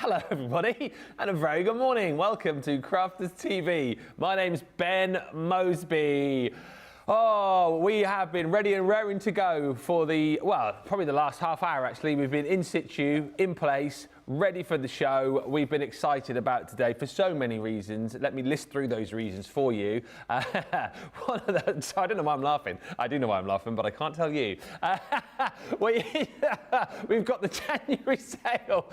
Hello everybody and a very good morning. Welcome to Crafters TV. My name's Ben Moseby. Oh, we have been ready and raring to go for probably the last half hour actually. We've been in situ, in place, ready for the show. We've been excited about today for so many reasons. Let me list through those reasons for you. One of those, I don't know why I'm laughing. I do know why I'm laughing, but I can't tell you. We've got the January sale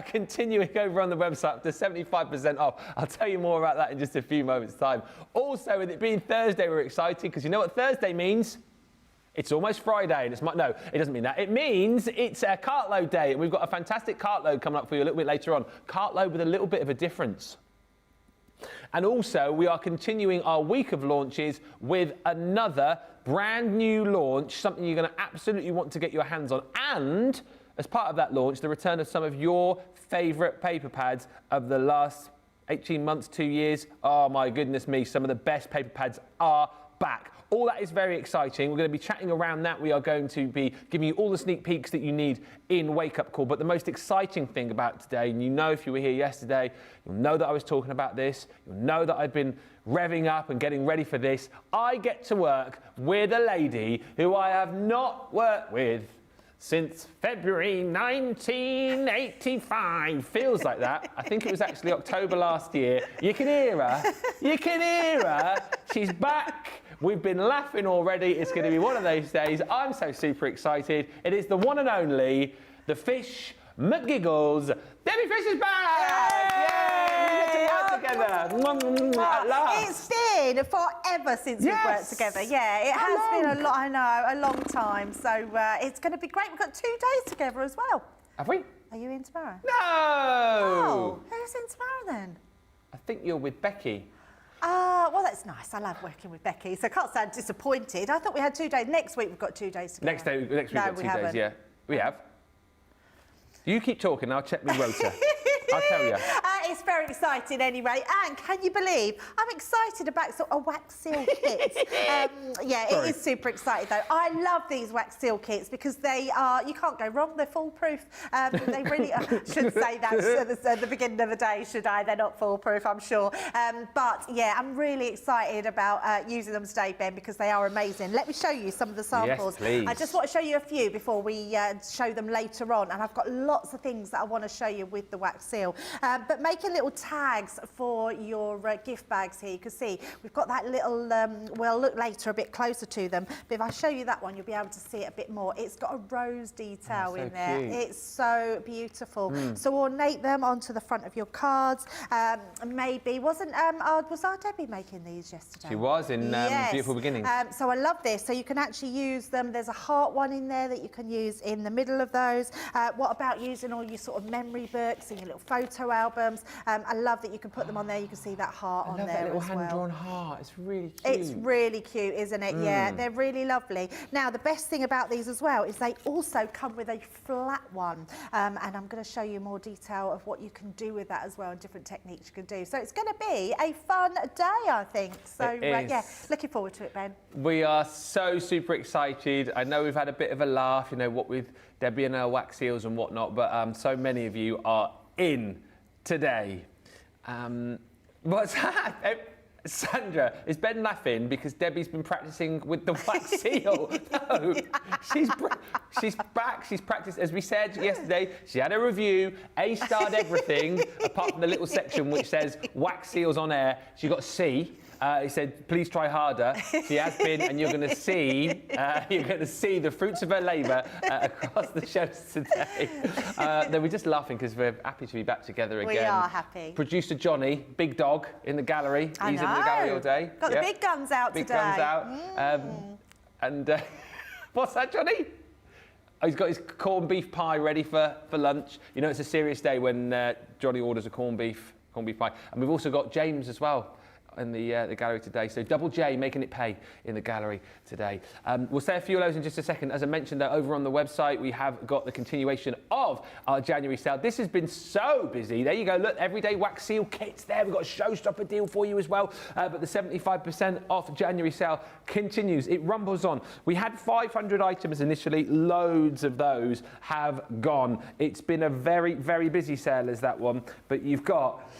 continuing over on the website up to 75% off. I'll tell you more about that in just a few moments' time. Also, with it being Thursday, we're excited because you know what Thursday means? It's almost Friday, and no, it doesn't mean that. It means it's a cartload day, and we've got a fantastic cartload coming up for you a little bit later on. Cartload with a little bit of a difference. And also, we are continuing our week of launches with another brand new launch, something you're going to absolutely want to get your hands on. And as part of that launch, the return of some of your favourite paper pads of the last 18 months, 2 years. Oh my goodness me, some of the best paper pads are back. All that is very exciting. We're going to be chatting around that. We are going to be giving you all the sneak peeks that you need in Wake Up Call. But the most exciting thing about today, and you know if you were here yesterday, you'll know that I was talking about this. You'll know that I've been revving up and getting ready for this. I get to work with a lady who I have not worked with since February 1985. Feels like that. I think it was actually October last year. You can hear her. You can hear her. She's back. We've been laughing already. It's going to be one of those days. I'm so super excited. It is the one and only, the Fish McGiggles. Debbie Fish is back! Yay! We get to work together. At last. It's been forever since we've worked together. Yeah, it has been a long time. So it's going to be great. We've got 2 days together as well. Have we? Are you in tomorrow? No! Oh, who's in tomorrow then? I think you're with Becky. Well, that's nice. I love working with Becky, so I can't sound disappointed. I thought we had 2 days. Next week we've got 2 days together. Next week we've got 2 days, yeah. We have. You keep talking, I'll check my rota. I'll tell you. It's very exciting anyway. And can you believe, I'm excited about sort of wax seal kits. It is super exciting though. I love these wax seal kits because they are, you can't go wrong, they're foolproof. They really are. Should say that at the beginning of the day, should I? They're not foolproof, I'm sure. But yeah, I'm really excited about using them today, Ben, because they are amazing. Let me show you some of the samples. Yes, please. I just want to show you a few before we show them later on. And I've got lots of things that I want to show you with the wax seal. But making little tags for your gift bags here. You can see we've got that little, we'll look later a bit closer to them, but if I show you that one, you'll be able to see it a bit more. It's got a rose detail in there. Cute. It's so beautiful. So ornate them onto the front of your cards. Maybe, was our Debbie making these yesterday? She was in Beautiful Beginnings. So I love this. So you can actually use them. There's a heart one in there that you can use in the middle of those. What about using all your sort of memory books and your little photo albums? I love that you can put them on there. You can see that heart on there as well. I love that little hand-drawn heart. It's really cute. It's really cute, isn't it? Yeah, they're really lovely. Now, the best thing about these as well is they also come with a flat one. And I'm going to show you more detail of what you can do with that as well and different techniques you can do. So it's going to be a fun day, I think. So, yeah, looking forward to it, Ben. We are so super excited. I know we've had a bit of a laugh, you know, what with Debbie and her wax seals and whatnot, but so many of you are in today. What's that? Sandra, is Ben laughing because Debbie's been practicing with the wax seal? No, she's back. She's practiced, as we said yesterday, she had a review, A-starred everything, apart from the little section which says wax seals on air. She got a C. He said, please try harder. She has been, and you're going to see the fruits of her labour across the shows today. We're just laughing because we're happy to be back together again. We are happy. Producer Johnny, big dog, in the gallery. He's in the gallery all day. Got the big guns out today. Big guns out. What's that, Johnny? Oh, he's got his corned beef pie ready for lunch. You know, it's a serious day when Johnny orders a corned beef pie. And we've also got James as well. in the gallery today. So Double J making it pay in the gallery today. We'll say a few of those in just a second. As I mentioned, over on the website, we have got the continuation of our January sale. This has been so busy. There you go. Look, everyday wax seal kits there. We've got a showstopper deal for you as well. But the 75% off January sale continues. It rumbles on. We had 500 items initially. Loads of those have gone. It's been a very, very busy sale as that one. But you've got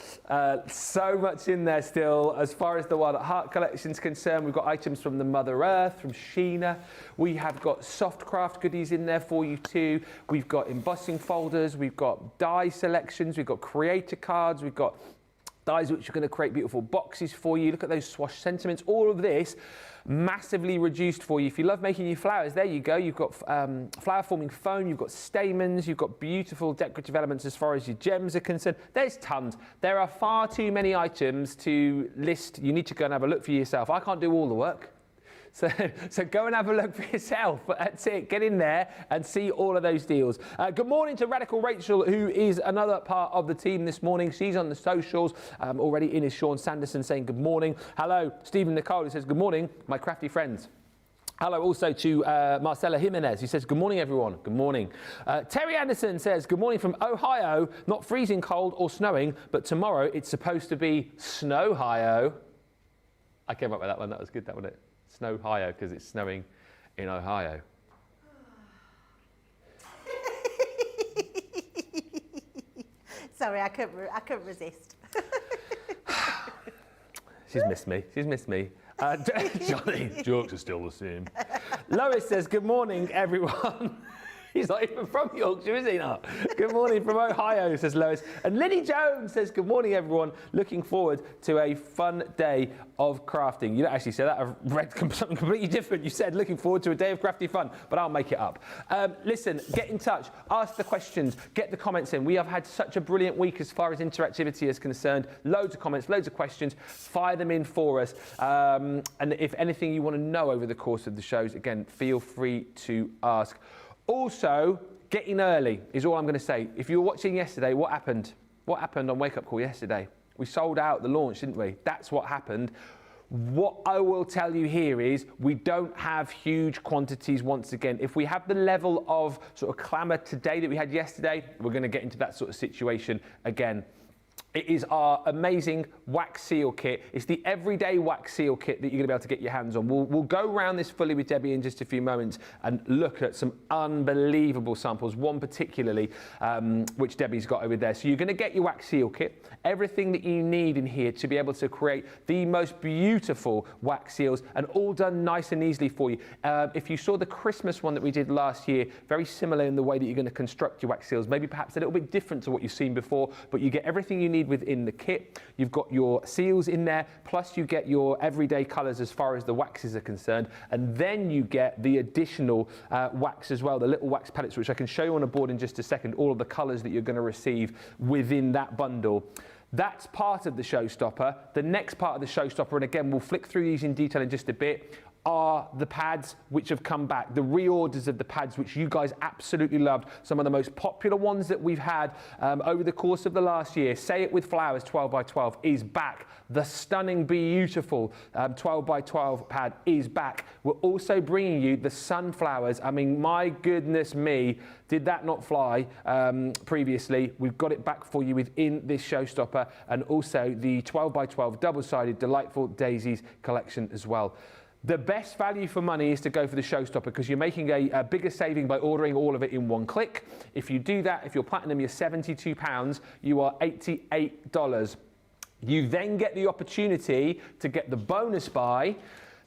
so much in there still. As far as the Wild at Heart collection is concerned, we've got items from the Mother Earth, from Sheena. We have got soft craft goodies in there for you too. We've got embossing folders. We've got die selections. We've got creator cards. We've got dies which are going to create beautiful boxes for you. Look at those swash sentiments. All of this massively reduced for you. If you love making your flowers, there you go. You've got flower forming foam, you've got stamens, you've got beautiful decorative elements as far as your gems are concerned. There's tons. There are far too many items to list. You need to go and have a look for yourself. I can't do all the work. So go and have a look for yourself. That's it. Get in there and see all of those deals. Good morning to Radical Rachel, who is another part of the team this morning. She's on the socials already. In is Sean Sanderson saying good morning. Hello, Stephen Nicole, who says good morning, my crafty friends. Hello also to Marcella Jimenez, who says, good morning, everyone. Good morning. Terry Anderson says, good morning from Ohio. Not freezing cold or snowing, but tomorrow it's supposed to be Snow-hio. I came up with that one. That was good, that wasn't it? Snow-hio, because it's snowing in Ohio. Sorry, I couldn't resist. She's missed me. She's missed me. Johnny, jokes are still the same. Lois says, good morning, everyone. He's not even from Yorkshire, is he not? Good morning from Ohio, says Lois. And Lily Jones says, good morning, everyone. Looking forward to a fun day of crafting. You don't actually say that. I've read something completely different. You said, looking forward to a day of crafty fun, but I'll make it up. Listen, get in touch. Ask the questions. Get the comments in. We have had such a brilliant week as far as interactivity is concerned. Loads of comments, loads of questions. Fire them in for us. And if anything you want to know over the course of the shows, again, feel free to ask. Also, get in early is all I'm going to say. If you were watching yesterday, what happened? What happened on Wake Up Call yesterday? We sold out the launch, didn't we? That's what happened. What I will tell you here is we don't have huge quantities once again. If we have the level of sort of clamour today that we had yesterday, we're going to get into that sort of situation again. It is our amazing wax seal kit. It's the everyday wax seal kit that you're going to be able to get your hands on. We'll go around this fully with Debbie in just a few moments and look at some unbelievable samples, one particularly which Debbie's got over there. So you're going to get your wax seal kit, everything that you need in here to be able to create the most beautiful wax seals, and all done nice and easily for you. If you saw the Christmas one that we did last year, very similar in the way that you're going to construct your wax seals, maybe perhaps a little bit different to what you've seen before, but you get everything you need within the kit. You've got your seals in there, plus you get your everyday colours as far as the waxes are concerned, and then you get the additional wax as well, the little wax pellets, which I can show you on a board in just a second, all of the colours that you're going to receive within that bundle. That's part of the showstopper. The next part of the showstopper, and again, we'll flick through these in detail in just a bit, are the pads which have come back, the reorders of the pads which you guys absolutely loved, some of the most popular ones that we've had over the course of the last year. Say It With Flowers 12x12 is back. The stunning, beautiful 12x12 pad is back. We're also bringing you the sunflowers. I mean, my goodness me, did that not fly previously? We've got it back for you within this showstopper, and also the 12x12 double-sided Delightful Daisies collection as well. The best value for money is to go for the showstopper, because you're making a bigger saving by ordering all of it in one click. If you do that, if you're platinum, you're £72, you are $88. You then get the opportunity to get the bonus buy.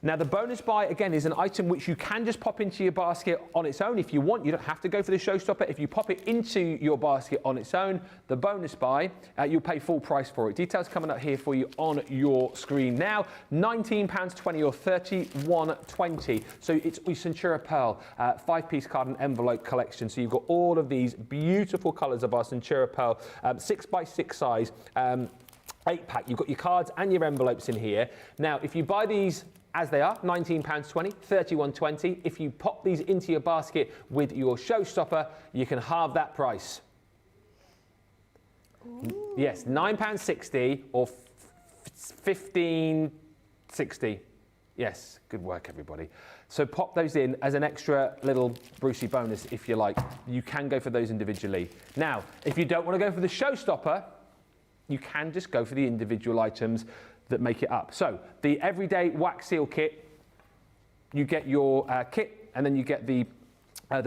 Now, the bonus buy, again, is an item which you can just pop into your basket on its own if you want. You don't have to go for the showstopper. If you pop it into your basket on its own, the bonus buy, you'll pay full price for it. Details coming up here for you on your screen now. £19.20 or £31.20. So it's Centura Pearl, 5-piece card and envelope collection. So you've got all of these beautiful colours of our Centura Pearl, 6x6 size, 8-pack. You've got your cards and your envelopes in here. Now, if you buy these as they are, £19.20, £31.20. If you pop these into your basket with your showstopper, you can halve that price. Ooh. Yes, £9.60 or 15.60. Yes, good work, everybody. So pop those in as an extra little Brucey bonus, if you like. You can go for those individually. Now, if you don't want to go for the showstopper, you can just go for the individual items that make it up. So the everyday wax seal kit, you get your kit, and then you get the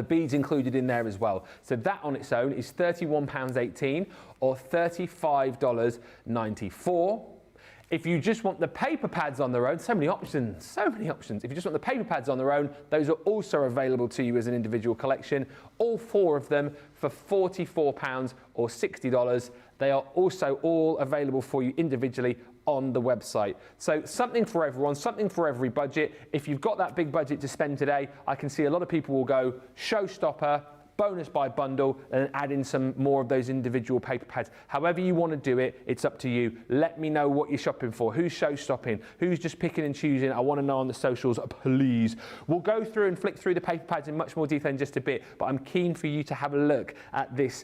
beads included in there as well. So that on its own is £31.18 or $35.94. If you just want the paper pads on their own, so many options, so many options. If you just want the paper pads on their own, those are also available to you as an individual collection. All 4 of them for £44 or $60. They are also all available for you individually on the website. So something for everyone, something for every budget. If you've got that big budget to spend today, I can see a lot of people will go showstopper, bonus by bundle, and add in some more of those individual paper pads. However you want to do it, it's up to you. Let me know what you're shopping for. Who's show stopping? Who's just picking and choosing? I want to know on the socials, please. We'll go through and flick through the paper pads in much more detail in just a bit, but I'm keen for you to have a look at this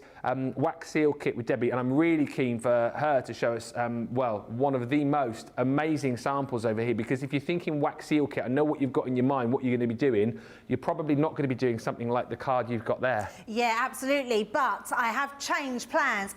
wax seal kit with Debbie, and I'm really keen for her to show us, well, one of the most amazing samples over here, because if you're thinking wax seal kit, I know what you've got in your mind, what you're going to be doing. You're probably not going to be doing something like the card you've got there. Yeah, absolutely. But I have changed plans.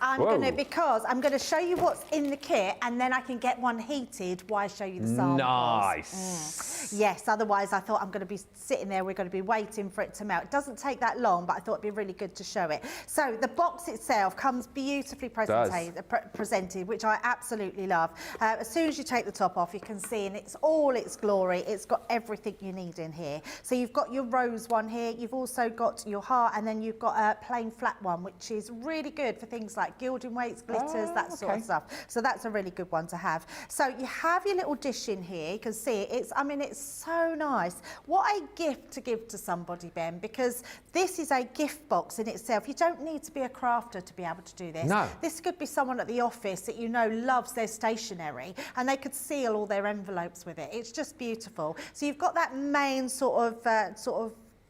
Because I'm going to show you what's in the kit, and then I can get one heated while I show you the samples. Nice. Yes, otherwise I thought I'm going to be sitting there, we're going to be waiting for it to melt. It doesn't take that long, but I thought it'd be really good to show it. So the box itself comes beautifully presented, which I absolutely love. As soon as you take the top off, you can see in all its glory, it's got everything you need in here. So you've got your rose one here, you've also got your heart, and then you've got a plain flat one, which is really good for things like gilding weights, glitters, that sort of stuff. So that's a really good one to have. So you have your little dish in here. You can see it's so nice. What a gift to give to somebody, Ben, because this is a gift box in itself. You don't need to be a crafter to be able to do this. No. This could be someone at the office that you know loves their stationery, and they could seal all their envelopes with it. It's just beautiful. So you've got that main sort of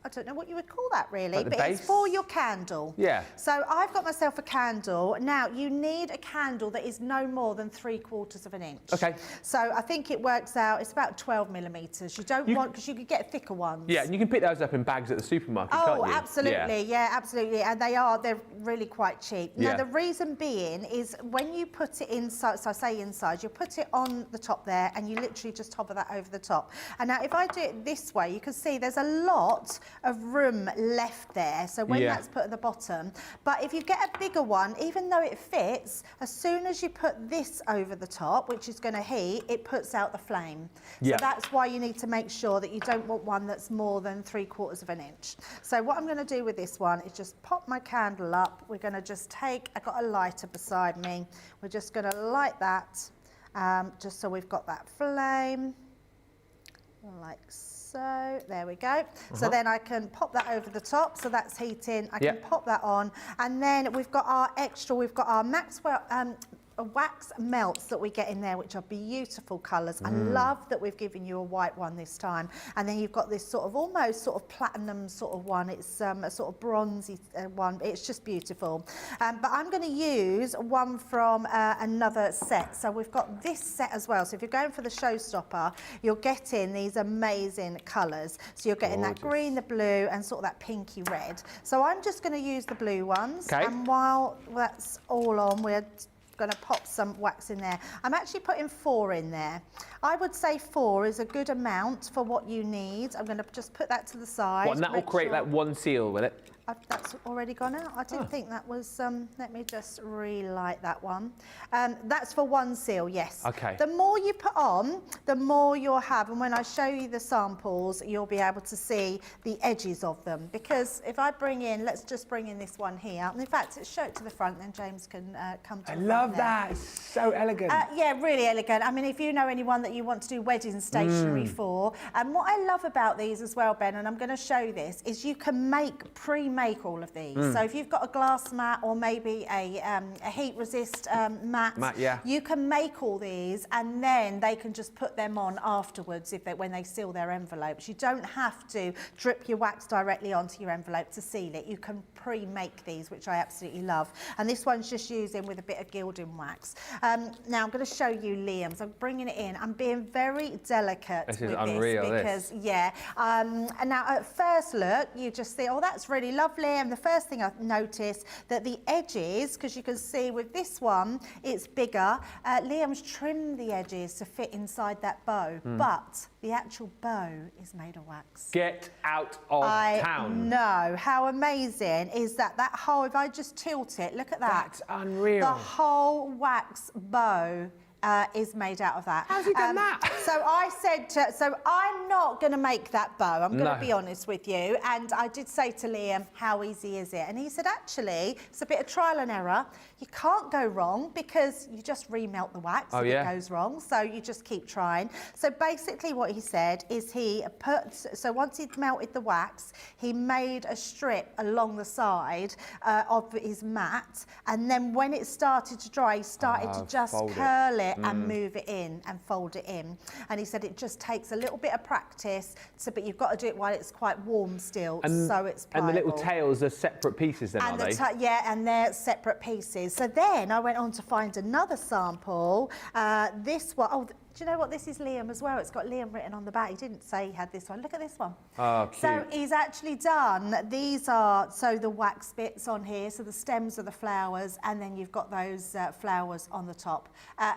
I don't know what you would call that really, like but it's for your candle. Yeah. So I've got myself a candle. Now you need a candle that is no more than 3/4 of an inch. Okay. So I think it works out, it's about 12 millimetres. You don't want, because you could get thicker ones. Yeah, and you can pick those up in bags at the supermarket, can't you? Oh, absolutely, yeah, absolutely. And they're really quite cheap. Yeah. Now the reason being is when you put it inside, so I say inside, you put it on the top there and you literally just hover that over the top. And now if I do it this way, you can see there's a lot of room left there, so when that's put at the bottom. But if you get a bigger one, even though it fits, as soon as you put this over the top, which is going to heat, it puts out the flame. So that's why you need to make sure that you don't want one that's more than 3/4 of an inch. So what I'm going to do with this one is just pop my candle up. We're going to just take, I've got a lighter beside me, we're just going to light that, just so we've got that flame, like so. So there we go. So then I can pop that over the top. So that's heating. I can pop that on. And then we've got our extra, we've got our Maxwell wax melts that we get in there, which are beautiful colours. I love that we've given you a white one this time. And then you've got this sort of almost sort of platinum sort of one. It's a sort of bronzy one. It's just beautiful. But I'm going to use one from another set. So we've got this set as well. So if you're going for the showstopper, you're getting these amazing colours. So you're getting that green, the blue, and sort of that pinky red. So I'm just going to use the blue ones. Okay. And while that's all on, we're going to pop some wax in there. I'm actually putting 4 in there. I would say 4 is a good amount for what you need. I'm going to just put that to the side. What, and that will create that one seal, will it? That's already gone out. I didn't think that was, let me just relight that one. That's for 1 seal, yes. Okay. The more you put on, the more you'll have. And when I show you the samples, you'll be able to see the edges of them. Because if I bring in, let's just bring in this one here. And in fact, show it to the front, then James can come to the front. I love that. It's so elegant. Yeah, really elegant. I mean, if you know anyone that you want to do wedding stationery for, and what I love about these as well, Ben, and I'm going to show this, is you can make pre-made make all of these. So if you've got a glass mat or maybe a heat resist mat, yeah. you can make all these and then they can just put them on afterwards when they seal their envelopes. You don't have to drip your wax directly onto your envelope to seal it. You can pre-make these, which I absolutely love. And this one's just using with a bit of gilding wax. Now I'm going to show you Liam's. I'm bringing it in. I'm being very delicate this with is unreal, this because, yeah. And now at first look, you just think, oh, that's really lovely. And the first thing I've noticed that the edges, because you can see with this one, it's bigger. Liam's trimmed the edges to fit inside that bow, but the actual bow is made of wax. Get out of town. No, how amazing is that whole, if I just tilt it, look at that. That's unreal. The whole wax bow is made out of that. How's he done that? So I said, so I'm not going to make that bow. I'm going to be honest with you. And I did say to Liam, how easy is it? And he said, actually, it's a bit of trial and error. You can't go wrong because you just remelt the wax if it goes wrong. So you just keep trying. So basically what he said is so once he'd melted the wax, he made a strip along the side of his mat. And then when it started to dry, he started to just curl it and move it in and fold it in. And he said it just takes a little bit of practice, but you've got to do it while it's quite warm still, so it's pliable. And the little tails are separate pieces then, are they? Yeah, and they're separate pieces. So then I went on to find another sample. This one, do you know what? This is Liam as well. It's got Liam written on the back. He didn't say he had this one. Look at this one. Oh, cute. So he's actually done, these are, so the wax bits on here, so the stems are the flowers, and then you've got those flowers on the top.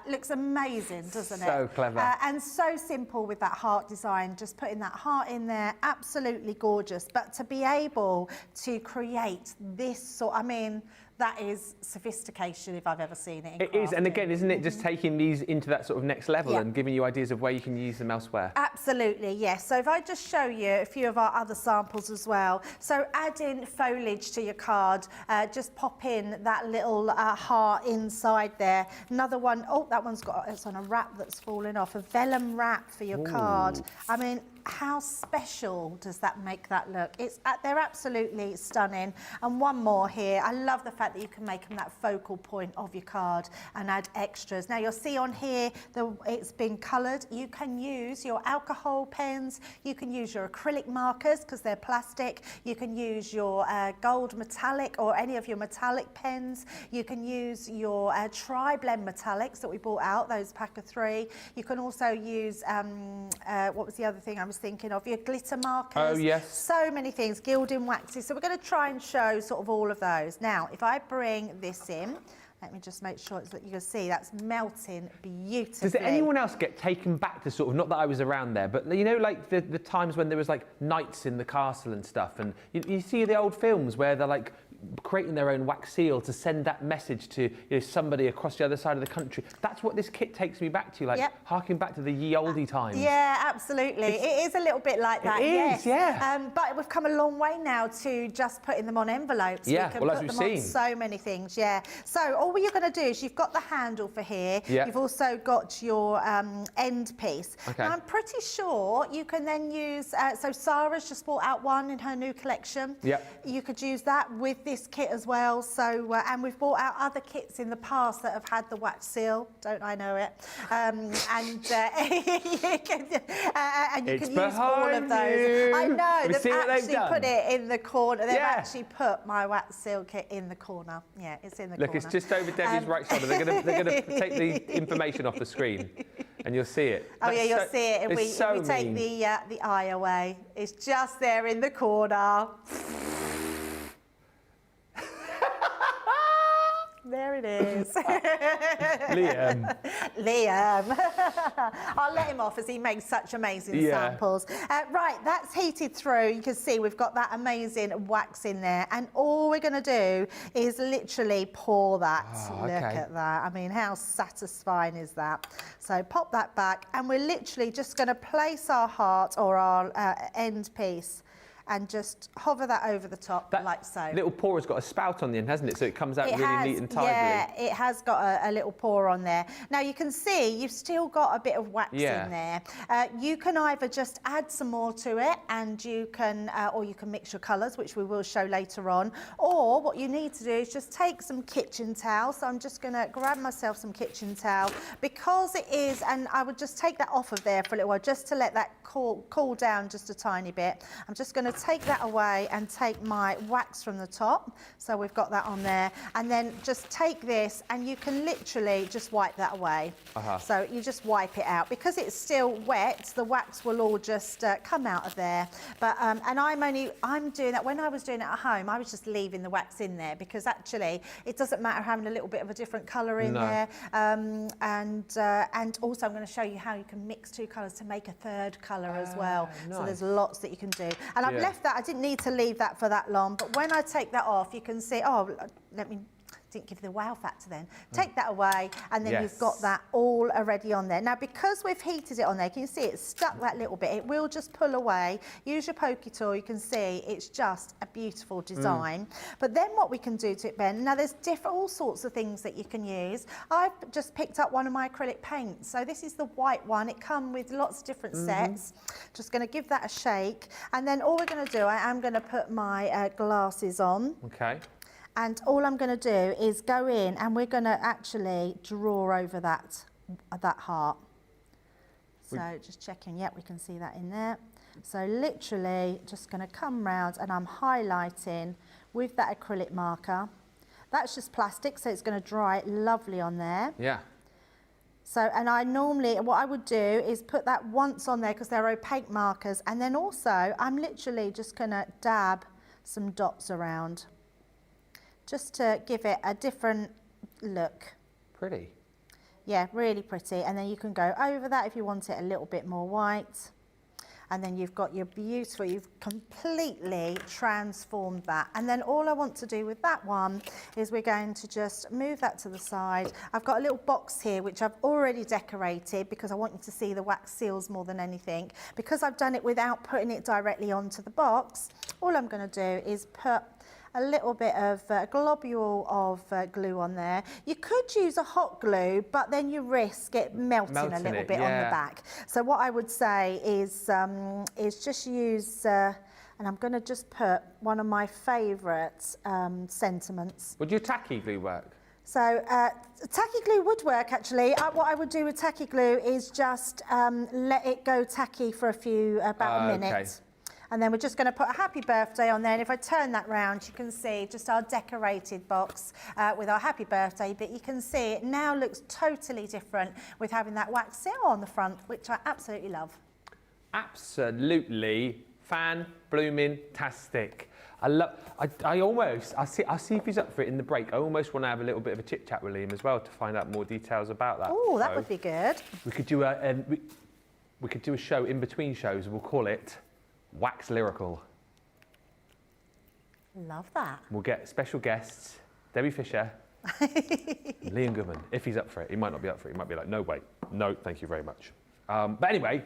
Looks amazing, doesn't it? So clever. And so simple with that heart design, just putting that heart in there, absolutely gorgeous. But to be able to create this sort, I mean, that is sophistication if I've ever seen it. It is, and again, isn't it just taking these into that sort of next level and giving you ideas of where you can use them elsewhere? Absolutely, yes. So if I just show you a few of our other samples as well. So adding foliage to your card, just pop in that little heart inside there. Another one, oh, that one's got, it's on a wrap that's fallen off, a vellum wrap for your card. I mean, how special does that make that look? They're absolutely stunning. And one more here. I love the fact that you can make them that focal point of your card and add extras. Now you'll see on here it's been coloured. You can use your alcohol pens. You can use your acrylic markers because they're plastic. You can use your gold metallic or any of your metallic pens. You can use your tri-blend metallics that we bought out, those pack of 3. You can also use, what was the other thing I was thinking of? Your glitter markers. Oh, yes. So many things, gilding waxes. So we're going to try and show sort of all of those. Now, if I bring this in, let me just make sure that you can see that's melting beautifully. Does anyone else get taken back to sort of, not that I was around there, but you know, like the times when there was like knights in the castle and stuff, and you see the old films where they're like creating their own wax seal to send that message to somebody across the other side of the country. That's what this kit takes me back to, like harking back to the ye olde times. Yeah, absolutely. It is a little bit like that. It is, yeah. But we've come a long way now to just putting them on envelopes. Yeah, we can well, as put we've them seen. on so many things, yeah. So all you're going to do is you've got the handle for here. Yeah. You've also got your end piece. Okay. Now, I'm pretty sure you can then use, so Sarah's just brought out one in her new collection. Yep. You could use that with this kit as well. So, and we've brought out other kits in the past that have had the wax seal. Don't I know it? And you can use all of those. I know, they've actually put it in the corner. They've actually put my wax seal kit in the corner. Yeah, it's in the corner. Look, it's just over Debbie's right shoulder. They're going to take the information off the screen, and you'll see it. Oh yeah, you'll see it if we take the eye away. It's just there in the corner. There it is. Liam. I'll let him off as he makes such amazing samples. Right, that's heated through. You can see we've got that amazing wax in there. And all we're going to do is literally pour that. Look at that. I mean, how satisfying is that? So pop that back. And we're literally just going to place our heart or our end piece and just hover that over the top like so. Little paw has got a spout on the end, hasn't it? So it comes out really neat and tidily. Yeah, it has got a little paw on there. Now you can see you've still got a bit of wax in there. You can either just add some more to it, and you can, or you can mix your colours, which we will show later on. Or what you need to do is just take some kitchen towel. So I'm just going to grab myself some kitchen towel, because it is, and I would just take that off of there for a little while, just to let that cool down just a tiny bit. I'm just going to take that away and take my wax from the top. So we've got that on there, and then just take this and you can literally just wipe that away. So you just wipe it out. Because it's still wet, the wax will all just come out of there. But and I'm doing that. When I was doing it at home, I was just leaving the wax in there, because actually it doesn't matter having a little bit of a different colour in there. And also I'm going to show you how you can mix two colours to make a third colour as well. Nice. So there's lots that you can do. And I've left that, I didn't need to leave that for that long, but when I take that off, you can see, didn't give the wow factor then. Take that away, and then you've got that all already on there. Now, because we've heated it on there, can you see it's stuck that little bit? It will just pull away. Use your pokey tool, you can see it's just a beautiful design. But then what we can do to it, Ben, now there's all sorts of things that you can use. I've just picked up one of my acrylic paints. So this is the white one. It comes with lots of different sets. Just going to give that a shake. And then all we're going to do, I am going to put my glasses on. Okay. And all I'm going to do is go in, and we're going to actually draw over that heart. So just checking, we can see that in there. So literally just going to come round, and I'm highlighting with that acrylic marker. That's just plastic, so it's going to dry lovely on there. Yeah. So, and I normally, what I would do is put that once on there, because they're opaque markers, and then also I'm literally just going to dab some dots around, just to give it a different look. Pretty. Yeah, really pretty. And then you can go over that if you want it a little bit more white. And then you've got your beautiful, you've completely transformed that. And then all I want to do with that one is we're going to just move that to the side. I've got a little box here which I've already decorated, because I want you to see the wax seals more than anything. Because I've done it without putting it directly onto the box, all I'm going to do is put a little bit of a globule of glue on there. You could use a hot glue, but then you risk it melting a little bit on the back. So what I would say is just use, and I'm going to just put one of my favourite sentiments. Would your tacky glue work? So tacky glue would work, actually. What I would do with tacky glue is just let it go tacky for about a minute. Okay. And then we're just going to put a happy birthday on there. And if I turn that round, you can see just our decorated box with our happy birthday. But you can see it now looks totally different with having that wax seal on the front, which I absolutely love. Absolutely fan-blooming-tastic. I'll see if he's up for it in the break. I almost want to have a little bit of a chit chat with Liam as well to find out more details about that. Oh, that would be good. We could do a show in between shows, and we'll call it Wax Lyrical. Love that. We'll get special guests, Debbie Fisher, Liam Goodman, if he's up for it. He might not be up for it. He might be like, no, wait, no, thank you very much. But anyway,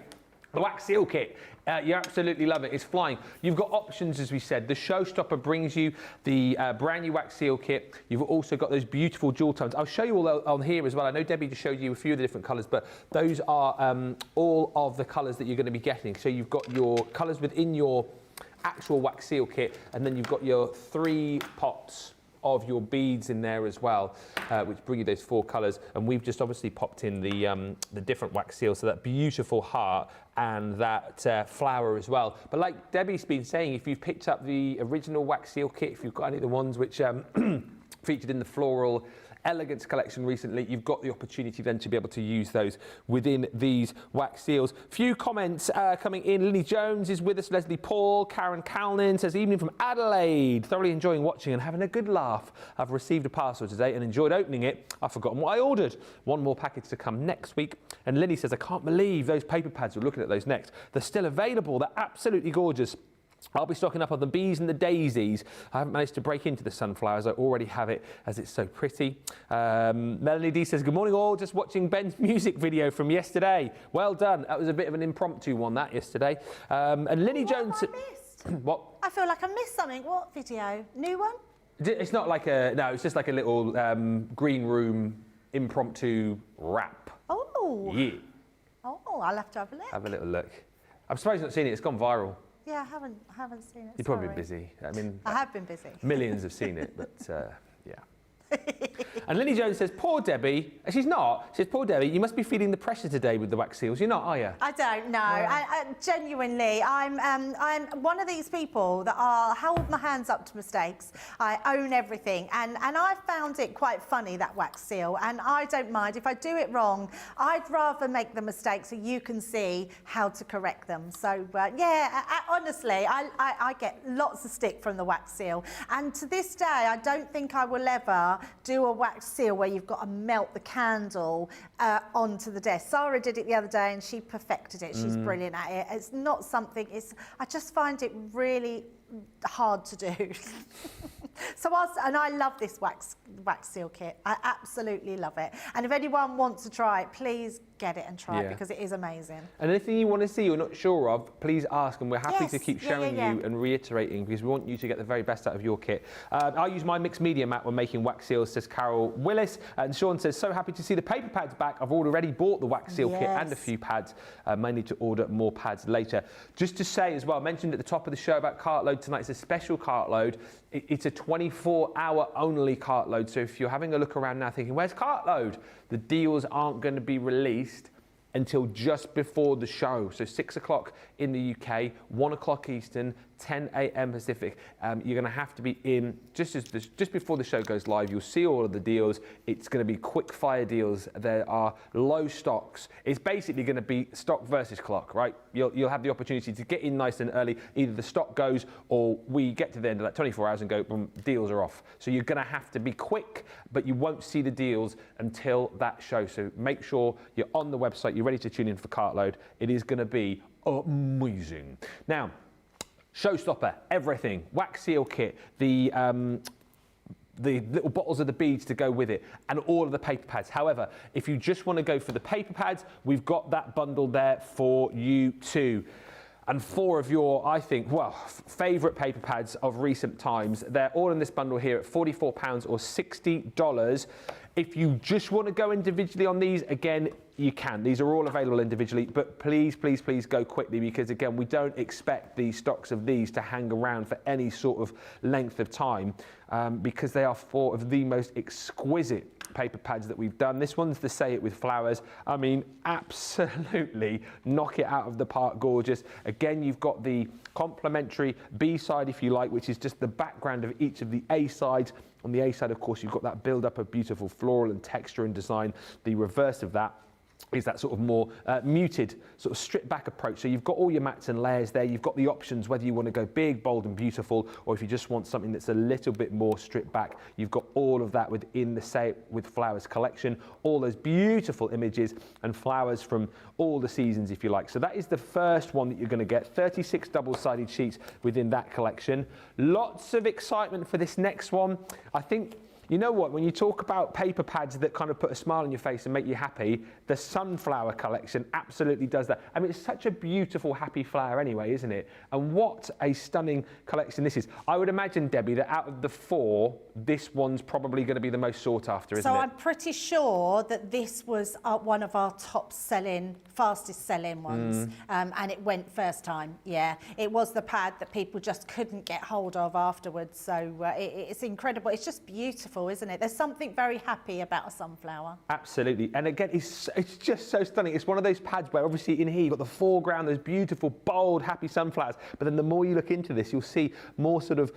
the wax seal kit, you absolutely love it. It's flying. You've got options, as we said. The Showstopper brings you the brand new wax seal kit. You've also got those beautiful jewel tones. I'll show you all on here as well. I know Debbie just showed you a few of the different colours, but those are all of the colours that you're going to be getting. So you've got your colours within your actual wax seal kit, and then you've got your 3 pots of your beads in there as well, which bring you those 4 colours. And we've just obviously popped in the different wax seals, so that beautiful heart and that flower as well. But like Debbie's been saying, if you've picked up the original wax seal kit, if you've got any of the ones which featured in the Floral Elegance collection recently, you've got the opportunity then to be able to use those within these wax seals. Few comments coming in. Lily Jones is with us, Leslie Paul, Karen Calnin says, evening from Adelaide, thoroughly enjoying watching and having a good laugh. I've received a parcel today and enjoyed opening it. I've forgotten what I ordered. One more package to come next week. And Lily says, I can't believe those paper pads, we're looking at those next. They're still available. They're absolutely gorgeous. I'll be stocking up on the bees and the daisies. I haven't managed to break into the sunflowers. I already have it as it's so pretty. Melanie D says, good morning all. Just watching Ben's music video from yesterday. Well done. That was a bit of an impromptu one, that, yesterday. And Linny Jones... What? I feel like I missed something. What video? New one? It's not like no, it's just like a little green room impromptu wrap. Oh. Yeah. Oh, I'll have to have a look. Have a little look. I'm surprised you've not seen it. It's gone viral. Yeah, I haven't seen it. You've probably sorry. been busy. I mean, I have been busy. millions have seen it, but yeah. And Lily Jones says, poor Debbie. She's not. She says, poor Debbie, you must be feeling the pressure today with the wax seals. You're not, are you? I don't know. I genuinely, I'm one of these people that hold my hands up to mistakes. I own everything, and I found it quite funny, that wax seal, and I don't mind if I do it wrong. I'd rather make the mistake so you can see how to correct them. So yeah, honestly, I get lots of stick from the wax seal, and to this day, I don't think I will ever do a wax seal where you've got to melt the candle onto the desk. Sarah did it the other day and she perfected it. She's brilliant at it. It's not something, I just find it really hard to do. And I love this wax seal kit. I absolutely love it. And if anyone wants to try it, please get it and try it, because it is amazing. And anything you want to see you're not sure of, please ask, and we're happy to keep showing you and reiterating, because we want you to get the very best out of your kit. I use my mixed media mat when making wax seals, says Carol Willis. And Sean says, so happy to see the paper pads back. I've already bought the wax seal kit and a few pads. May need to order more pads later. Just to say as well, I mentioned at the top of the show about cart load tonight. It's a special cart load. It's a 24-hour only cart load. So if you're having a look around now thinking, where's cart load? The deals aren't going to be released until just before the show. So 6 o'clock in the UK, 1 o'clock Eastern, 10 a.m. Pacific. You're going to have to be in just before the show goes live. You'll see all of the deals. It's going to be quick fire deals. There are low stocks. It's basically going to be stock versus clock, right? You'll have the opportunity to get in nice and early. Either the stock goes or we get to the end of that 24 hours and go, boom, deals are off. So you're going to have to be quick, but you won't see the deals until that show. So make sure you're on the website. You're ready to tune in for Cartload. It is going to be amazing. Now, showstopper, everything, wax seal kit, the little bottles of the beads to go with it, and all of the paper pads. However, if you just want to go for the paper pads, we've got that bundle there for you too. And 4 of your, I think, favourite paper pads of recent times. They're all in this bundle here at £44 or $60. If you just want to go individually on these, again, you can. These are all available individually, but please, please, please go quickly, because again, we don't expect the stocks of these to hang around for any sort of length of time, because they are 4 of the most exquisite paper pads that we've done. This one's the Say It With Flowers. I mean, absolutely knock it out of the park, gorgeous. Again, you've got the complimentary B side, if you like, which is just the background of each of the A sides. On the A side, of course, you've got that build-up of beautiful floral and texture and design. The reverse of that is that sort of more muted, sort of stripped back approach. So you've got all your mats and layers there. You've got the options, whether you want to go big, bold and beautiful, or if you just want something that's a little bit more stripped back. You've got all of that within the Say It With Flowers collection. All those beautiful images and flowers from all the seasons, if you like. So that is the first one that you're going to get. 36 double-sided sheets within that collection. Lots of excitement for this next one. I think, you know what, when you talk about paper pads that kind of put a smile on your face and make you happy, the Sunflower collection absolutely does that. I mean, it's such a beautiful, happy flower anyway, isn't it? And what a stunning collection this is. I would imagine, Debbie, that out of the 4, this one's probably going to be the most sought after, isn't it? So I'm pretty sure that this was one of our fastest selling ones, and it went first time. Yeah, it was the pad that people just couldn't get hold of afterwards. So it's incredible. It's just beautiful, isn't it? There's something very happy about a sunflower. Absolutely. And again, it's just so stunning. It's one of those pads where obviously in here you've got the foreground, those beautiful, bold, happy sunflowers. But then the more you look into this, you'll see more sort of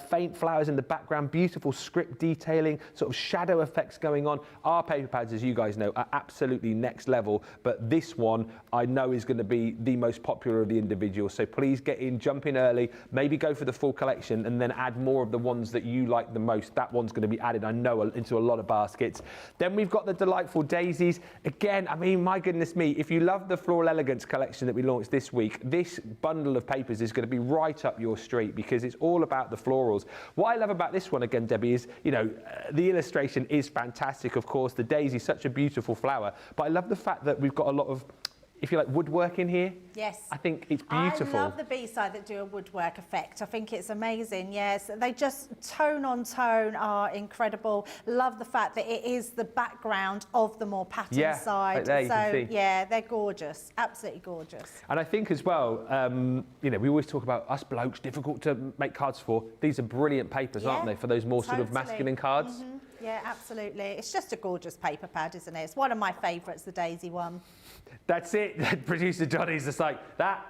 faint flowers in the background, beautiful script detailing, sort of shadow effects going on. Our paper pads, as you guys know, are absolutely next level. But this one, I know, is going to be the most popular of the individuals. So please get in, jump in early, maybe go for the full collection and then add more of the ones that you like the most. That one's going to be added, I know, into a lot of baskets. Then we've got the delightful daisies. Again, I mean, my goodness me, if you love the Floral Elegance collection that we launched this week, this bundle of papers is going to be right up your street because it's all about the florals. What I love about this one, again, Debbie, is, you know, the illustration is fantastic, of course. The daisy is such a beautiful flower, but I love the fact that we've got a lot of if you like woodwork in here, yes, I think it's beautiful. I love the B-side that do a woodwork effect. I think it's amazing. Yes, they just tone on tone are incredible. Love the fact that it is the background of the more patterned side. Right there, you can see. Yeah, they're gorgeous, absolutely gorgeous. And I think as well, you know, we always talk about us blokes, difficult to make cards for. These are brilliant papers, aren't they, for those more sort of masculine cards? Yeah, absolutely. It's just a gorgeous paper pad, isn't it? It's one of my favourites, the Daisy one. That's it. Producer Johnny's just like, that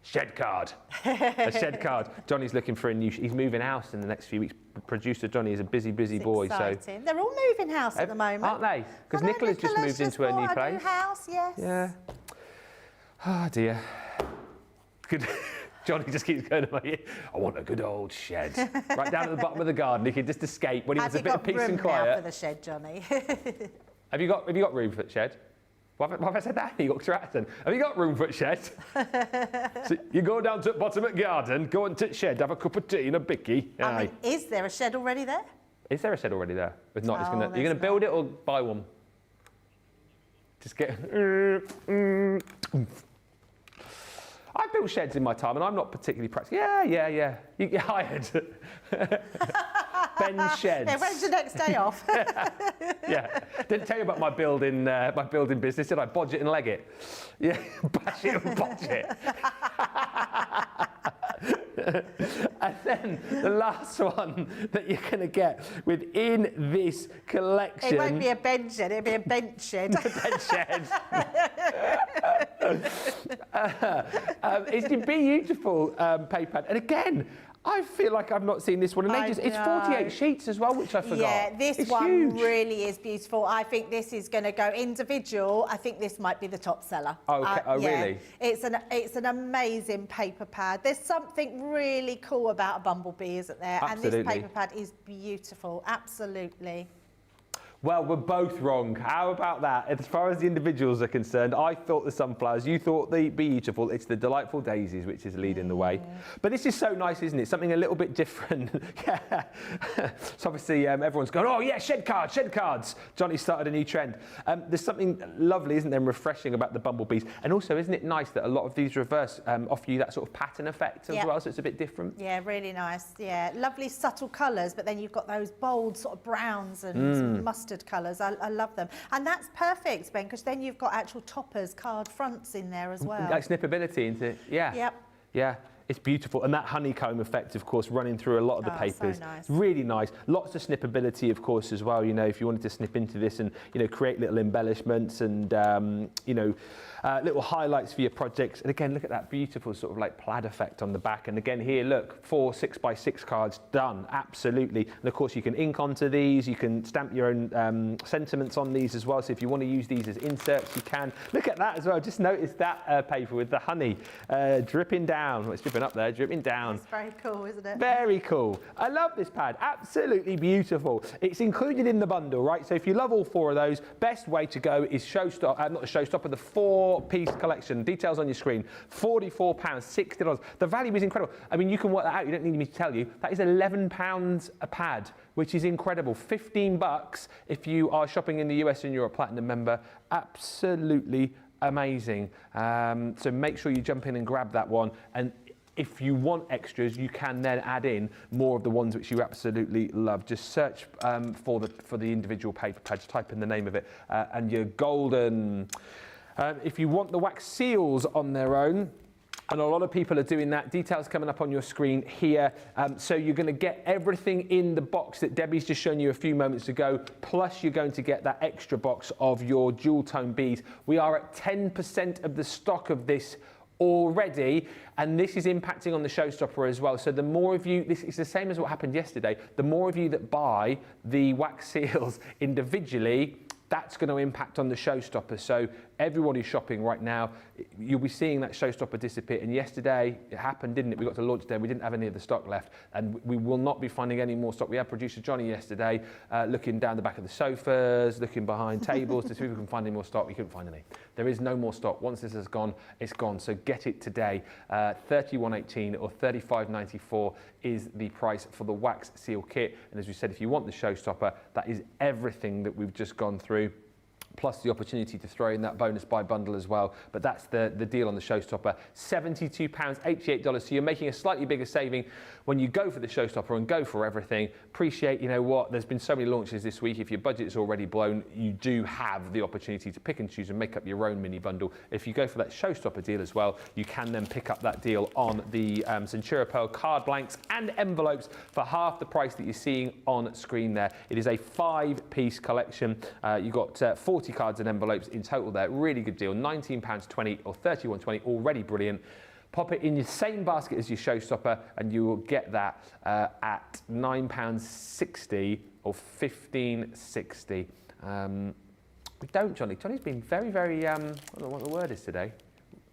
shed card. A shed card. Johnny's looking for a new... He's moving house in the next few weeks. Producer Johnny is a busy, busy boy. Exciting. So they're all moving house at the moment. Aren't they? Because Nicola's just moved into a new place. New house, yes. Yeah. Oh, dear. Good. Johnny just keeps going to my ear. I want a good old shed. Right down at the bottom of the garden. He can just escape when he wants a bit of peace and quiet. Have you got room now for the shed, Johnny? Have you got room for the shed? Why have I said that? You got Stratton. Have you got room for a shed? So you go down to the bottom of the garden, go into the shed, have a cup of tea and a bicky. I mean, is there a shed already there? Is there a shed already there? If not, you're going to build it or buy one? Just get... I've built sheds in my time and I'm not particularly practical. Yeah. You get hired. Ben's sheds. Yeah, when's your next day off? Yeah. Didn't tell you about my building business, did I? Bodge it and leg it. Yeah, bash it and bodge it. And then the last one that you're going to get within this collection... It won't be a Ben shed, it'll be a bench shed. A bench shed. It's a beautiful paper pad. And again, I feel like I've not seen this one in ages. It's 48 sheets as well, which I forgot. Yeah, this it's one huge. really is beautiful. I think this is going to go individual. I think this might be the top seller. Oh, okay. Really? It's an amazing paper pad. There's something really cool about a bumblebee, isn't there? Absolutely. And this paper pad is beautiful. Absolutely. Well, we're both wrong. How about that? As far as the individuals are concerned, I thought the sunflowers, you thought the beautiful. It's the delightful daisies which is leading the way. But this is so nice, isn't it? Something a little bit different. Yeah. So obviously everyone's going, oh yeah, shed cards. Johnny started a new trend. There's something lovely, isn't there, and refreshing about the bumblebees. And also, isn't it nice that a lot of these reverse offer you that sort of pattern effect as well, so it's a bit different? Yeah, really nice. Yeah, lovely subtle colours, but then you've got those bold sort of browns and mustard colours. I love them. And that's perfect, Ben, because then you've got actual toppers, card fronts in there as well. Like snippability into it. Yeah. Yep. Yeah. It's beautiful. And that honeycomb effect, of course, running through a lot of the papers. So nice. Really nice. Lots of snippability, of course, as well. You know, if you wanted to snip into this and, you know, create little embellishments and, you know, little highlights for your projects. And again, look at that beautiful sort of like plaid effect on the back. And again, here, look, 4 6x6 cards done. Absolutely. And of course, you can ink onto these. You can stamp your own sentiments on these as well. So if you want to use these as inserts, you can. Look at that as well. Just notice that paper with the honey dripping down. Well, it's dripping up there, dripping down. It's very cool, isn't it? Very cool. I love this pad. Absolutely beautiful. It's included in the bundle, right? So if you love all 4 of those, best way to go is not the Showstopper, the 4-piece collection. Details on your screen. £44, $60. The value is incredible. I mean, you can work that out. You don't need me to tell you. That is £11 a pad, which is incredible. $15 if you are shopping in the US and you're a Platinum member. Absolutely amazing. So make sure you jump in and grab that one. And if you want extras, you can then add in more of the ones which you absolutely love. Just search for the individual paper pads, type in the name of it, and you're golden. If you want the wax seals on their own, and a lot of people are doing that. Details coming up on your screen here. So you're going to get everything in the box that Debbie's just shown you a few moments ago, plus you're going to get that extra box of your dual tone beads. We are at 10% of the stock of this already, and this is impacting on the Showstopper as well. So the more of you, this is the same as what happened yesterday, the more of you that buy the wax seals individually, that's going to impact on the Showstopper. So everyone who's shopping right now, you'll be seeing that Showstopper disappear. And yesterday, it happened, didn't it? We got to launch day, we didn't have any of the stock left. And we will not be finding any more stock. We had producer Johnny yesterday looking down the back of the sofas, looking behind tables to see if we can find any more stock. We couldn't find any. There is no more stock. Once this has gone, it's gone. So get it today. $31.18 or $35.94 is the price for the wax seal kit. And as we said, if you want the Showstopper, that is everything that we've just gone through. plus the opportunity to throw in that bonus buy bundle as well. But that's the deal on the Showstopper, £72, $88. So you're making a slightly bigger saving when you go for the Showstopper and go for everything. Appreciate, you know what, there's been so many launches this week. If your budget's already blown, you do have the opportunity to pick and choose and make up your own mini bundle. If you go for that Showstopper deal as well, you can then pick up that deal on the Centura Pearl card blanks and envelopes for half the price that you're seeing on screen there. It is a 5-piece collection. You've got 40 cards and envelopes in total there. Really good deal. £19.20 or £31.20, already brilliant. Pop it in your same basket as your Showstopper and you will get that at £9.60 or £15.60. We don't, Johnny. Johnny's been very, very, I don't know what the word is today.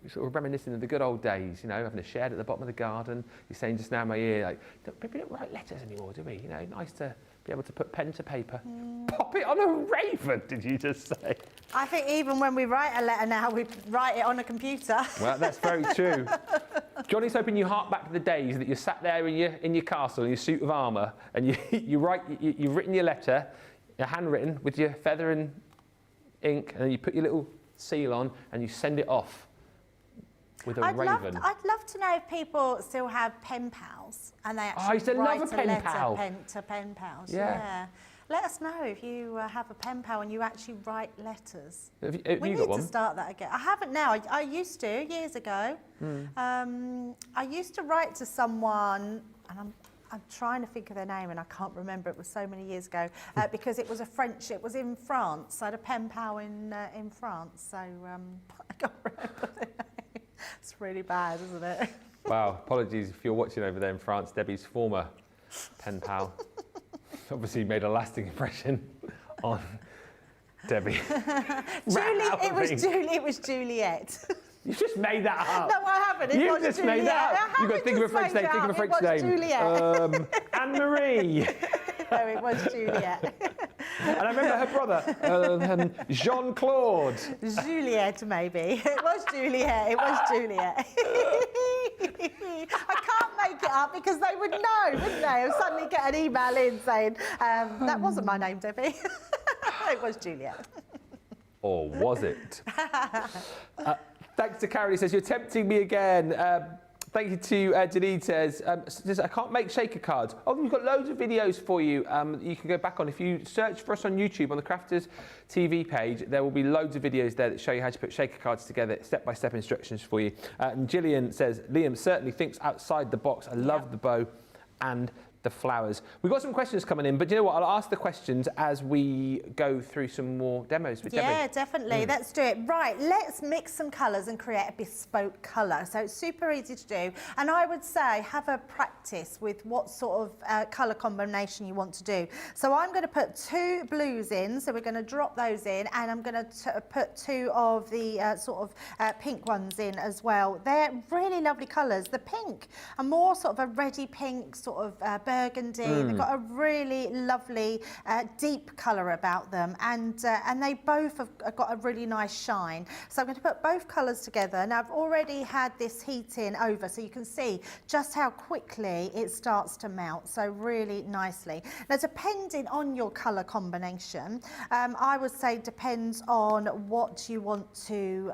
Sort of reminiscing of the good old days, you know, having a shed at the bottom of the garden. You're saying just now in my ear, like, we don't write letters anymore, do we? You know, nice to be able to put pen to paper. Pop it on a raven, did you just say? I think even when we write a letter now, we write it on a computer. Well, that's very true. Johnny's hoping you hark back to the days that you sat there in your castle in your suit of armour and you've written your letter, your handwritten with your feather and ink, and then you put your little seal on and you send it off with a raven. I'd love to know if people still have pen pals and they actually I used to write love a pen letter pal. to pen pals. Yeah. Let us know if you have a pen pal and you actually write letters. Have We you need got one? to start that again. I haven't now. I used to years ago. I used to write to someone, and I'm trying to think of their name and I can't remember. It was so many years ago because it was a French. It was in France. I had a pen pal in France, so I can't remember their name. It's really bad, isn't it? Wow, apologies if you're watching over there in France, Debbie's former pen pal. Obviously made a lasting impression on Debbie. It was Juliet. You just made that up. No, I haven't. You just made that up. You've got to think of a French name. Think of a French name. Juliet. Anne-Marie. No, it was Juliet. And I remember her brother, Jean-Claude. Juliet, maybe. It was Juliet. It was Juliet. I can't make it up because they would know, wouldn't they? I'd suddenly get an email in saying, that wasn't my name, Debbie. It was Juliet. Or was it? Thanks to Carol, he says, you're tempting me again. Thank you to Janita. Says, I can't make shaker cards. Oh, we've got loads of videos for you. You can go back on. If you search for us on YouTube, on the Crafters TV page, there will be loads of videos there that show you how to put shaker cards together, step-by-step instructions for you. And Gillian says, Liam certainly thinks outside the box. I love the bow and the flowers. We've got some questions coming in, but you know what? I'll ask the questions as we go through some more demos with Debbie. Yeah, definitely. Let's do it. Right, let's mix some colours and create a bespoke colour. So it's super easy to do. And I would say have a practice with what sort of colour combination you want to do. So I'm going to put 2 blues in. So we're going to drop those in, and I'm going to put 2 of the sort of pink ones in as well. They're really lovely colours. The pink are more sort of a reddy pink, sort of burgundy. They've got a really lovely deep colour about them, and they both have got a really nice shine. So I'm going to put both colours together. Now I've already had this heating over, so you can see just how quickly it starts to melt, so really nicely. Now depending on your colour combination, I would say depends on what you want to,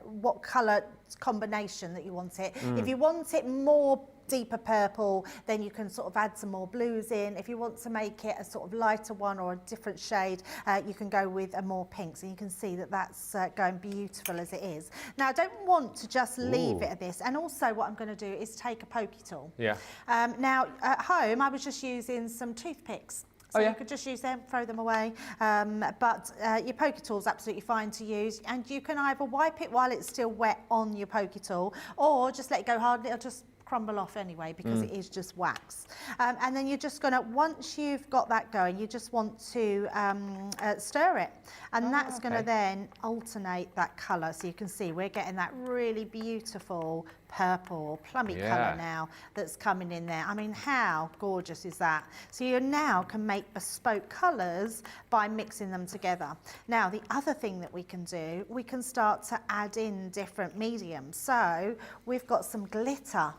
what colour combination that you want it. If you want it more deeper purple, then you can sort of add some more blues in. If you want to make it a sort of lighter one or a different shade, you can go with a more pink. So you can see that that's going beautiful as it is. Now I don't want to just leave it at this, and also what I'm going to do is take a pokey tool. Yeah. Now at home I was just using some toothpicks. So you could just use them, throw them away, but your poker tool is absolutely fine to use, and you can either wipe it while it's still wet on your poker tool, or just let it go hard, it'll just crumble off anyway because it is just wax. And then you're just going to, once you've got that going, you just want to stir it, and that's going to then alternate that colour. So you can see we're getting that really beautiful purple, plummy colour now that's coming in there. I mean, how gorgeous is that? So you now can make bespoke colours by mixing them together. Now, the other thing that we can do, we can start to add in different mediums. So we've got some glitter.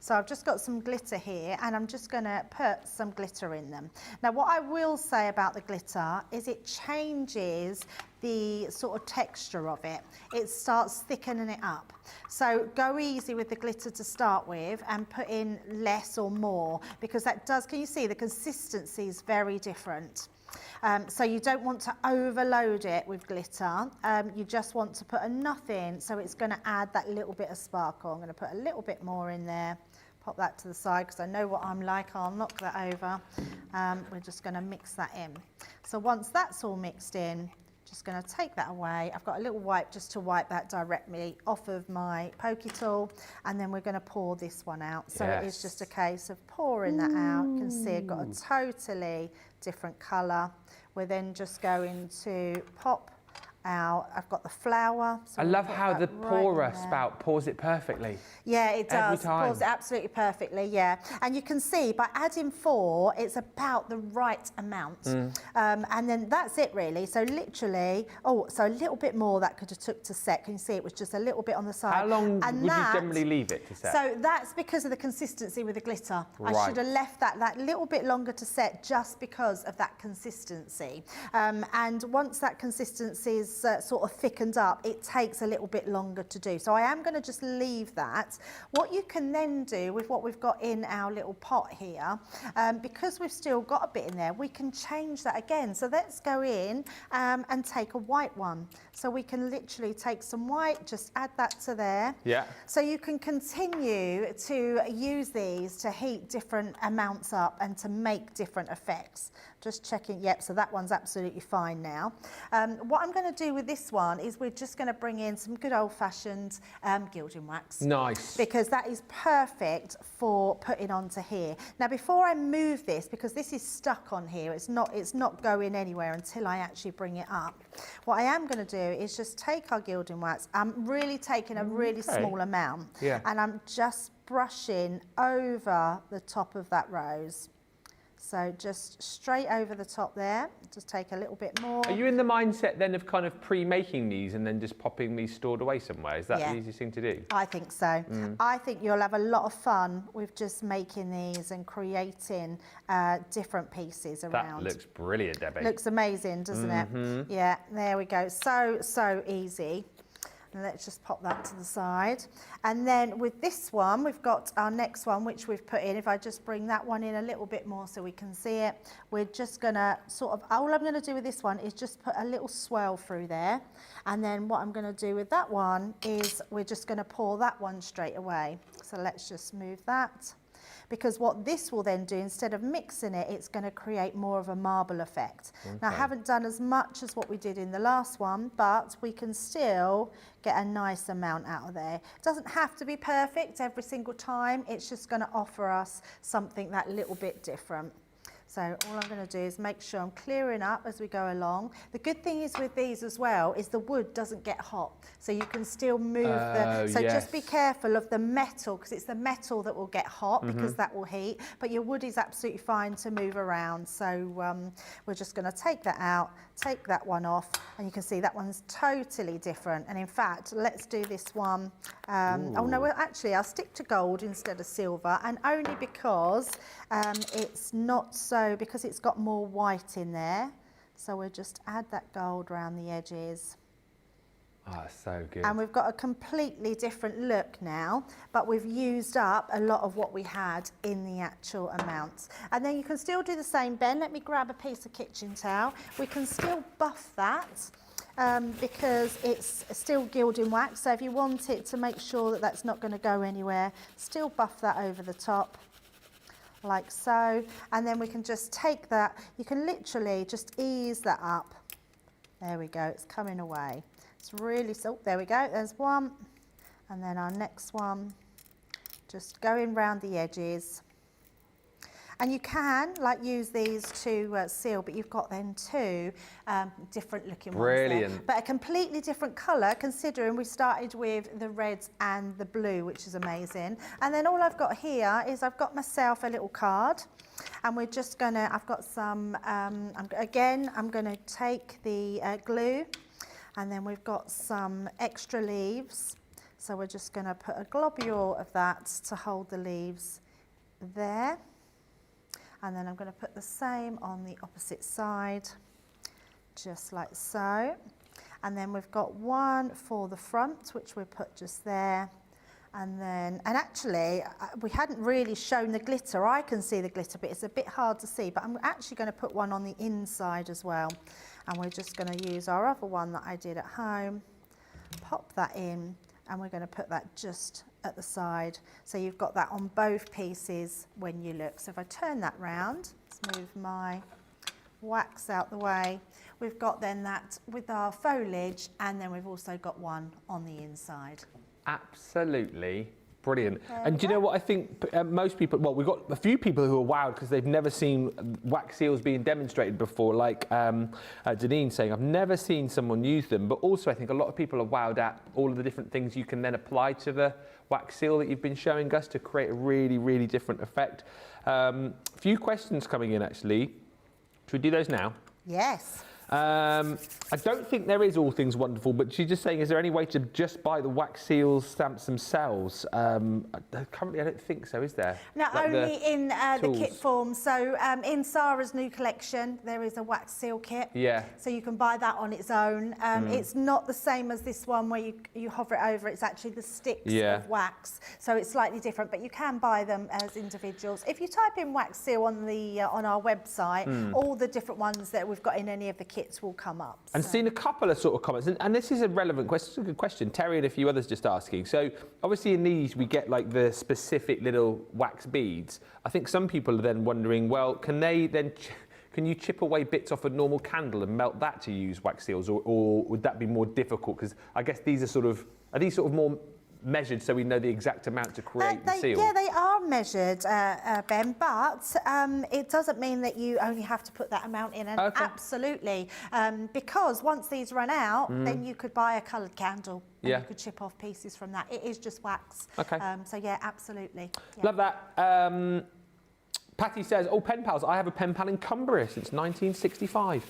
So I've just got some glitter here and I'm just going to put some glitter in them. Now what I will say about the glitter is it changes the sort of texture of it. It starts thickening it up. So go easy with the glitter to start with and put in less or more, because that does, can you see the consistency is very different. So you don't want to overload it with glitter. You just want to put enough in so it's going to add that little bit of sparkle. I'm going to put a little bit more in there. Pop that to the side because I know what I'm like. I'll knock that over. We're just going to mix that in. So once that's all mixed in, just going to take that away. I've got a little wipe just to wipe that directly off of my pokey tool, and then we're going to pour this one out. So it is just a case of pouring that out. You can see it got a totally different colour. We're then just going to pop out. I've got the flour. So I love how the pourer spout pours it perfectly. Yeah, it does. Every time. Pours it absolutely perfectly, yeah. And you can see by adding 4, it's about the right amount. And then that's it really. So literally, so a little bit more that could have took to set. Can you see it was just a little bit on the side? How long would you generally leave it to set? So that's because of the consistency with the glitter. Right. I should have left that little bit longer to set just because of that consistency. And once that consistency is sort of thickened up, it takes a little bit longer to do. So I am going to just leave that. What you can then do with what we've got in our little pot here, because we've still got a bit in there, we can change that again. So let's go in and take a white one. So we can literally take some white, just add that to there. Yeah. So you can continue to use these to heat different amounts up and to make different effects. Just checking, yep, so that one's absolutely fine now. What I'm going to do with this one is we're just going to bring in some good old-fashioned gilding wax. Nice. Because that is perfect for putting onto here. Now, before I move this, because this is stuck on here, it's not going anywhere until I actually bring it up. What I am going to do is just take our gilding wax. I'm really taking a really small amount. Yeah. And I'm just brushing over the top of that rose. So just straight over the top there, just take a little bit more. Are you in the mindset then of kind of pre-making these and then just popping these stored away somewhere? Is that the easiest thing to do? I think so. I think you'll have a lot of fun with just making these and creating different pieces around. That looks brilliant, Debbie. Looks amazing, doesn't it? Yeah, there we go. So easy. And let's just pop that to the side. And then with this one, we've got our next one, which we've put in. If I just bring that one in a little bit more so we can see it, we're just gonna all I'm gonna do with this one is just put a little swirl through there. And then what I'm gonna do with that one is we're just gonna pour that one straight away. So let's just move that. Because what this will then do, instead of mixing it, it's going to create more of a marble effect. Okay. Now, I haven't done as much as what we did in the last one, but we can still get a nice amount out of there. It doesn't have to be perfect every single time. It's just going to offer us something that little bit different. So all I'm going to do is make sure I'm clearing up as we go along. The good thing is with these as well is the wood doesn't get hot. So you can still move just be careful of the metal, because it's the metal that will get hot because that will heat. But your wood is absolutely fine to move around. So we're just going to take that out, take that one off, and you can see that one's totally different. And in fact, let's do this one. Oh no, well actually I'll stick to gold instead of silver, and only because it's not so, because it's got more white in there. So we'll just add that gold around the edges. Ah, so good. And we've got a completely different look now, but we've used up a lot of what we had in the actual amounts. And then you can still do the same, Ben. Let me grab a piece of kitchen towel. We can still buff that because it's still gilding wax. So if you want it to make sure that that's not going to go anywhere, still buff that over the top. Like so, and then we can just take that, you can literally just ease that up. There we go, it's coming away. It's really, so there we go, there's one. And then our next one, just going round the edges. And you can use these to seal, but you've got then 2 different looking ones there. But a completely different colour, considering we started with the reds and the blue, which is amazing. And then all I've got here is I've got myself a little card, and we're just gonna, I've got some, I'm gonna take the glue, and then we've got some extra leaves. So we're just going to put a globule of that to hold the leaves there. And then I'm going to put the same on the opposite side, just like so. And then we've got one for the front, which we put just there. And actually, we hadn't really shown the glitter. I can see the glitter, but it's a bit hard to see. But I'm actually going to put one on the inside as well. And we're just going to use our other one that I did at home, pop that in, and we're going to put that just at the side. So you've got that on both pieces when you look. So if I turn that round, let's move my wax out the way. We've got then that with our foliage, and then we've also got one on the inside. Absolutely brilliant. And do you know what I think most people, well, we've got a few people who are wowed because they've never seen wax seals being demonstrated before, like Janine saying, I've never seen someone use them. But also I think a lot of people are wowed at all of the different things you can then apply to the wax seal that you've been showing us to create a really, really different effect. A few questions coming in actually. Should we do those now? Yes. I don't think there is All Things Wonderful, but she's just saying, is there any way to just buy the wax seal stamps themselves? Currently, I don't think so, is there? Not like only in the kit tools. form. So in Sarah's new collection, there is a wax seal kit. Yeah. So you can buy that on its own. It's not the same as this one where you hover it over. It's actually the sticks of wax. So it's slightly different, but you can buy them as individuals. If you type in wax seal on the on our website, all the different ones that we've got in any of the kits will come up. And seen a couple of sort of comments, and this is a relevant question, it's a good question. Terry and a few others just asking. So obviously in these we get like the specific little wax beads. I think some people are then wondering, well, can you chip away bits off a normal candle and melt that to use wax seals, or would that be more difficult? Because I guess these are these sort of more measured so we know the exact amount to create the seal? Yeah, they are measured, Ben, but it doesn't mean that you only have to put that amount in. And absolutely, because once these run out, then you could buy a coloured candle and you could chip off pieces from that. It is just wax. Okay. So yeah, absolutely. Yeah. Love that. Patty says, oh, pen pals, I have a pen pal in Cumbria since 1965.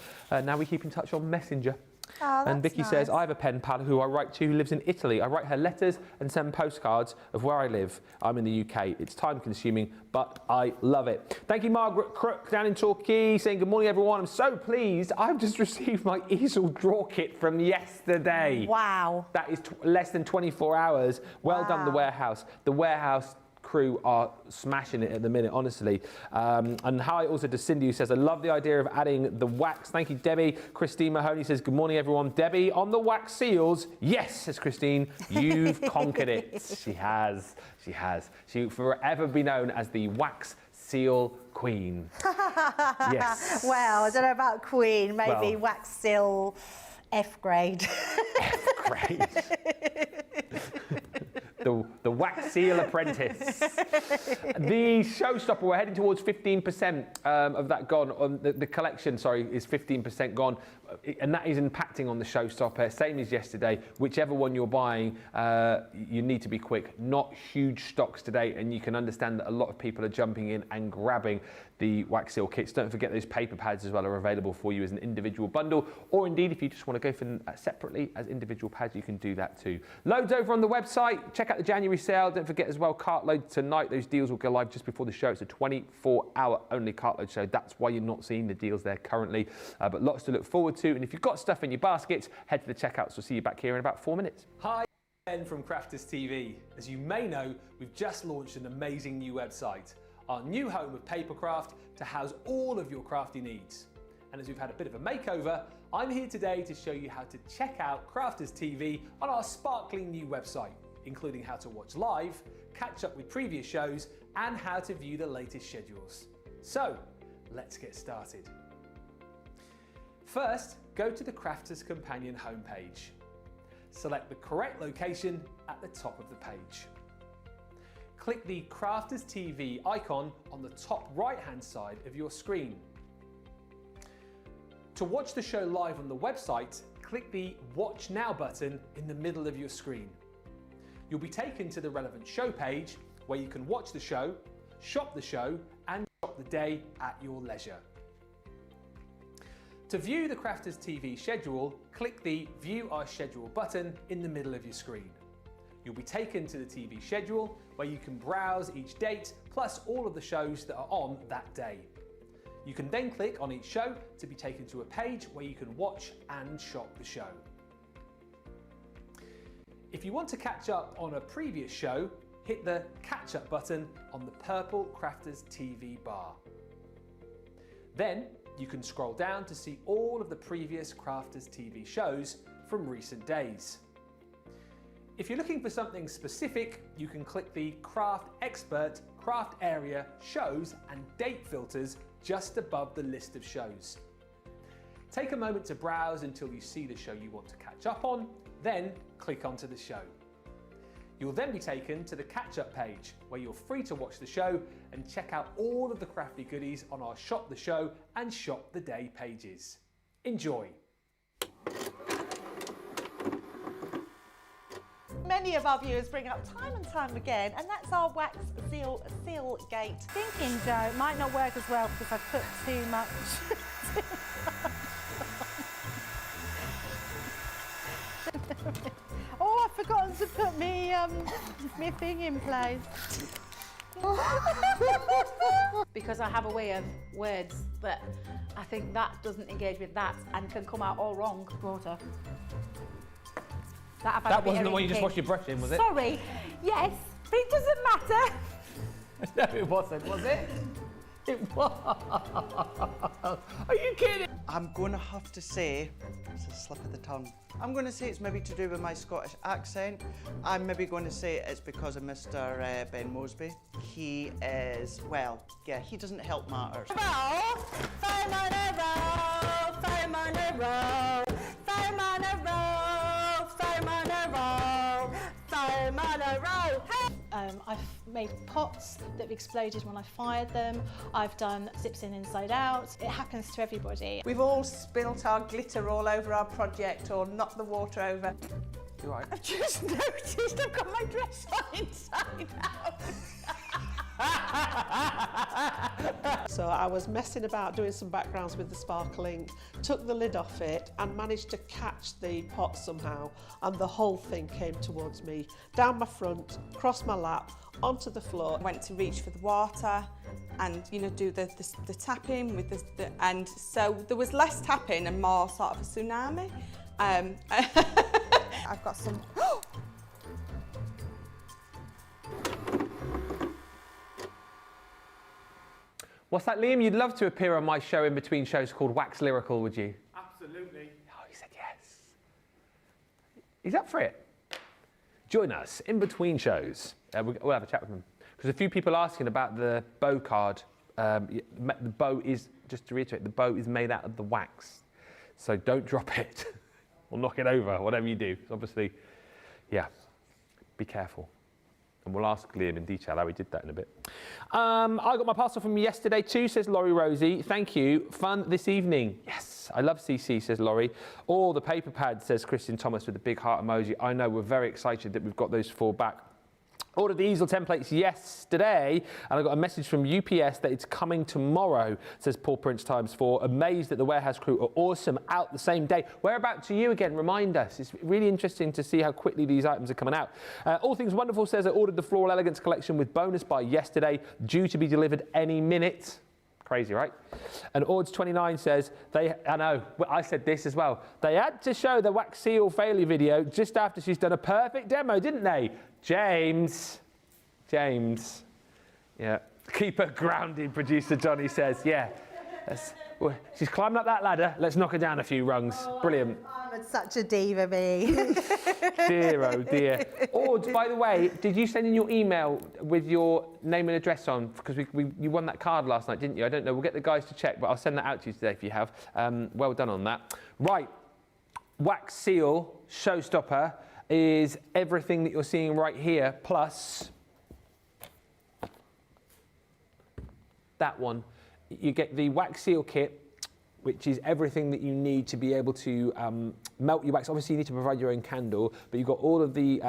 Now we keep in touch on Messenger. Oh, and Vicky says, I have a pen pal who I write to who lives in Italy. I write her letters and send postcards of where I live. I'm in the UK. It's time consuming, but I love it. Thank you, Margaret Crook down in Torquay, saying, good morning, everyone. I'm so pleased. I've just received my easel draw kit from yesterday. Wow. That is less than 24 hours. Well done, the warehouse. The warehouse crew are smashing it at the minute, honestly. And hi also to Cindy, who says, I love the idea of adding the wax. Thank you, Debbie. Christine Mahoney says, good morning, everyone. Debbie, on the wax seals. Yes, says Christine, you've conquered it. She has. She has. She will forever be known as the wax seal queen. Yes. Well, I don't know about queen, maybe wax seal F grade. F grade. The wax seal apprentice. The showstopper, we're heading towards 15% of that gone. On the collection, sorry, is 15% gone. And that is impacting on the showstopper, same as yesterday. Whichever one you're buying, you need to be quick. Not huge stocks today, and you can understand that a lot of people are jumping in and grabbing the wax seal kits. Don't forget those paper pads as well are available for you as an individual bundle, or indeed if you just want to go for them separately as individual pads, you can do that too. Loads over on the website. Check out the January sale. Don't forget as well, cart load tonight. Those deals will go live just before the show. It's a 24-hour only cart load show. That's why you're not seeing the deals there currently, but lots to look forward to. And if you've got stuff in your baskets, head to the checkouts. We'll see you back here in about 4 minutes. Hi, Ben from Crafters TV. As you may know, we've just launched an amazing new website, our new home of papercraft to house all of your crafty needs. And as we've had a bit of a makeover, I'm here today to show you how to check out Crafters TV on our sparkling new website, including how to watch live, catch up with previous shows, and how to view the latest schedules. So, let's get started. First, go to the Crafters Companion homepage. Select the correct location at the top of the page. Click the Crafters TV icon on the top right-hand side of your screen. To watch the show live on the website, click the Watch Now button in the middle of your screen. You'll be taken to the relevant show page where you can watch the show, shop the show, and shop the day at your leisure. To view the Crafters TV schedule, click the View Our Schedule button in the middle of your screen. You'll be taken to the TV schedule where you can browse each date plus all of the shows that are on that day. You can then click on each show to be taken to a page where you can watch and shop the show. If you want to catch up on a previous show, hit the Catch Up button on the purple Crafters TV bar. Then you can scroll down to see all of the previous Crafters TV shows from recent days. If you're looking for something specific, you can click the Craft Expert, Craft Area, Shows and Date filters just above the list of shows. Take a moment to browse until you see the show you want to catch up on, then click onto the show. You'll then be taken to the catch-up page where you're free to watch the show and check out all of the crafty goodies on our Shop the Show and Shop the Day pages. Enjoy! Many of our viewers bring up time and time again, and that's our wax seal gate. Thinking, Joe, it might not work as well because I've put too much. Oh, I've forgotten to put me thing in place. Because I have a way of words that I think that doesn't engage with that and can come out all wrong. Water. That wasn't the one you just washed your brush in, was it? Sorry, yes, but it doesn't matter. No, it wasn't, was it? It was. Are you kidding? I'm going to have to say, it's a slip of the tongue. I'm going to say it's maybe to do with my Scottish accent. I'm maybe going to say it's because of Mr. Ben Moseby. He is, well, yeah, he doesn't help matters. I've made pots that have exploded when I fired them. I've done zips in inside out. It happens to everybody. We've all spilt our glitter all over our project or knocked the water over. You all right? I've just noticed I've got my dress on inside out. So I was messing about doing some backgrounds with the sparkling, took the lid off it and managed to catch the pot somehow, and the whole thing came towards me, down my front, across my lap, onto the floor. I went to reach for the water and, you know, do the tapping with the and so there was less tapping and more sort of a tsunami. I've got some. What's that, Liam? You'd love to appear on my show in between shows called Wax Lyrical, would you? Absolutely. Oh, he said yes. He's up for it. Join us in between shows. We'll have a chat with him. Because a few people asking about the bow card. The bow is, just to reiterate, the bow is made out of the wax. So don't drop it or knock it over, whatever you do. Obviously, yeah, be careful. And we'll ask Liam in detail how he did that in a bit. I got my parcel from yesterday too, says Laurie Rosie. Thank you. Fun this evening. Yes, I love CC, says Laurie. All the paper pads, says Christian Thomas with the big heart emoji. I know, we're very excited that we've got those 4 back. Ordered the easel templates yesterday, and I got a message from UPS that it's coming tomorrow, says Paul Prince ×4. Amazed that the warehouse crew are awesome, out the same day. Whereabouts are you again? Remind us. It's really interesting to see how quickly these items are coming out. All Things Wonderful says I ordered the Floral Elegance collection with bonus buy yesterday, due to be delivered any minute. Crazy, right? And Ords29 says, I know, I said this as well. They had to show the wax seal failure video just after she's done a perfect demo, didn't they? James. Yeah. Keep her grounded, producer Johnny says. Yeah. She's climbing up that ladder. Let's knock her down a few rungs. Brilliant. I'm such a diva, me. Dear, oh dear. Ords, by the way, did you send in your email with your name and address on? Because you won that card last night, didn't you? I don't know. We'll get the guys to check, but I'll send that out to you today if you have. Well done on that. Right. Wax seal showstopper is everything that you're seeing right here, plus that one. You get the wax seal kit, which is everything that you need to be able to melt your wax. Obviously, you need to provide your own candle, but you've got all of the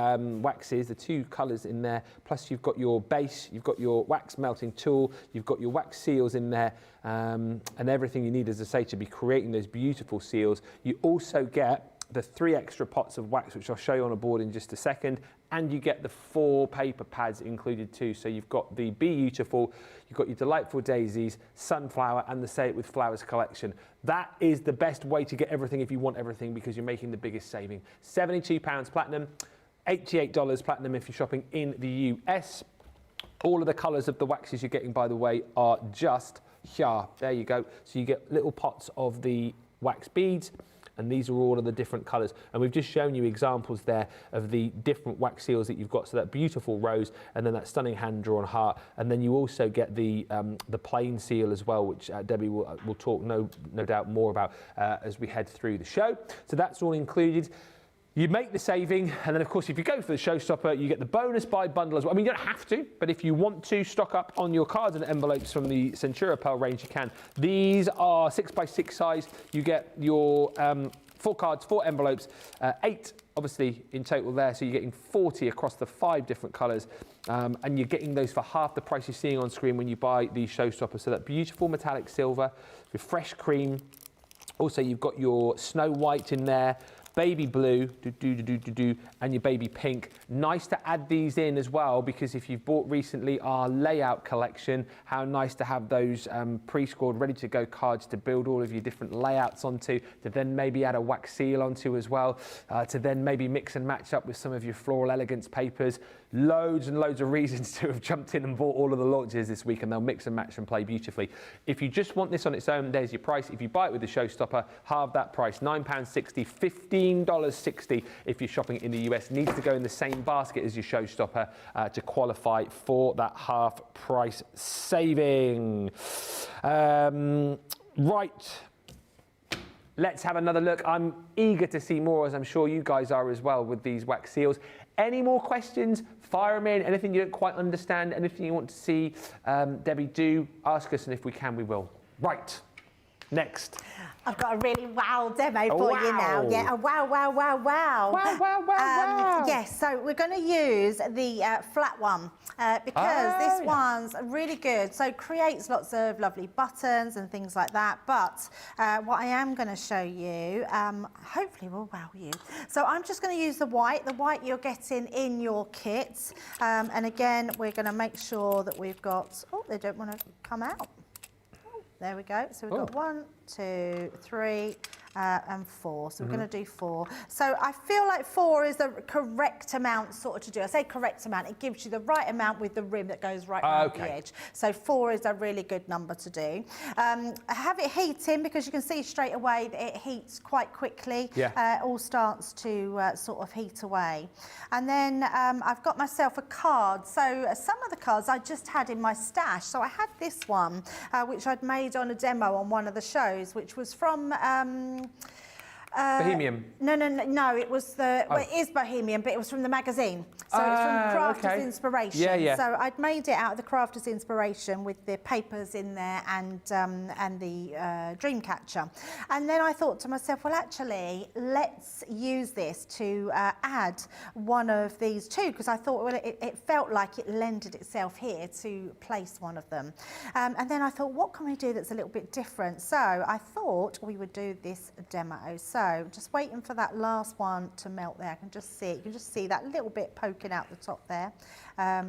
waxes, the 2 colours in there, plus you've got your base, you've got your wax melting tool, you've got your wax seals in there, and everything you need, as I say, to be creating those beautiful seals. You also get the 3 extra pots of wax, which I'll show you on a board in just a second, and you get the 4 paper pads included too. So you've got the Beautiful, you've got your Delightful Daisies, Sunflower, and the Say It With Flowers collection. That is the best way to get everything if you want everything, because you're making the biggest saving. £72 platinum, $88 platinum if you're shopping in the US. All of the colours of the waxes you're getting, by the way, are just here. There you go. So you get little pots of the wax beads, and these are all of the different colours. And we've just shown you examples there of the different wax seals that you've got. So that beautiful rose, and then that stunning hand-drawn heart. And then you also get the plain seal as well, which Debbie will talk no doubt more about as we head through the show. So that's all included. You make the saving, and then of course if you go for the showstopper, you get the bonus buy bundle as well. I mean, you don't have to, but if you want to stock up on your cards and envelopes from the Centura Pearl range, you can. These are 6x6 size. You get your 4 cards, 4 envelopes, 8 obviously in total there, so you're getting 40 across the 5 different colours, and you're getting those for half the price you're seeing on screen when you buy the showstopper. So that beautiful metallic silver with fresh cream. Also, you've got your Snow White in there, baby blue, and your baby pink. Nice to add these in as well, because if you've bought recently our layout collection, how nice to have those pre-scored, ready to go cards to build all of your different layouts onto, to then maybe add a wax seal onto as well, to then maybe mix and match up with some of your Floral Elegance papers. Loads and loads of reasons to have jumped in and bought all of the launches this week, and they'll mix and match and play beautifully. If you just want this on its own, there's your price. If you buy it with the showstopper, halve that price, £9.60, $15.60 if you're shopping in the US. Needs to go in the same basket as your showstopper to qualify for that half price saving. Right. Let's have another look. I'm eager to see more, as I'm sure you guys are as well, with these wax seals. Any more questions? Fire them in. Anything you don't quite understand, anything you want to see Debbie do, ask us, and if we can, we will. Right. Next. I've got a really wow demo for you now. Yeah, a wow. Yes, so we're going to use the flat one because this one's really good. So it creates lots of lovely buttons and things like that. But what I am going to show you, hopefully will wow you. So I'm just going to use the white you're getting in your kit. And again, we're going to make sure that we've got, oh, they don't want to come out. There we go. So we've got 1, 2, 3, and 4. So we're going to do 4. So I feel like 4 is the correct amount sort of to do. I say correct amount, it gives you the right amount with the rim that goes right around the edge. So 4 is a really good number to do. Have it heating, because you can see straight away that it heats quite quickly. Yeah. It all starts to sort of heat away. And then I've got myself a card. So some of the cards I just had in my stash. So I had this one, which I'd made on a demo on one of the shows, which was from Bohemian. No, it was well, it is Bohemian, but it was from the magazine. So it's from Crafter's Inspiration. Yeah. So I'd made it out of the Crafter's Inspiration with the papers in there and the Dreamcatcher. And then I thought to myself, well, actually, let's use this to add one of these two, because I thought, well, it felt like it lended itself here to place one of them. And then I thought, what can we do that's a little bit different? So I thought we would do this demo. So just waiting for that last one to melt there. I can just see it. You can just see that little bit poking out the top there.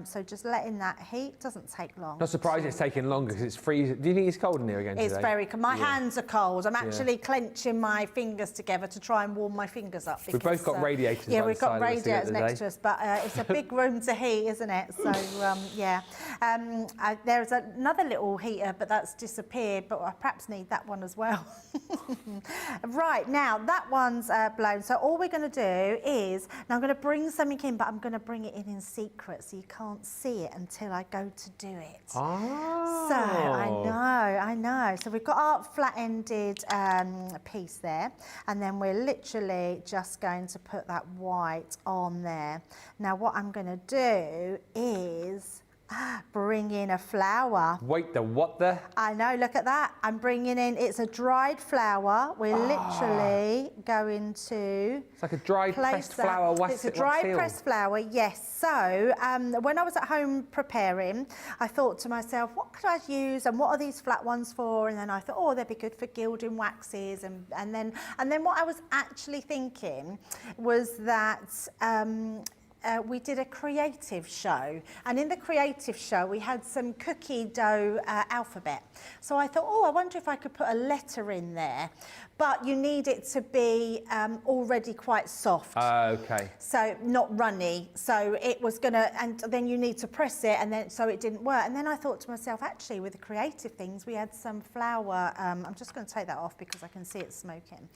So just letting that heat. Doesn't take long. Not surprised it's taking longer because it's freezing. Do you think it's cold in here again It's today? very cold. My hands are cold. I'm actually clenching my fingers together to try and warm my fingers up. Because, we've both got radiators. Yeah, we've got radiators next to us, but it's a big room to heat, isn't it? So yeah. There's another little heater, but that's disappeared. But I perhaps need that one as well. Right, now that one's blown. So all we're going to do is, now I'm going to bring something in, but I'm going to bring it in secret, so you can't see it until I go to do it. Oh. So I know. So we've got our flat-ended piece there, and then we're literally just going to put that white on there. Now what I'm going to do is bring in a flower. Wait, what the? I know, look at that. I'm bringing in, it's a dried flower. We're literally going to... It's like a dried pressed flower. It's a dried pressed flower, yes. So when I was at home preparing, I thought to myself, what could I use and what are these flat ones for? And then I thought, oh, they'd be good for gilding waxes. And then what I was actually thinking was that we did a creative show, and in the creative show we had some cookie dough alphabet. So I thought, oh, I wonder if I could put a letter in there, but you need it to be already quite soft. Okay. So not runny. So it was gonna, and then you need to press it, and then so it didn't work. And then I thought to myself, actually, with the creative things, we had some flour. I'm just going to take that off because I can see it smoking.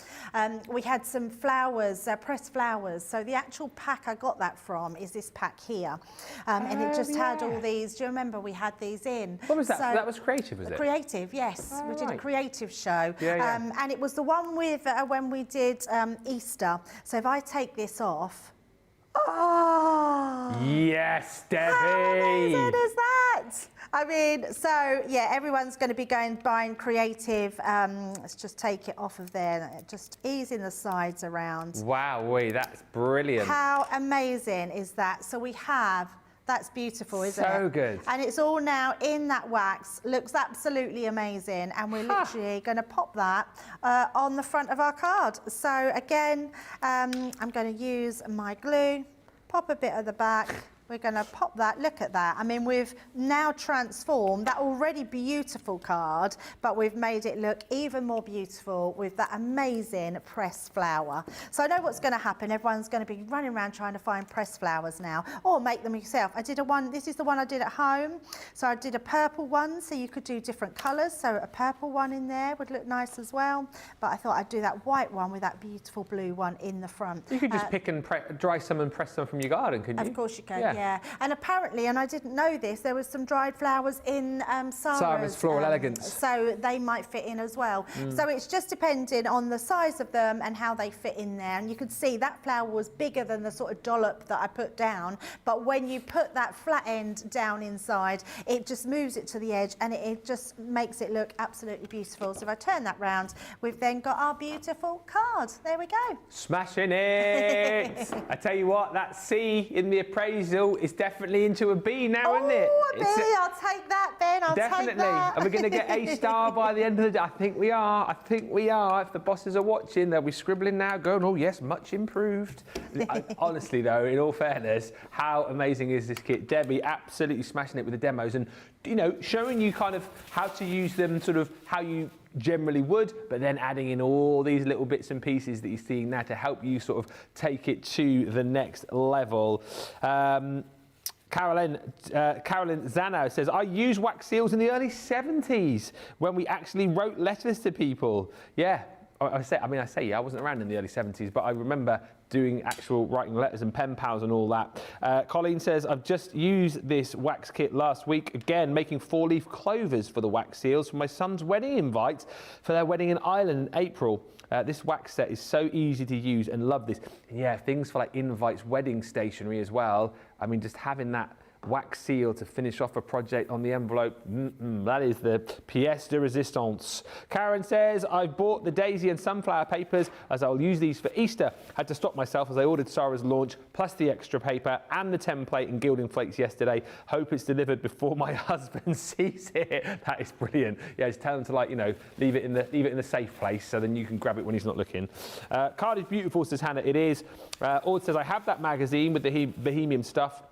We had some flowers, pressed flowers. So the actual pack I got that from is this pack here, and it just had all these. Do you remember we had these in? What was that? So, That was creative, was it? Creative, yes. We did a right. creative show, Yeah. and it was the one with when we did Easter. So if I take this off, oh, Yes, Debbie. how amazing is that? I mean, so yeah, everyone's going to be buying creative. Let's just take it off of there, just easing the sides around. Wow, that's brilliant. How amazing is that? So we have. That's beautiful, isn't it? So good. And it's all now in that wax. Looks absolutely amazing. And we're literally going to pop that on the front of our card. So again, I'm going to use my glue, pop a bit at the back. We're going to pop that. Look at that. I mean, we've now transformed that already beautiful card, but we've made it look even more beautiful with that amazing pressed flower. So I know what's going to happen. Everyone's going to be running around trying to find pressed flowers now, or make them yourself. I did this is the one I did at home. So I did a purple one, so you could do different colours. So a purple one in there would look nice as well. But I thought I'd do that white one with that beautiful blue one in the front. You could just pick and dry some and press some from your garden, couldn't you? Of course you can, yeah. And apparently, and I didn't know this, there was some dried flowers in Sarah's Floral Elegance. So they might fit in as well. So it's just depending on the size of them and how they fit in there. And you could see that flower was bigger than the sort of dollop that I put down. But when you put that flat end down inside, it just moves it to the edge, and it just makes it look absolutely beautiful. So if I turn that round, we've then got our beautiful card. There we go. Smashing it! I tell you what, that C in the appraisal is definitely into a B now, isn't it? Oh, a B, I'll take that, Ben, I'll Definitely. take that. Are we going to get A star by the end of the day? I think we are. I think we are. If the bosses are watching, they'll be scribbling now, going, oh, yes, much improved. Honestly, though, in all fairness, how amazing is this kit? Debbie absolutely smashing it with the demos and, you know, showing you kind of how to use them, sort of how you generally would, but then adding in all these little bits and pieces that you're seeing now to help you sort of take it to the next level. Carolyn Zano says, I used wax seals in the early 70s when we actually wrote letters to people. Yeah, I say, I wasn't around in the early 70s, but I remember doing actual writing letters and pen pals and all that. Colleen says, I've just used this wax kit last week, again, making 4-leaf clovers for the wax seals for my son's wedding invites for their wedding in Ireland in April. This wax set is so easy to use and love this. And yeah, things for like invites, wedding stationery as well. I mean, just having that wax seal to finish off a project on the envelope, that is the pièce de résistance. Karen says, I bought the daisy and sunflower papers as I'll use these for Easter. Had to stop myself as I ordered Sarah's launch, plus the extra paper and the template and gilding flakes yesterday. Hope it's delivered before my husband sees it. That is brilliant. Yeah, just tell him to, like, you know, leave it in the safe place so then you can grab it when he's not looking. Card is beautiful, says Hannah. It is. Ord says, I have that magazine with the Bohemian stuff.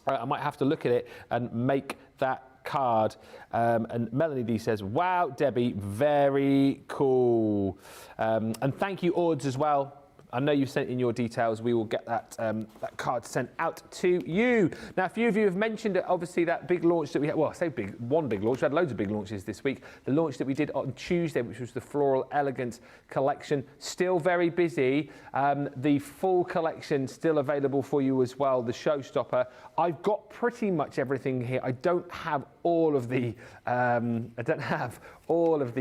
I might have to look at it and make that card. And Melanie D says, wow, Debbie, very cool. And thank you, Ords, as well. I know you've sent in your details. We will get that card sent out to you. Now, a few of you have mentioned, obviously, that big launch that we had. Well, I say one big launch. We had loads of big launches this week. The launch that we did on Tuesday, which was the Floral Elegance collection, still very busy. The full collection still available for you as well, the showstopper. I've got pretty much everything here. I don't have all of the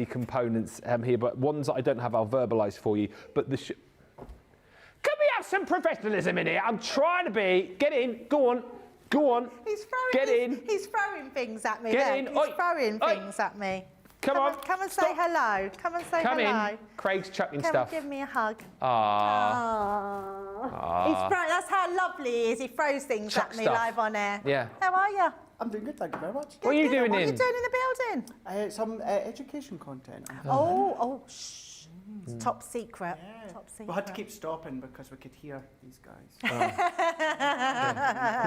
components here, but ones that I don't have, I'll verbalise for you. But can we have some professionalism in here? I'm trying to be. Get in. Go on. Go on. He's throwing. Get in. He's throwing things at me. Get in. He's throwing things at me. Come on. Come and say hello. Come and say hello. Come in. Craig's chucking stuff. Come and give me a hug. Aww. That's how lovely he is. He throws things Chuck at me stuff. live on air. Yeah. How are you? I'm doing good, thank you very much. What are you doing What in? are you doing in the building? Some education content. Oh, shh. It's top secret. Yeah. Top secret. We had to keep stopping because we could hear these guys.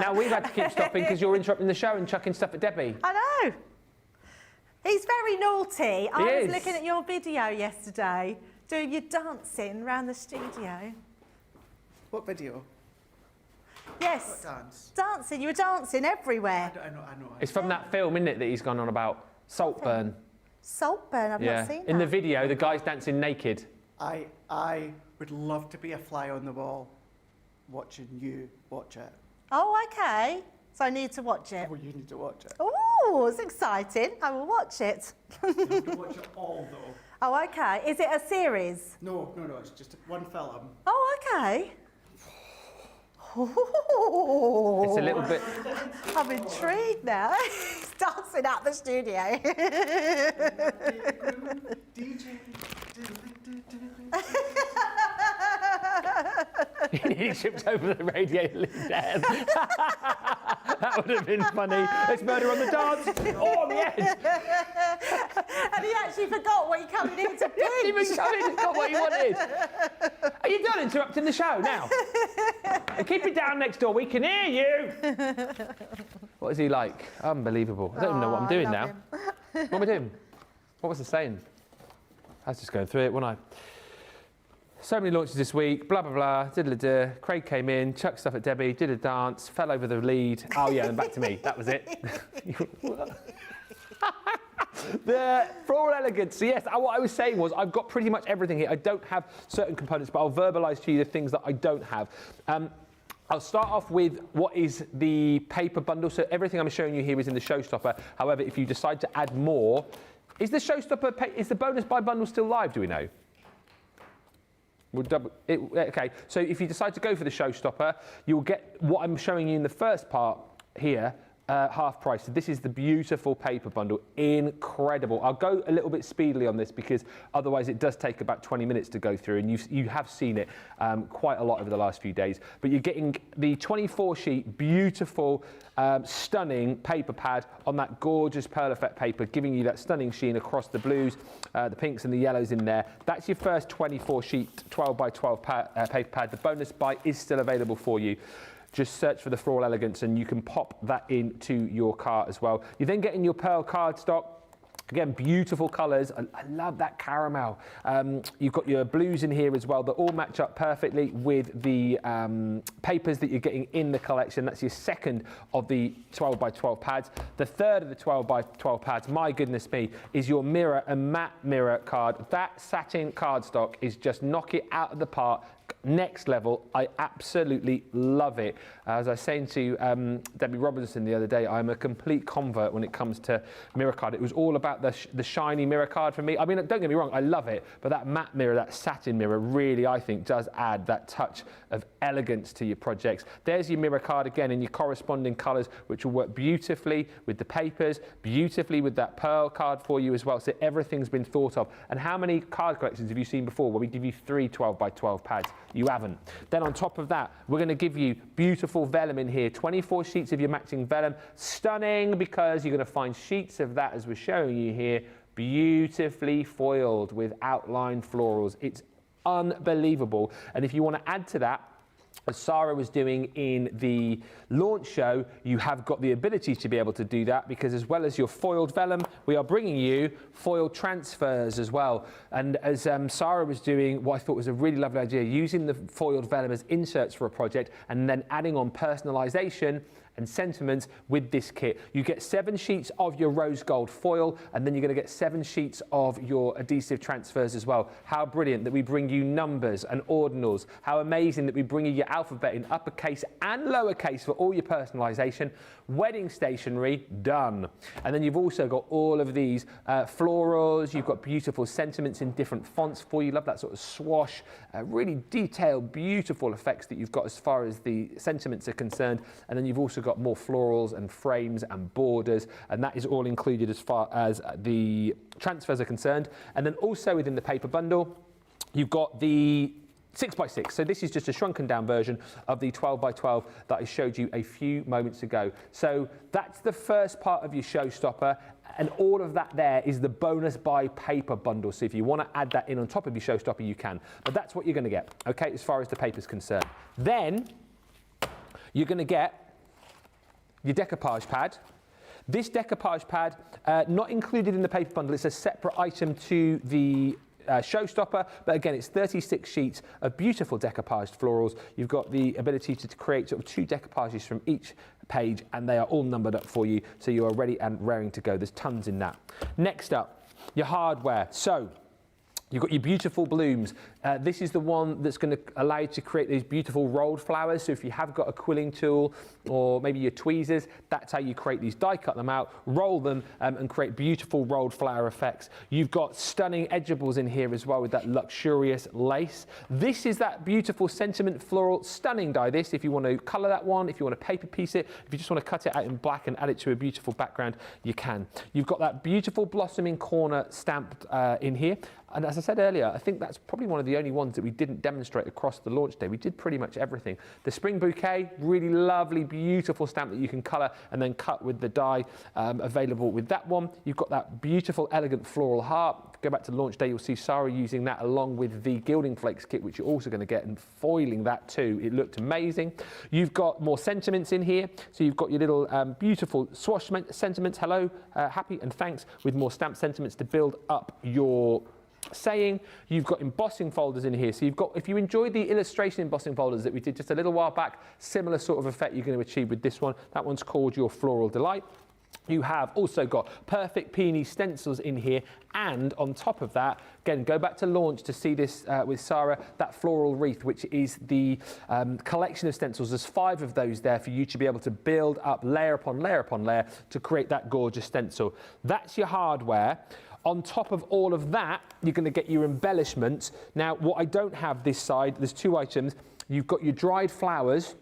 Now we've had to keep stopping because you're interrupting the show and chucking stuff at Debbie. I know. He's very naughty. I was is. looking at your video yesterday, doing your dancing around the studio. What video? Yes. What dance? Dancing. You were dancing everywhere. I know. It's from that film, isn't it, that he's gone on about? Saltburn. Saltburn. I've not seen that. In the video, the guy's dancing naked. I would love to be a fly on the wall watching you watch it. Oh, okay. So I need to watch it. Oh, you need to watch it. Oh, it's exciting. I will watch it. You have to watch it all, though. Oh, okay. Is it a series? No, it's just one film. Oh, okay. It's a little bit... I'm intrigued now. He's dancing out the studio. DJ. He tripped over the radiator lid there. That would have been funny. There's murder on the dance. Oh, on the edge. And he actually forgot what he coming in to He didn't even pinch. come in and got what he wanted. Are you done interrupting the show now? Keep it down next door. We can hear you. What is he like? Unbelievable. I don't even know what I'm doing now. What am I doing? What was I saying? I was just going through it, wasn't I? So many launches this week, blah, blah, blah, diddle-a-duh. Craig came in, chucked stuff at Debbie, did a dance, fell over the lead. Oh, yeah, and back to me. That was it. The Floral Elegance. So yes, what I was saying was I've got pretty much everything here. I don't have certain components, but I'll verbalise to you the things that I don't have. I'll start off with what is the paper bundle. So everything I'm showing you here is in the showstopper. However, if you decide to add more, is the showstopper, is the bonus buy bundle still live, do we know? Okay, so if you decide to go for the showstopper, you'll get what I'm showing you in the first part here, half price. So this is the beautiful paper bundle, incredible. I'll go a little bit speedily on this because otherwise it does take about 20 minutes to go through, and you have seen it quite a lot over the last few days. But you're getting the 24 sheet, beautiful, stunning paper pad on that gorgeous pearl effect paper, giving you that stunning sheen across the blues, the pinks and the yellows in there. That's your first 24 sheet 12 by 12 paper pad. The bonus buy is still available for you. Just search for the Floral Elegance and you can pop that into your cart as well. You're then getting your pearl cardstock. Again, beautiful colours. I love that caramel. You've got your blues in here as well that all match up perfectly with the papers that you're getting in the collection. That's your second of the 12 by 12 pads. The third of the 12 by 12 pads, my goodness me, is your mirror and matte mirror card. That satin cardstock is just knock it out of the park. Next level. I absolutely love it. As I was saying to Debbie Robinson the other day, I'm a complete convert when it comes to mirror card. It was all about the shiny mirror card for me. I mean, don't get me wrong, I love it, but that matte mirror, that satin mirror really, I think, does add that touch of elegance to your projects. There's your mirror card again in your corresponding colours, which will work beautifully with the papers, beautifully with that pearl card for you as well. So everything's been thought of. And how many card collections have you seen before where we give you 3 12 by 12 pads? You haven't. Then on top of that, we're going to give you beautiful vellum in here, 24 sheets of your matching vellum. Stunning, because you're going to find sheets of that, as we're showing you here, beautifully foiled with outline florals. It's unbelievable. And if you want to add to that, as Sarah was doing in the launch show, you have got the ability to be able to do that, because as well as your foiled vellum, we are bringing you foiled transfers as well. And as Sarah was doing, what I thought was a really lovely idea, using the foiled vellum as inserts for a project and then adding on personalisation and sentiments with this kit. You get 7 sheets of your rose gold foil, and then you're going to get 7 sheets of your adhesive transfers as well. How brilliant that we bring you numbers and ordinals. How amazing that we bring you your alphabet in uppercase and lowercase for all your personalisation. Wedding stationery, done. And then you've also got all of these florals. You've got beautiful sentiments in different fonts for you. Love that sort of swash, really detailed, beautiful effects that you've got as far as the sentiments are concerned. And then you've also got more florals and frames and borders, and that is all included as far as the transfers are concerned. And then also within the paper bundle, you've got the 6x6. So this is just a shrunken down version of the 12 by 12 that I showed you a few moments ago. So that's the first part of your showstopper. And all of that there is the bonus buy paper bundle. So if you want to add that in on top of your showstopper, you can. But that's what you're going to get, okay, as far as the paper's concerned. Then you're going to get your decoupage pad. This decoupage pad, not included in the paper bundle, it's a separate item to the showstopper, but again, it's 36 sheets of beautiful decoupaged florals. You've got the ability to create sort of 2 decoupages from each page, and they are all numbered up for you, so you are ready and raring to go. There's tons in that. Next up, your hardware. So you've got your beautiful blooms. This is the one that's going to allow you to create these beautiful rolled flowers. So if you have got a quilling tool or maybe your tweezers, that's how you create these. Die cut them out, roll them and create beautiful rolled flower effects. You've got stunning edgeables in here as well with that luxurious lace. This is that beautiful sentiment floral, stunning die this. If you want to colour that one, if you want to paper piece it, if you just want to cut it out in black and add it to a beautiful background, you can. You've got that beautiful blossoming corner stamped in here. And as I said earlier, I think that's probably one of the only ones that we didn't demonstrate across the launch day. We did pretty much everything. The spring bouquet, really lovely, beautiful stamp that you can colour and then cut with the die available with that one. You've got that beautiful, elegant floral heart. If you go back to launch day, you'll see Sarah using that along with the Gilding Flakes kit, which you're also going to get, and foiling that too. It looked amazing. You've got more sentiments in here. So you've got your little beautiful swash sentiments, hello, happy and thanks, with more stamp sentiments to build up your saying. You've got embossing folders in here. So you've got, if you enjoyed the illustration embossing folders that we did just a little while back, similar sort of effect you're going to achieve with this one. That one's called your Floral Delight. You have also got perfect peony stencils in here, and on top of that, again, go back to launch to see this with Sarah, that floral wreath, which is the collection of stencils. There's 5 of those there for you to be able to build up layer upon layer upon layer to create that gorgeous stencil. That's your hardware. On top of all of that, you're going to get your embellishments. Now, what I don't have this side, there's 2 items. You've got your dried flowers.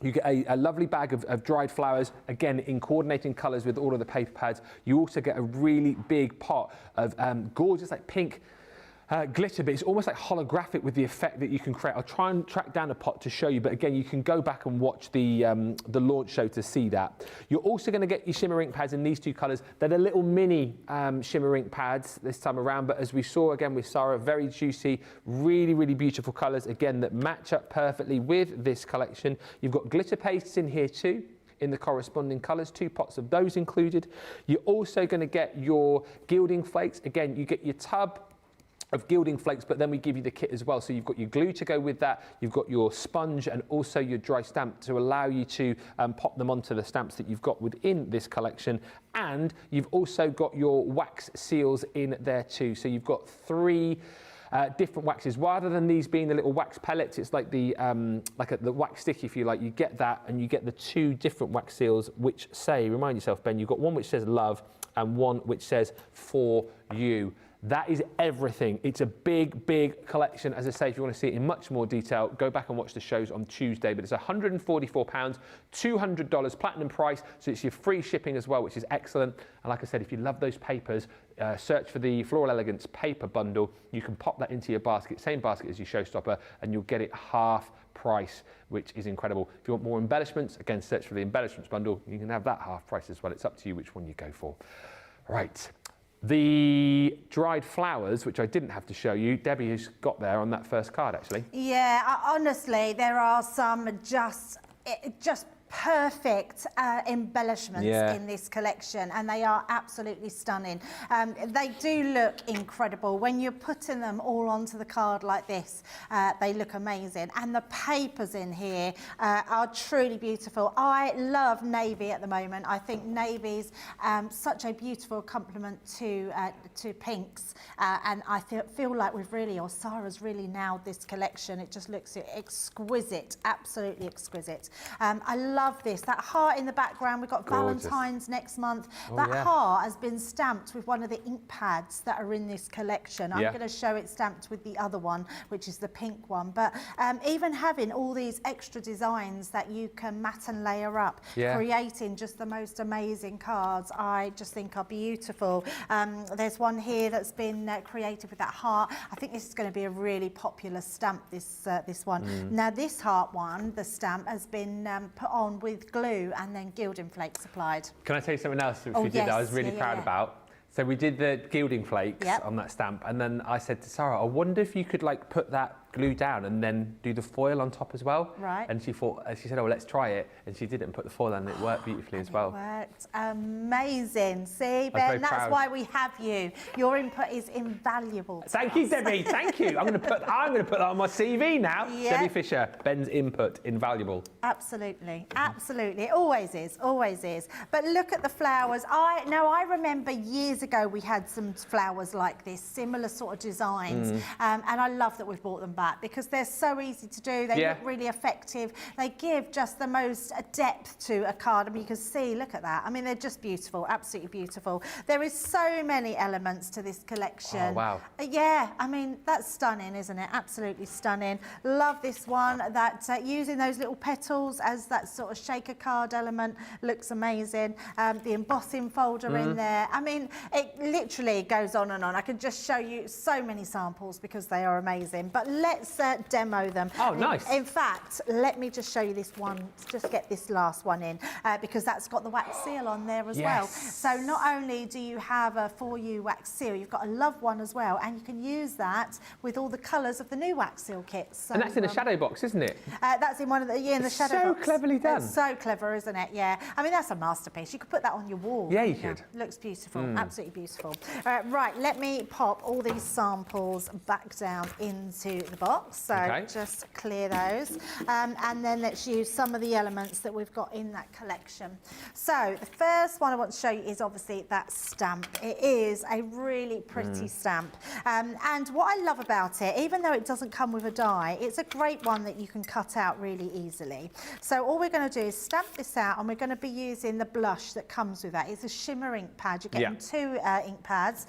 You get a lovely bag of dried flowers, again, in coordinating colours with all of the paper pads. You also get a really big pot of gorgeous, like pink glitter, but it's almost like holographic with the effect that you can create. I'll try and track down a pot to show you, but again, you can go back and watch the launch show to see that. You're also going to get your shimmer ink pads in these 2 colours. They're the little mini shimmer ink pads this time around, but as we saw again with Sarah, very juicy, really, really beautiful colours, again, that match up perfectly with this collection. You've got glitter pastes in here too, in the corresponding colours, 2 pots of those included. You're also going to get your gilding flakes. Again, you get your tub of gilding flakes, but then we give you the kit as well. So you've got your glue to go with that, you've got your sponge and also your dry stamp to allow you to pop them onto the stamps that you've got within this collection. And you've also got your wax seals in there too. So you've got 3 different waxes. Rather than these being the little wax pellets, it's like the the wax stick, if you like. You get that, and you get the 2 different wax seals, which say, remind yourself, Ben, you've got one which says love and one which says for you. That is everything. It's a big, big collection. As I say, if you want to see it in much more detail, go back and watch the shows on Tuesday. But it's £144, $200 platinum price. So it's your free shipping as well, which is excellent. And like I said, if you love those papers, search for the Floral Elegance paper bundle. You can pop that into your basket, same basket as your showstopper, and you'll get it half price, which is incredible. If you want more embellishments, again, search for the embellishments bundle. You can have that half price as well. It's up to you which one you go for. Right. The dried flowers, which I didn't have to show you, Debbie has got there on that first card, actually. Yeah, honestly, there are some just perfect embellishments in this collection, and they are absolutely stunning. They do look incredible. When you're putting them all onto the card like this, they look amazing. And the papers in here are truly beautiful. I love navy at the moment. I think navy's such a beautiful complement to pinks, and I feel like we've really, or Sarah's really nailed this collection. It just looks exquisite, absolutely exquisite. I love this. That heart in the background, we've got gorgeous. Valentine's next month. That heart has been stamped with one of the ink pads that are in this collection. I'm going to show it stamped with the other one, which is the pink one. But even having all these extra designs that you can matte and layer up, creating just the most amazing cards, I just think are beautiful. There's one here that's been created with that heart. I think this is going to be a really popular stamp, this one. Now this heart one, the stamp, has been put on on with glue and then gilding flakes applied. Can I tell you something else which Oh, we did that I was yes. really Yeah, proud yeah. about? So we did the gilding flakes Yep. on that stamp, and then I said to Sarah, I wonder if you could like put that glue down and then do the foil on top as well. Right. And she said, oh, well, let's try it. And she did it and put the foil on, and it worked beautifully as well. It worked amazing. See, very Ben, that's proud. why we have you. Your input is invaluable to Thank you, us. Debbie. Thank you. I'm going to put that on my CV now. Yeah. Debbie Fisher, Ben's input, invaluable. Absolutely, absolutely. It always is, always is. But look at the flowers. I remember years ago we had some flowers like this, similar sort of designs, and I love that we've brought them back because they're so easy to do. They Yeah. look really effective. They give just the most depth to a card. I mean, you can see, look at that. I mean, they're just beautiful, absolutely beautiful. There is so many elements to this collection. Oh, wow. Yeah, I mean, that's stunning, isn't it? Absolutely stunning. Love this one. That using those little petals as that sort of shaker card element looks amazing. The embossing folder in there. I mean, it literally goes on and on. I could just show you so many samples because they are amazing. But let's demo them. Oh, nice. In fact, let me just show you this one. Just get this last one in because that's got the wax seal on there as well. Yes. So not only do you have a For You wax seal, you've got a Love one as well, and you can use that with all the colours of the new wax seal kits. So, And that's in a shadow box, isn't it? that's in one of the in the It's shadow so box. cleverly done. It's so clever, isn't it? Yeah. I mean, that's a masterpiece. You could put that on your wall. Yeah, you know. could. Looks beautiful. Absolutely beautiful. Right, let me pop all these samples back down into the box. So Okay. just clear those, and then let's use some of the elements that we've got in that collection. So the first one I want to show you is obviously that stamp. It is a really pretty stamp, and what I love about it, even though it doesn't come with a die, it's a great one that you can cut out really easily. So all we're going to do is stamp this out, and we're going to be using the blush that comes with that. It's a shimmer ink pad. You're getting two ink pads.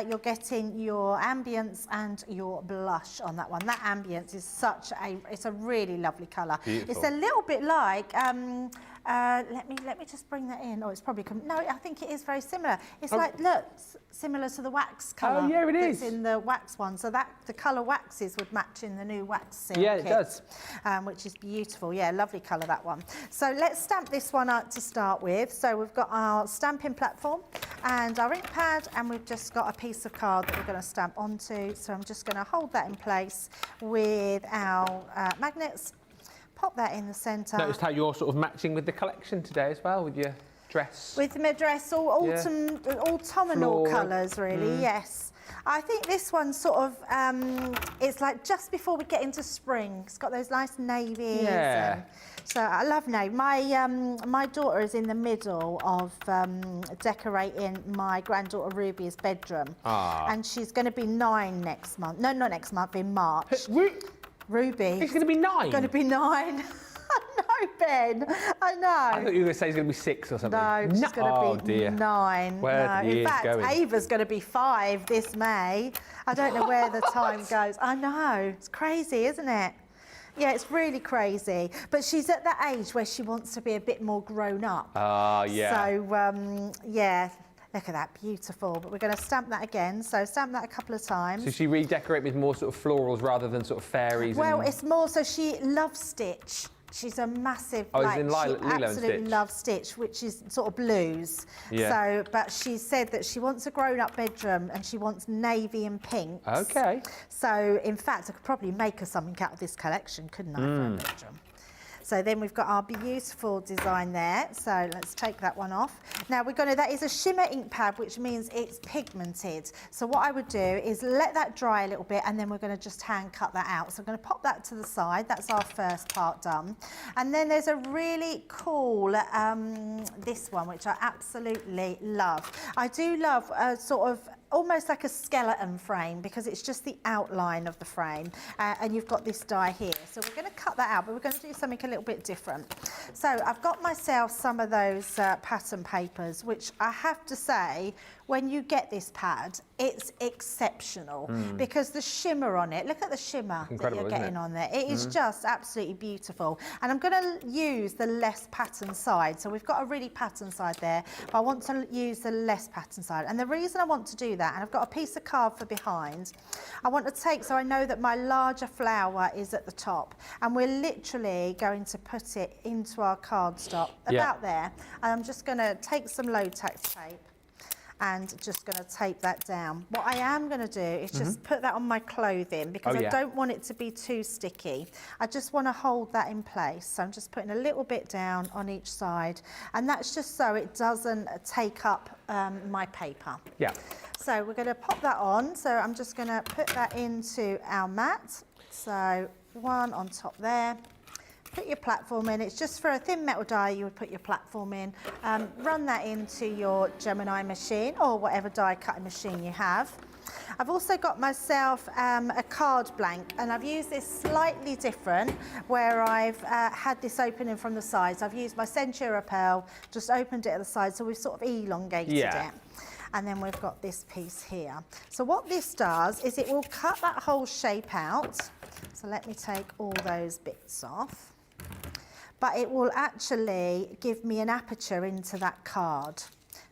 You're getting your ambience and your blush on that one. That ambience is it's a really lovely colour. Beautiful. It's a little bit like let me just bring that in. Oh, it's probably no. I think it is very similar. It's like look, similar to the wax colour. Oh, yeah, it that's is. in the wax one. So that the colour waxes would match in the new wax seal Yeah, it kit, does. which is beautiful. Yeah, lovely colour that one. So let's stamp this one out to start with. So we've got our stamping platform and our ink pad, and we've just got a piece of card that we're going to stamp onto. So I'm just going to hold that in place with our magnets. Pop that in the centre. Noticed how you're sort of matching with the collection today as well, with your dress. With my dress, all autumnal Floral. colours, really, yes. I think this one sort of, it's like just before we get into spring. It's got those nice navies. Yeah. So I love navy. My daughter is in the middle of decorating my granddaughter Ruby's bedroom. Ah. And she's going to be 9 next month. No, not next month, in March. Ruby. It's going to be 9. Going to be 9. I know, Ben. I know. I thought you were going to say it's going to be 6 or something. No, she's going to be dear. 9. Where are the In years fact, going? Ava's going to be 5 this May. I don't know where the time goes. I know. It's crazy, isn't it? Yeah, it's really crazy. But she's at that age where she wants to be a bit more grown up. Ah, yeah. So, yeah. Look at that, beautiful. But we're going to stamp that again. So stamp that a couple of times. So she redecorate with more sort of florals rather than sort of fairies? Well, and... it's more so she loves Stitch. She's a massive, Oh, like, as in she Lilo and absolutely Stitch? loves Stitch, which is sort of blues. Yeah. So, but she said that she wants a grown-up bedroom and she wants navy and pinks. Okay. So, in fact, I could probably make her something out of this collection, couldn't I, for a bedroom? So then we've got our beautiful design there. So let's take that one off. Now that is a shimmer ink pad, which means it's pigmented. So what I would do is let that dry a little bit, and then we're going to just hand cut that out. So I'm going to pop that to the side. That's our first part done. And then there's a really cool, this one, which I absolutely love. I do love sort of almost like a skeleton frame because it's just the outline of the frame, and you've got this die here. So we're going to cut that out, but we're going to do something a little bit different. So I've got myself some of those pattern papers, which I have to say, when you get this pad, it's exceptional because the shimmer on it, look at the shimmer that you're getting on there. It is just absolutely beautiful. And I'm going to use the less pattern side. So we've got a really pattern side there, but I want to use the less pattern side. And the reason I want to do that, and I've got a piece of card for behind, I want to take, so I know that my larger flower is at the top, and we're literally going to put it into our cardstock about there. And I'm just going to take some low tack tape and just going to tape that down. What I am going to do is just put that on my clothing, because I don't want it to be too sticky. I just want to hold that in place. So I'm just putting a little bit down on each side, and that's just so it doesn't take up my paper. Yeah. So we're going to pop that on. So I'm just going to put that into our mat. So one on top there. Put your platform in. It's just for a thin metal die you would put your platform in. Run that into your Gemini machine or whatever die cutting machine you have. I've also got myself a card blank, and I've used this slightly different, where I've had this opening from the sides. I've used my Centura Pearl, just opened it at the side, so we've sort of elongated it. And then we've got this piece here. So what this does is it will cut that whole shape out. So let me take all those bits off. But it will actually give me an aperture into that card.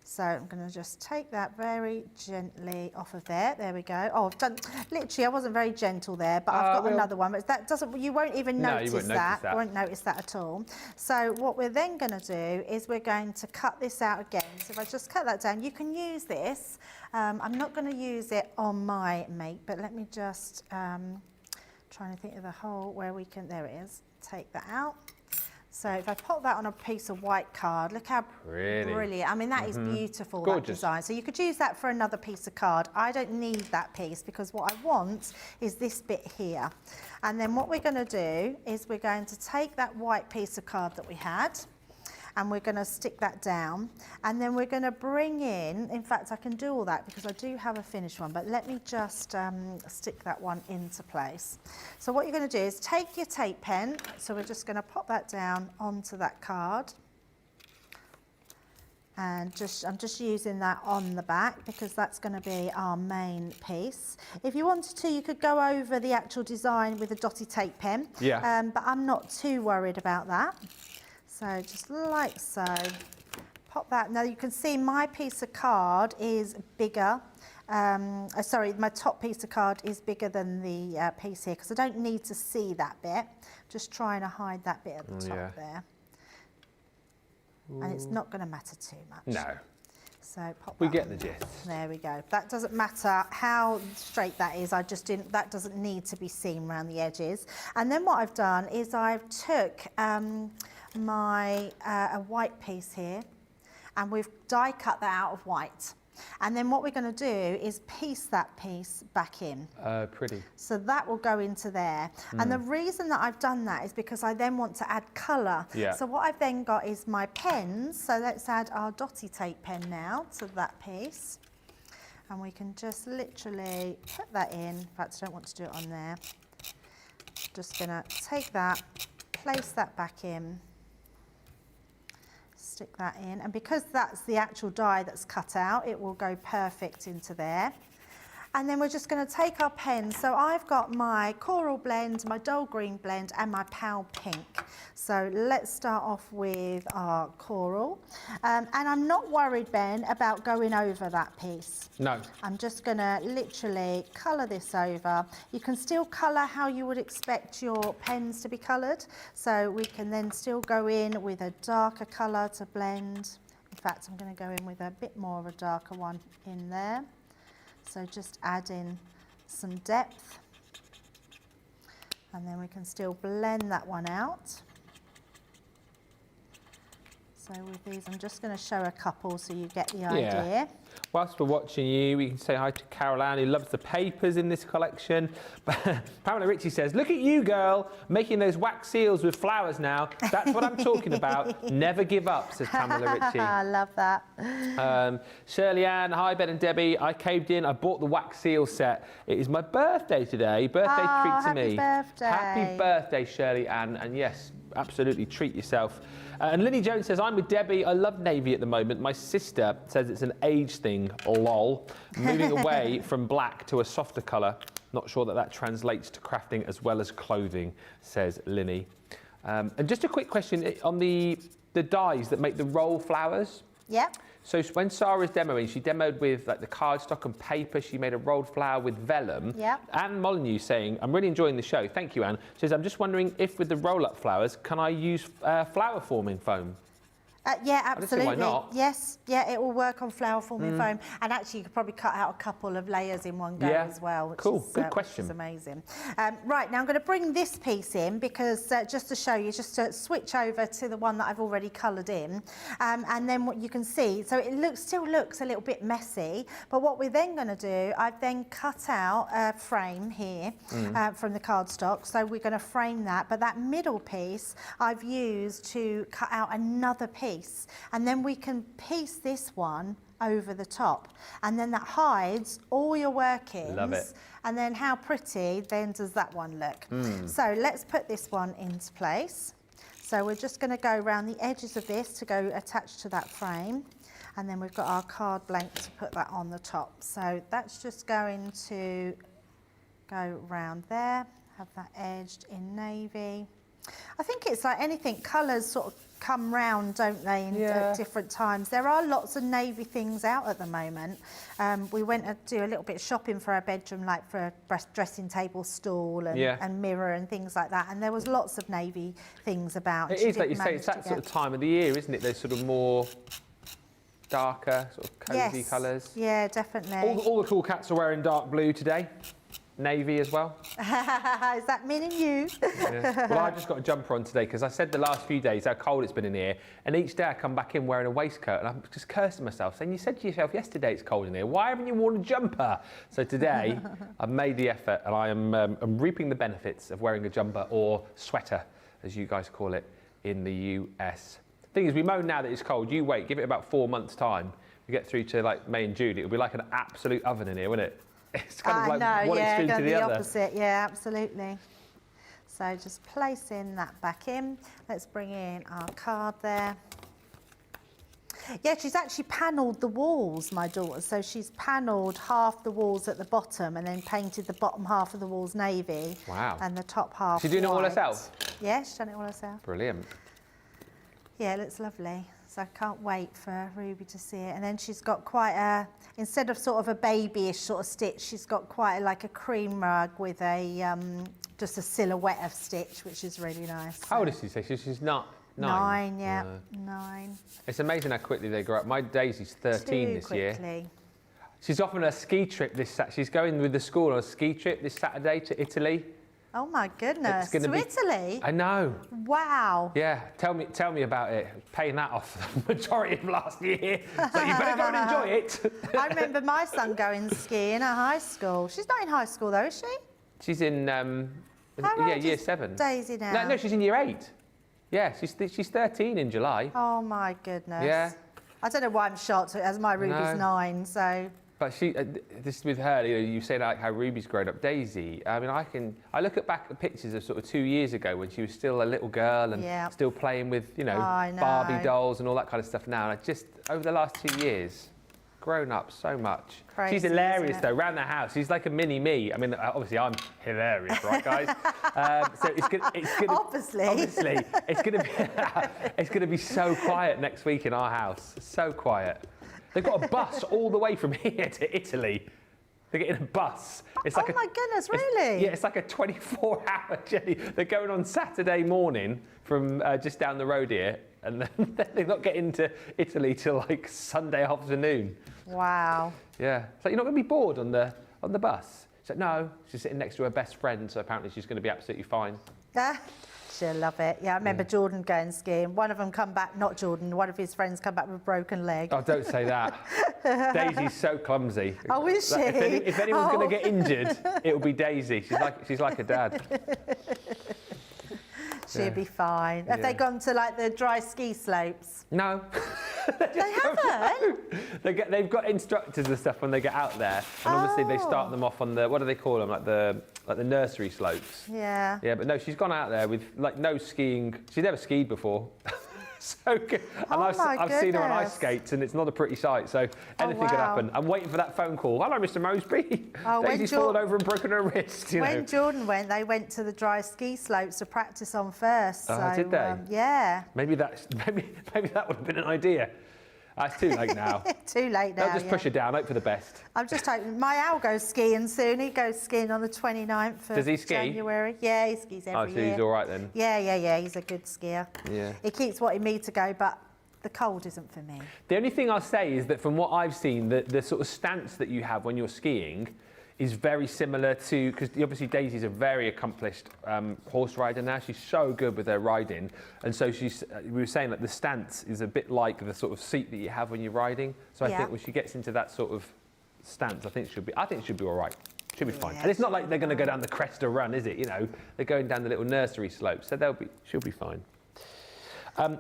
So I'm going to just take that very gently off of there. There we go. Oh, I've done, literally, I wasn't very gentle there, but I've got another one. But that doesn't, you won't even notice that. You won't notice that at all. So what we're then going to do is we're going to cut this out again. So if I just cut that down, you can use this. I'm not going to use it on my mate, but let me just trying to think of the hole where we can, there it is. Take that out. So if I pop that on a piece of white card, look how brilliant. I mean, that is beautiful, that design. So you could use that for another piece of card. I don't need that piece, because what I want is this bit here. And then what we're going to do is we're going to take that white piece of card that we had, and we're going to stick that down, and then we're going to bring in fact I can do all that because I do have a finished one, but let me just stick that one into place. So what you're going to do is take your tape pen, so we're just going to pop that down onto that card, and I'm just using that on the back because that's going to be our main piece. If you wanted to, you could go over the actual design with a dotty tape pen, but I'm not too worried about that. So just like so, pop that. Now you can see my piece of card is bigger. Sorry, my top piece of card is bigger than the piece here, because I don't need to see that bit. Just trying to hide that bit at the top there. And it's not going to matter too much. No. So pop we that get on the there. gist. There we go. That doesn't matter how straight that is. I just didn't. That doesn't need to be seen around the edges. And then what I've done is I've took my a white piece here, and we've die cut that out of white. And then what we're going to do is piece that piece back in. Pretty. So that will go into there. And the reason that I've done that is because I then want to add colour. So what I've then got is my pens. So let's add our dotty tape pen now to that piece. And we can just literally put that in. In fact, I don't want to do it on there. Just going to take that, place that back in. Stick that in, and because that's the actual die that's cut out, it will go perfect into there. And then we're just going to take our pens. So I've got my coral blend, my dull green blend, and my pale pink. So let's start off with our coral. And I'm not worried, Ben, about going over that piece. No. I'm just going to literally colour this over. You can still colour how you would expect your pens to be coloured. So we can then still go in with a darker colour to blend. In fact, I'm going to go in with a bit more of a darker one in there. So just add in some depth, and then we can still blend that one out. So with these, I'm just going to show a couple so you get the idea. Whilst we're watching you, we can say hi to Carol Ann, who loves the papers in this collection. Pamela Ritchie says, look at you, girl, making those wax seals with flowers now. That's what I'm talking about. Never give up, says Pamela Ritchie. I love that. Shirley Ann, hi, Ben and Debbie. I caved in. I bought the wax seal set. It is my birthday today. Birthday treat to me. Happy birthday. Happy birthday, Shirley Ann. And yes, absolutely treat yourself. And Lily Jones says, I'm with Debbie. I love navy at the moment. My sister says it's an age thing, lol. Moving away from black to a softer colour. Not sure that that translates to crafting as well as clothing, says Linny. And just a quick question on the dyes that make the roll flowers. Yep. So when Sarah's demoing, she demoed with like the cardstock and paper. She made a rolled flower with vellum. Yep. Anne Molyneux saying, I'm really enjoying the show. Thank you, Anne. Says, I'm just wondering if with the roll-up flowers, can I use flower forming foam? Yeah, I don't see absolutely. why not. Yes, yeah, it will work on flower forming foam. And actually, you could probably cut out a couple of layers in one go as well. Which Cool. is, Good question. Which is amazing. Right, now I'm going to bring this piece in because just to show you, just to switch over to the one that I've already coloured in. And then what you can see, so it still looks a little bit messy, but what we're then going to do, I've then cut out a frame here from the cardstock. So we're going to frame that, but that middle piece I've used to cut out another piece. And then we can piece this one over the top, and then that hides all your workings. Love it. And then how pretty then does that one look? So let's put this one into place. So we're just going to go around the edges of this to go attach to that frame, and then we've got our card blank to put that on the top. So that's just going to go round there, have that edged in navy. I think it's like anything, colours sort of come round, don't they, at different times. There are lots of navy things out at the moment. We went to do a little bit of shopping for our bedroom, like for a dressing table stool and mirror and things like that, and there was lots of navy things about. It is, like you say, it's that sort of time of the year, isn't it? There's sort of more darker, sort of cosy colours. Yeah, definitely. All the cool cats are wearing dark blue today. Navy as well. Is that meaning you? Yeah. Well, I just got a jumper on today because I said the last few days how cold it's been in here, and each day I come back in wearing a waistcoat and I'm just cursing myself, saying, you said to yourself yesterday it's cold in here, why haven't you worn a jumper? So today I've made the effort, and I am I'm reaping the benefits of wearing a jumper, or sweater as you guys call it in the US. Thing is, we moan now that it's cold. You wait, give it about 4 months time, we get through to like May and June, it'll be like an absolute oven in here, won't it? It's kind of like one extreme to the other. Opposite, yeah, absolutely. So just placing that back in. Let's bring in our card there. Yeah, she's actually panelled the walls, my daughter. So she's panelled half the walls at the bottom and then painted the bottom half of the walls navy. Wow. And the top half She's doing it all herself? Yeah, she's done it all herself. Brilliant. Yeah, it looks lovely. So I can't wait for Ruby to see it. And then she's got quite a, instead of sort of a babyish sort of stitch, she's got quite like a cream rug with a just a silhouette of stitch, which is really nice. How old is she? She's not 9. 9, yeah, 9. It's amazing how quickly they grow up. My Daisy's 13 this year. She's off on a ski trip this Saturday. She's going with the school on a ski trip this Saturday to Italy. Oh my goodness, to Italy? I know. Wow. Yeah, tell me about it. Paying that off the majority of last year. So you better go and enjoy it. I remember my son going skiing at high school. She's not in high school though, is she? She's in year 7. Daisy now? No, she's in year 8. Yeah, she's 13 in July. Oh my goodness. Yeah. I don't know why I'm shocked, as my Ruby's 9, so. But she, this with her, you say like how Ruby's grown up. Daisy, I mean, I look back at pictures of sort of 2 years ago when she was still a little girl and still playing with, Barbie dolls and all that kind of stuff now. And I just, over the last 2 years, grown up so much. Crazy, she's hilarious though, around the house. She's like a mini me. I mean, obviously I'm hilarious, right guys? So it's gonna obviously it's gonna be so quiet next week in our house. So quiet. They've got a bus all the way from here to Italy. They're getting a bus. It's like my goodness, really? Yeah, it's like a 24-hour journey. They're going on Saturday morning from just down the road here, and then they're not getting to Italy till like Sunday afternoon. Wow. Yeah. So you're not going to be bored on the bus? She's like, no. She's sitting next to her best friend, so apparently she's going to be absolutely fine. She'll love it. Yeah, I remember Jordan going skiing. One of them come back, not Jordan, one of his friends come back with a broken leg. Oh, don't say that. Daisy's so clumsy. Oh, is she? If anyone's going to get injured, it'll be Daisy. She's like a dad. She'll be fine. Have they gone to like the dry ski slopes? No. They haven't? They've got instructors and stuff when they get out there, and obviously they start them off on the, what do they call them, like the nursery slopes. Yeah. Yeah, but no, she's gone out there with like no skiing. She's never skied before. So good. And I've seen her on ice skates, and it's not a pretty sight. So anything could happen. I'm waiting for that phone call. Hello, Mr. Moseby. Daisy's fallen over and broken her wrist. When Jordan went, they went to the dry ski slopes to practice on first. Oh, did they? Yeah. Maybe that would have been an idea. It's too late now. Too late now. Don't just push it down. Hope for the best. I'm just hoping. My Al goes skiing soon. He goes skiing on the 29th of Does he ski? January. Yeah, he skis every So year. he's all right then. Yeah. He's a good skier. Yeah. He keeps wanting me to go, but the cold isn't for me. The only thing I'll say is that from what I've seen, the sort of stance that you have when you're skiing is very similar to, because obviously Daisy's a very accomplished horse rider now. She's so good with her riding. And so we were saying that the stance is a bit like the sort of seat that you have when you're riding. So I think when she gets into that sort of stance, I think it should be all right. Should be fine. Yeah, And it's not like they're going to go down the Cresta run, is it? You know, they're going down the little nursery slope. So she'll be fine.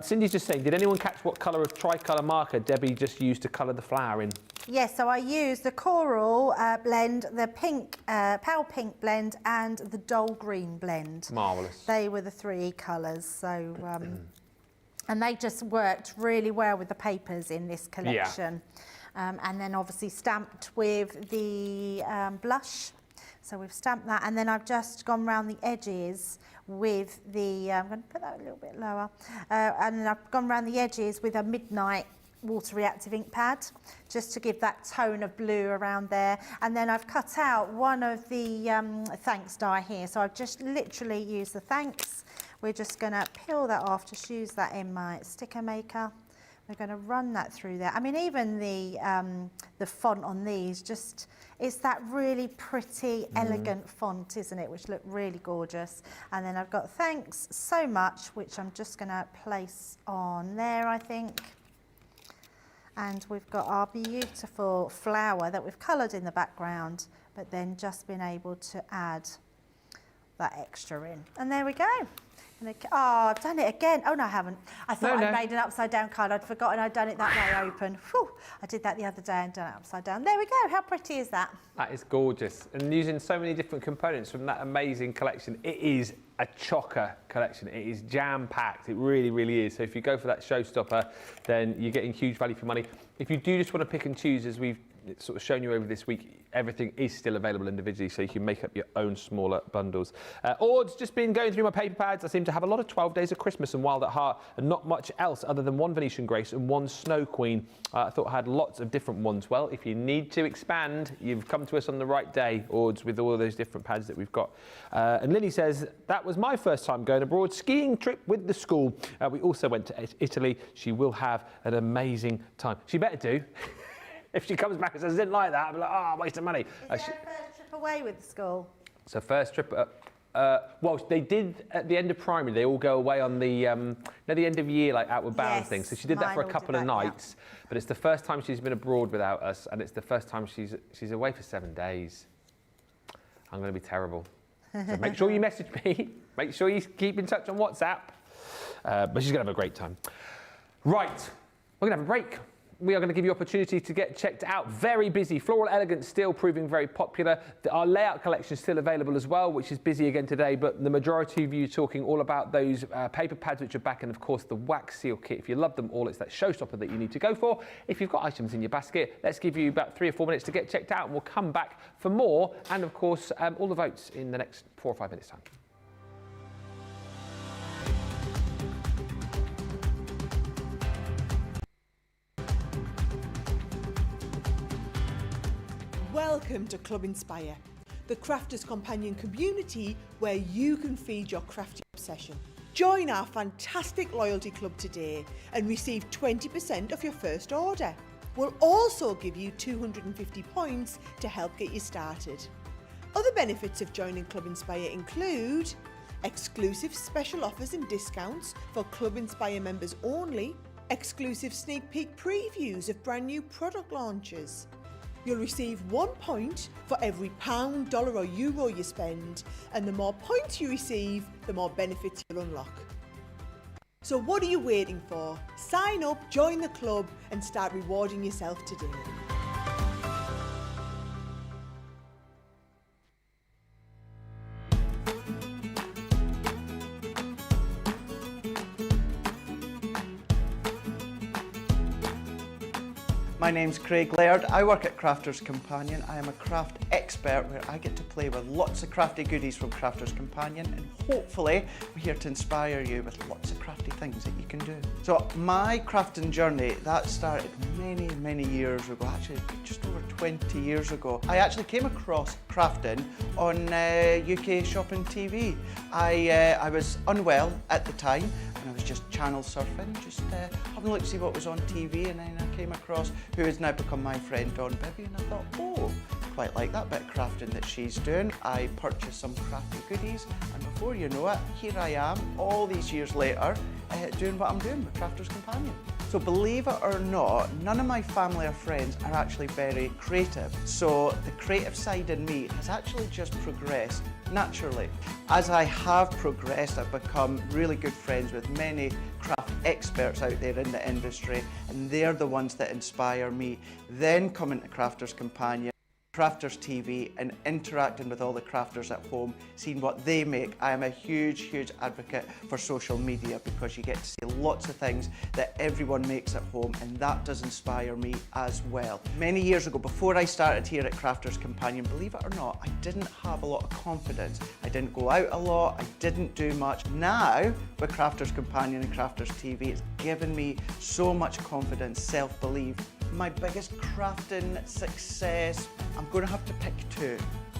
Cindy's just saying, did anyone catch what colour of tricolour marker Debbie just used to colour the flower in? Yes, so I used the coral blend, the pink, pale pink blend, and the dull green blend. Marvellous. They were the three colours. So, and they just worked really well with the papers in this collection. And then obviously stamped with the blush. So we've stamped that, and then I've just gone round the edges with the, I'm going to put that a little bit lower, and then I've gone round the edges with a Midnight water reactive ink pad, just to give that tone of blue around there. And then I've cut out one of the thanks die here, so I've just literally used the thanks. We're just going to peel that off, just use that in my sticker maker. We're going to run that through there. I mean, even the font on these, just, it's that really pretty, elegant font, isn't it? Which look really gorgeous. And then I've got thanks so much, which I'm just going to place on there, I think. And we've got our beautiful flower that we've coloured in the background, but then just been able to add that extra in. And there we go. Oh, I've done it again. Oh, no, I haven't. I thought I'd made an upside down card. I'd forgotten I'd done it that way open. Whew. I did that the other day and done it upside down. There we go. How pretty is that? That is gorgeous. And using so many different components from that amazing collection, it is a chocker collection. It is jam-packed. It really, really is. So if you go for that showstopper, then you're getting huge value for money. If you do just want to pick and choose, as we've sort of shown you over this week, everything is still available individually, so you can make up your own smaller bundles. Ord's just been going through my paper pads. I seem to have a lot of 12 Days of Christmas and Wild at Heart, and not much else other than one Venetian Grace and one Snow Queen. I thought I had lots of different ones. Well, if you need to expand, you've come to us on the right day, Ord's, with all of those different pads that we've got. And Lily says, that was my first time going abroad, skiing trip with the school. We also went to Italy. She will have an amazing time. She better do. If she comes back and says, I didn't like that, I'll be like, oh, waste of money. Is that her first trip away with the school? So first trip, well, they did at the end of primary, they all go away on the end of year, like outward bound thing. So she did that for a couple of nights, but it's the first time she's been abroad without us, and it's the first time she's away for 7 days. I'm going to be terrible. So make sure you message me. Make sure you keep in touch on WhatsApp. But she's going to have a great time. Right, we're going to have a break. We are going to give you opportunity to get checked out. Very busy. Floral Elegance still proving very popular. Our layout collection is still available as well, which is busy again today, but the majority of you talking all about those paper pads which are back, and of course the wax seal kit. If you love them all, it's that showstopper that you need to go for. If you've got items in your basket, let's give you about 3 or 4 minutes to get checked out, and we'll come back for more, and of course all the votes in the next 4 or 5 minutes time. Welcome to Club Inspire, the crafters' companion community where you can feed your crafty obsession. Join our fantastic loyalty club today and receive 20% off your first order. We'll also give you 250 points to help get you started. Other benefits of joining Club Inspire include exclusive special offers and discounts for Club Inspire members only, exclusive sneak peek previews of brand new product launches. You'll receive 1 point for every pound, dollar or euro you spend, and the more points you receive, the more benefits you'll unlock. So what are you waiting for? Sign up, join the club and start rewarding yourself today. My name's Craig Laird. I work at Crafters Companion. I am a craft expert where I get to play with lots of crafty goodies from Crafters Companion, and hopefully we're here to inspire you with lots of crafty things that you can do. So my crafting journey, that started many years ago, actually just over 20 years ago. I actually came across crafting on UK Shopping TV. I was unwell at the time, and I was just channel surfing, just having a look to see what was on TV, and then I came across who has now become my friend, Dawn Bibby, and I thought, oh, quite like that bit of crafting that she's doing. I purchased some crafty goodies, and before you know it, here I am, all these years later, doing what I'm doing with Crafters Companion. So believe it or not, none of my family or friends are actually very creative. So the creative side in me has actually just progressed naturally. As I have progressed, I've become really good friends with many craft experts out there in the industry, and they're the ones that inspire me. Then coming to Crafters Companion, Crafters TV, and interacting with all the crafters at home, seeing what they make. I am a huge advocate for social media because you get to see lots of things that everyone makes at home, and that does inspire me as well. Many years ago, before I started here at Crafters Companion, believe it or not, I didn't have a lot of confidence. I didn't go out a lot, I didn't do much. Now, with Crafters Companion and Crafters TV, it's given me so much confidence, self-belief. My biggest crafting success, I'm going to have to pick two.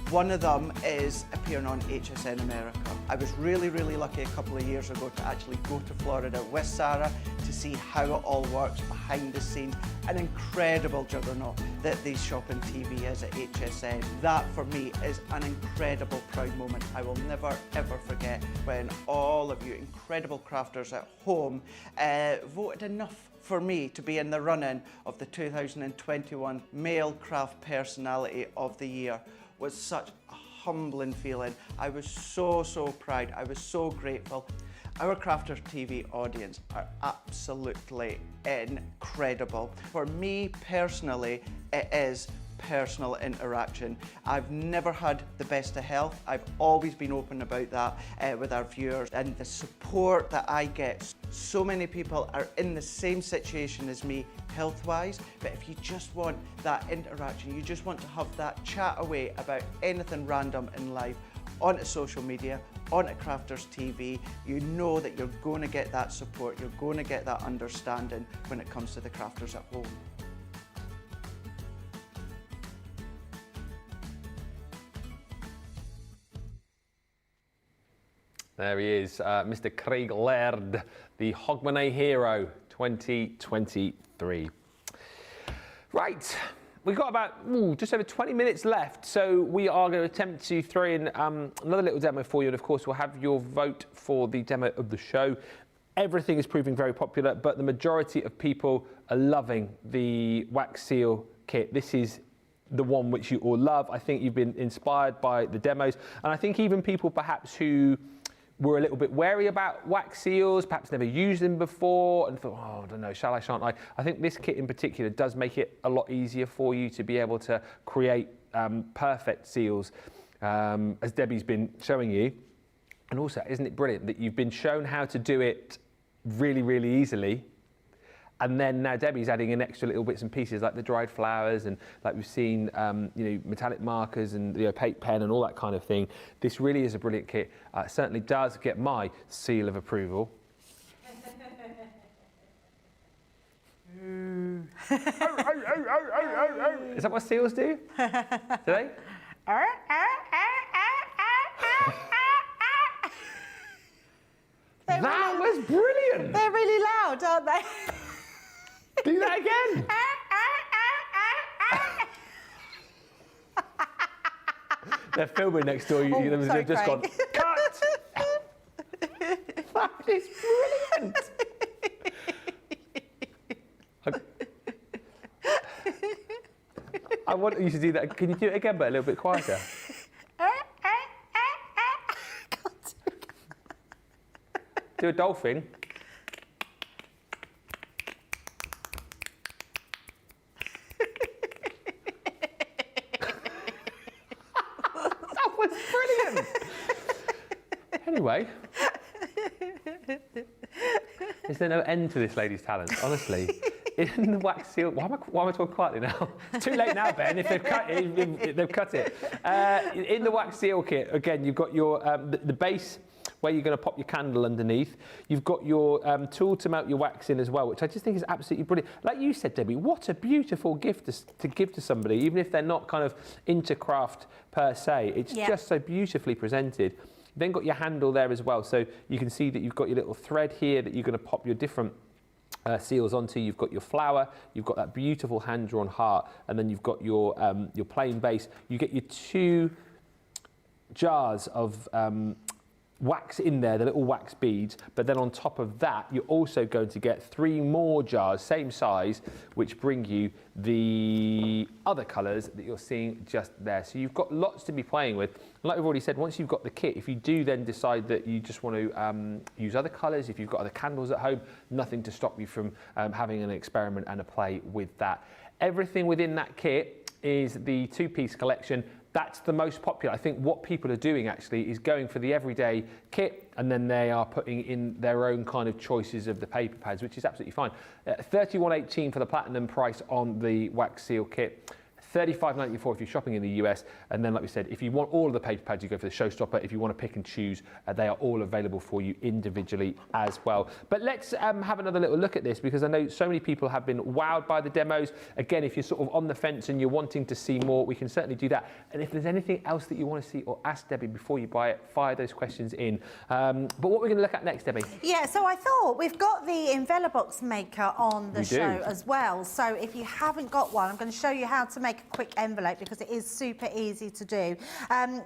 One of them is appearing on HSN America. I was really lucky a couple of years ago to actually go to Florida with Sarah to see how it all works behind the scenes. An incredible juggernaut that the shopping TV is at HSN. That for me is an incredible proud moment. I will never ever forget when all of you incredible crafters at home voted enough for me to be in the running of the 2021 Male Craft Personality of the Year. Was such a humbling feeling. I was so proud. I was so grateful. Our Crafters TV audience are absolutely incredible. For me personally, it is personal interaction. I've never had the best of health. I've always been open about that with our viewers, and the support that I get. So many people are in the same situation as me health-wise, but if you just want that interaction, you just want to have that chat away about anything random in life, onto social media, onto Crafters TV, you know that you're going to get that support, you're going to get that understanding when it comes to the crafters at home. There he is, Mr. Craig Laird, the Hogmanay Hero 2023. Right, we've got about just over 20 minutes left, so we are going to attempt to throw in another little demo for you, and of course we'll have your vote for the demo of the show. Everything is proving very popular, but the majority of people are loving the wax seal kit. This is the one which you all love. I think you've been inspired by the demos, and I think even people perhaps who were a little bit wary about wax seals, perhaps never used them before, and thought, oh, I don't know, shall I, shan't I? I think this kit in particular does make it a lot easier for you to be able to create perfect seals, as Debbie's been showing you. And also, isn't it brilliant that you've been shown how to do it really easily, and then now Debbie's adding in extra little bits and pieces like the dried flowers, and like we've seen, you know, metallic markers and the opaque pen and all that kind of thing. This really is a brilliant kit. It certainly does get my seal of approval. Is that what seals do? Do they? That was brilliant! They're really loud, aren't they? Do that again! They're filming next door. They've just gone, cut! That is brilliant! I want you to do that. Can you do it again, but a little bit quieter? Do a dolphin. That was brilliant. Anyway, is there no end to this lady's talent? Honestly, in the wax seal, why am I talking quietly now? It's too late now, Ben, if they've cut it. They've cut it. In the wax seal kit, again, you've got your the base where you're going to pop your candle underneath. You've got your tool to melt your wax in as well, which I just think is absolutely brilliant. Like you said, Debbie, what a beautiful gift to give to somebody, even if they're not kind of into craft per se. It's just so beautifully presented. You've then got your handle there as well, so you can see that you've got your little thread here that you're going to pop your different seals onto. You've got your flower, you've got that beautiful hand-drawn heart, and then you've got your plain base. You get your 2 jars of wax in there, the little wax beads, but then on top of that you're also going to get 3 more jars, same size, which bring you the other colours that you're seeing just there. So you've got lots to be playing with. Like we've already said, once you've got the kit, if you do then decide that you just want to use other colours, if you've got other candles at home, nothing to stop you from having an experiment and a play with that. Everything within that kit is the 2-piece collection. That's the most popular. I think what people are doing actually is going for the everyday kit, and then they are putting in their own kind of choices of the paper pads, which is absolutely fine. $31.18 for the platinum price on the wax seal kit. $35.94 if you're shopping in the US, and then like we said, if you want all of the paper pads, you go for the showstopper. If you want to pick and choose, they are all available for you individually as well. But let's have another little look at this, because I know so many people have been wowed by the demos. Again, if you're sort of on the fence and you're wanting to see more, we can certainly do that. And if there's anything else that you want to see or ask Debbie before you buy it, fire those questions in. But what we're going to look at next, Debbie? Yeah, so I thought we've got the Envelobox maker on the show as well. So if you haven't got one, I'm going to show you how to make a quick envelope, because it is super easy to do.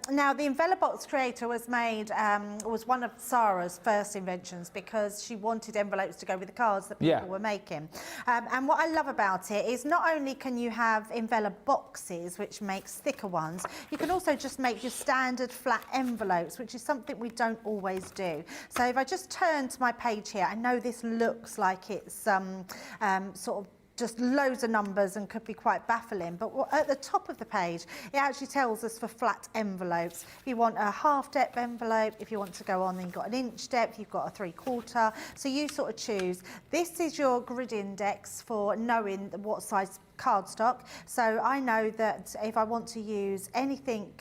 Now, the Envelobox creator was one of Sarah's first inventions, because she wanted envelopes to go with the cards that people were making. And what I love about it is not only can you have envelope boxes, which makes thicker ones, you can also just make your standard flat envelopes, which is something we don't always do. So if I just turn to my page here, I know this looks like it's sort of just loads of numbers and could be quite baffling, but at the top of the page it actually tells us for flat envelopes. If you want a half depth envelope, if you want to go on, then you've got an inch depth, you've got a 3/4, so you sort of choose. This is your grid index for knowing what size cardstock. So I know that if I want to use anything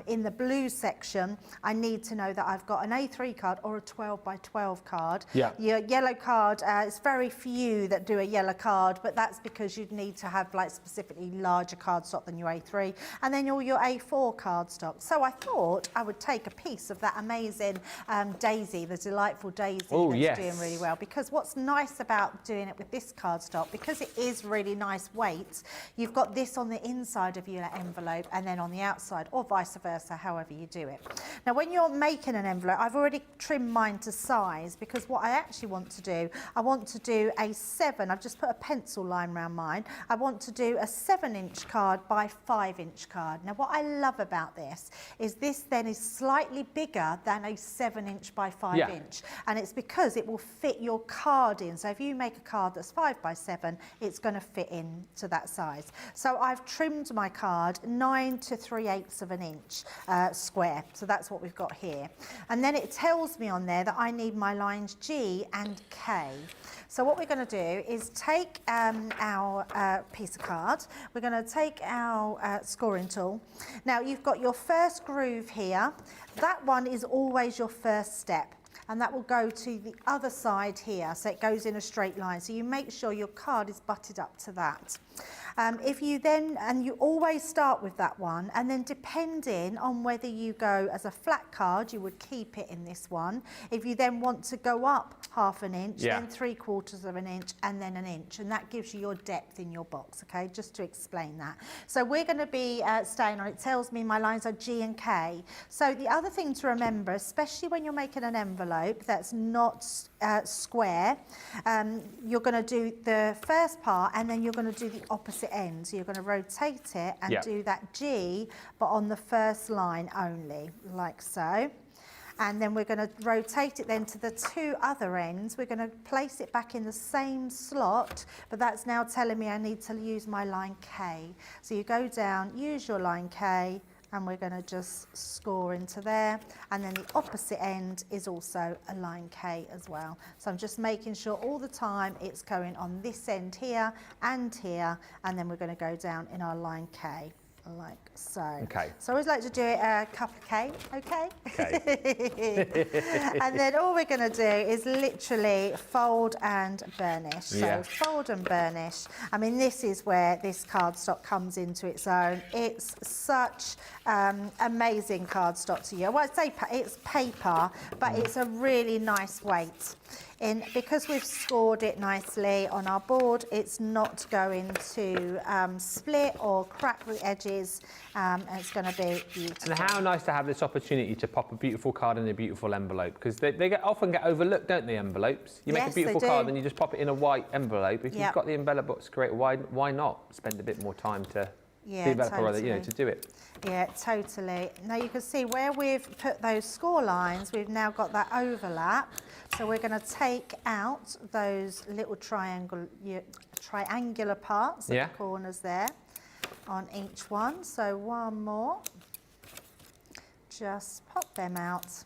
in the blue section, I need to know that I've got an A3 card or a 12x12 card. Yeah. Your yellow card, it's very few that do a yellow card, but that's because you'd need to have like specifically larger cardstock than your A3, and then all your A4 cardstock. So I thought I would take a piece of that amazing daisy, the delightful daisy that's doing really well, because what's nice about doing it with this cardstock, because it is really nice weight, you've got this on the inside of your envelope and then on the outside, or vice versa, however you do it. Now, when you're making an envelope, I've already trimmed mine to size, because what I actually want to do, I want to do a 7, I've just put a pencil line around mine, I want to do a 7-inch card by 5-inch card. Now, what I love about this then is slightly bigger than a 7-inch by 5-inch, and it's because it will fit your card in. So if you make a card that's 5x7, it's going to fit in to that size. So I've trimmed my card 9 to 3/8 of an inch square. So that's what we've got here. And then it tells me on there that I need my lines G and K. So what we're going to do is take our piece of card. We're going to take our scoring tool. Now, you've got your first groove here. That one is always your first step, and that will go to the other side here, so it goes in a straight line. So you make sure your card is butted up to that. If you then, and you always start with that one, and then depending on whether you go as a flat card, you would keep it in this one. If you then want to go up 1/2 inch, then 3/4 of an inch, and then an inch, and that gives you your depth in your box, okay, just to explain that. So we're going to be staying on, it tells me my lines are G and K. So the other thing to remember, especially when you're making an envelope that's not square, you're going to do the first part, and then you're going to do the opposite end. So you're going to rotate it and do that G, but on the first line only, like so. And then we're going to rotate it then to the 2 other ends. We're going to place it back in the same slot, but that's now telling me I need to use my line K. So you go down, use your line K, and we're going to just score into there, and then the opposite end is also a line K as well. So I'm just making sure all the time it's going on this end here, and then we're going to go down in our line K. Like so. Okay. So I always like to do it a cup of K, okay? Okay. And then all we're going to do is literally fold and burnish. Yeah. So fold and burnish. I mean, this is where this cardstock comes into its own. It's such amazing cardstock to use. Well, I'd say it's paper, but it's a really nice weight. Because we've scored it nicely on our board, it's not going to split or crack the edges, and it's going to be beautiful. And how nice to have this opportunity to pop a beautiful card in a beautiful envelope, because they often get overlooked, don't they, envelopes? You make a beautiful card and you just pop it in a white envelope. If you've got the envelope box created, why not spend a bit more time to develop to do it? Yeah, totally. Now you can see where we've put those score lines, we've now got that overlap. So we're going to take out those little triangular parts at the corners there on each one. So one more. Just pop them out.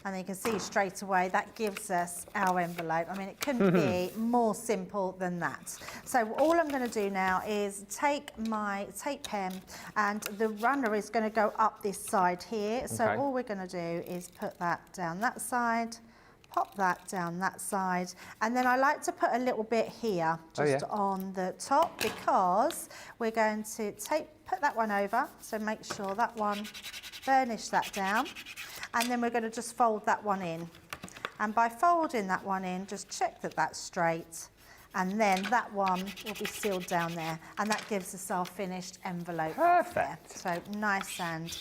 And you can see straight away that gives us our envelope. I mean, it couldn't be more simple than that. So all I'm going to do now is take my tape pen, and the runner is going to go up this side here. So all we're going to do is put that down that side, pop that down that side, and then I like to put a little bit here just on the top, because we're going to put that one over, so make sure that one, burnish that down, and then we're going to just fold that one in. And by folding that one in, just check that that's straight, and then that one will be sealed down there, and that gives us our finished envelope. Perfect. So nice, and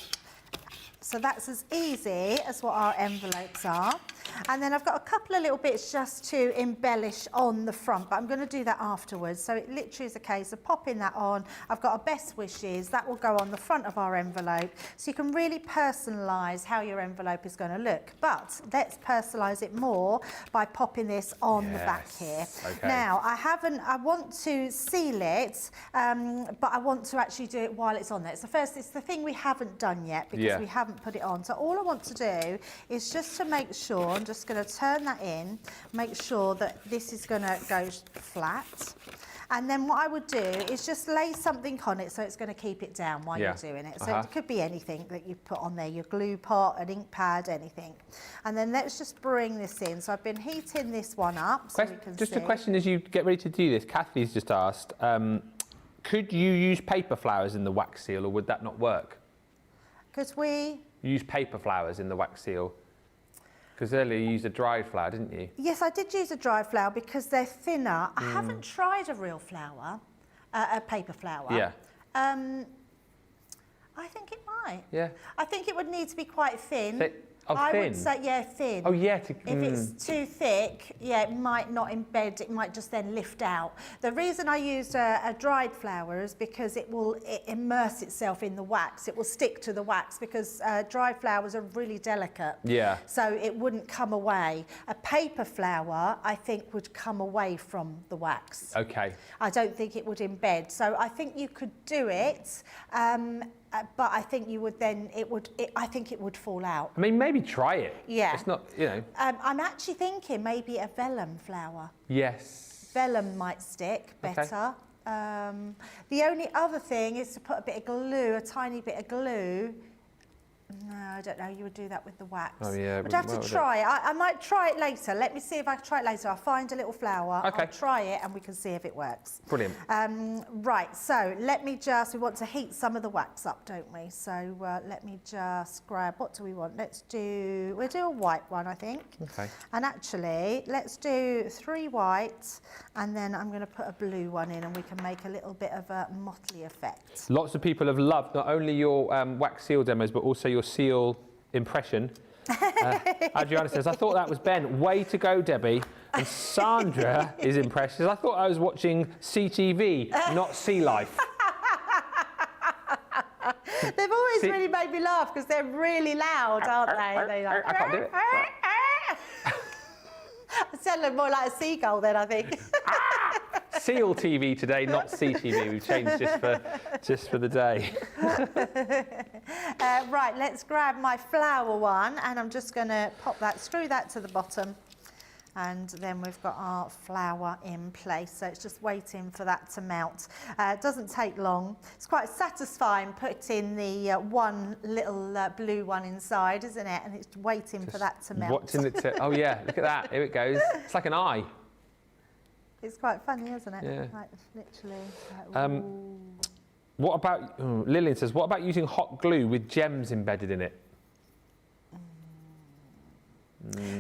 so that's as easy as what our envelopes are. And then I've got a couple of little bits just to embellish on the front, but I'm going to do that afterwards. So it literally is a case of popping that on. I've got a best wishes, that will go on the front of our envelope. So you can really personalise how your envelope is going to look. But let's personalise it more by popping this on the back here. Okay. Now, I want to seal it, but I want to actually do it while it's on there. So first, it's the thing we haven't done yet, because we haven't put it on. So all I want to do is just to make sure, I'm just going to turn that in, make sure that this is going to go flat. And then what I would do is just lay something on it so it's going to keep it down while you're doing it. So it could be anything that you put on there, your glue pot, an ink pad, anything. And then let's just bring this in. So I've been heating this one up so we can just see. a question as you get ready to do this, Kathy's just asked, could you use paper flowers in the wax seal, or would that not work? Could we use paper flowers in the wax seal? Because earlier you used a dried flower, didn't you? Yes, I did use a dried flower because they're thinner. I haven't tried a real flower, a paper flower. Yeah. I think it might. Yeah. I think it would need to be quite thin. Oh, I thin? would say, yeah, thin. Oh, yeah. If it's too thick, yeah, it might not embed, it might just then lift out. The reason I used a dried flower is because it will immerse itself in the wax. It will stick to the wax, because dried flowers are really delicate. Yeah. So it wouldn't come away. A paper flower, I think, would come away from the wax. Okay. I don't think it would embed. So I think you could do it, but I think you would then, I think it would fall out. I mean, maybe try it. Yeah. It's not, you know. I'm actually thinking maybe a vellum flower. Yes. Vellum might stick better. The only other thing is to put a bit of glue, a tiny bit of glue. No, I don't know. You would do that with the wax. Oh, yeah. We'd have to try it. I might try it later. Let me see if I can try it later. I'll find a little flower. Okay. I'll try it and we can see if it works. Brilliant. Right, so let me we want to heat some of the wax up, don't we? So let me just grab, what do we want? We'll do a white one, I think. Okay. And actually, let's do 3 whites, and then I'm going to put a blue one in, and we can make a little bit of a motley effect. Lots of people have loved not only your wax seal demos, but also your seal impression. Adriana says, I thought that was Ben. Way to go, Debbie. And Sandra is impressed. I thought I was watching CTV, not Sea Life. They've always really made me laugh because they're really loud, aren't they? Like, I can't do it. I sound more like a seagull then, I think. Seal TV today, not CTV. We've changed just for the day. Right, let's grab my flower one, and I'm just going to screw that to the bottom. And then we've got our flower in place, so it's just waiting for that to melt. It doesn't take long. It's quite satisfying putting the one little blue one inside, isn't it? And it's waiting for that to melt. Watching it oh yeah, look at that, here it goes. It's like an eye. It's quite funny, isn't it? Yeah. Like, literally. What about, Lillian says, what about using hot glue with gems embedded in it?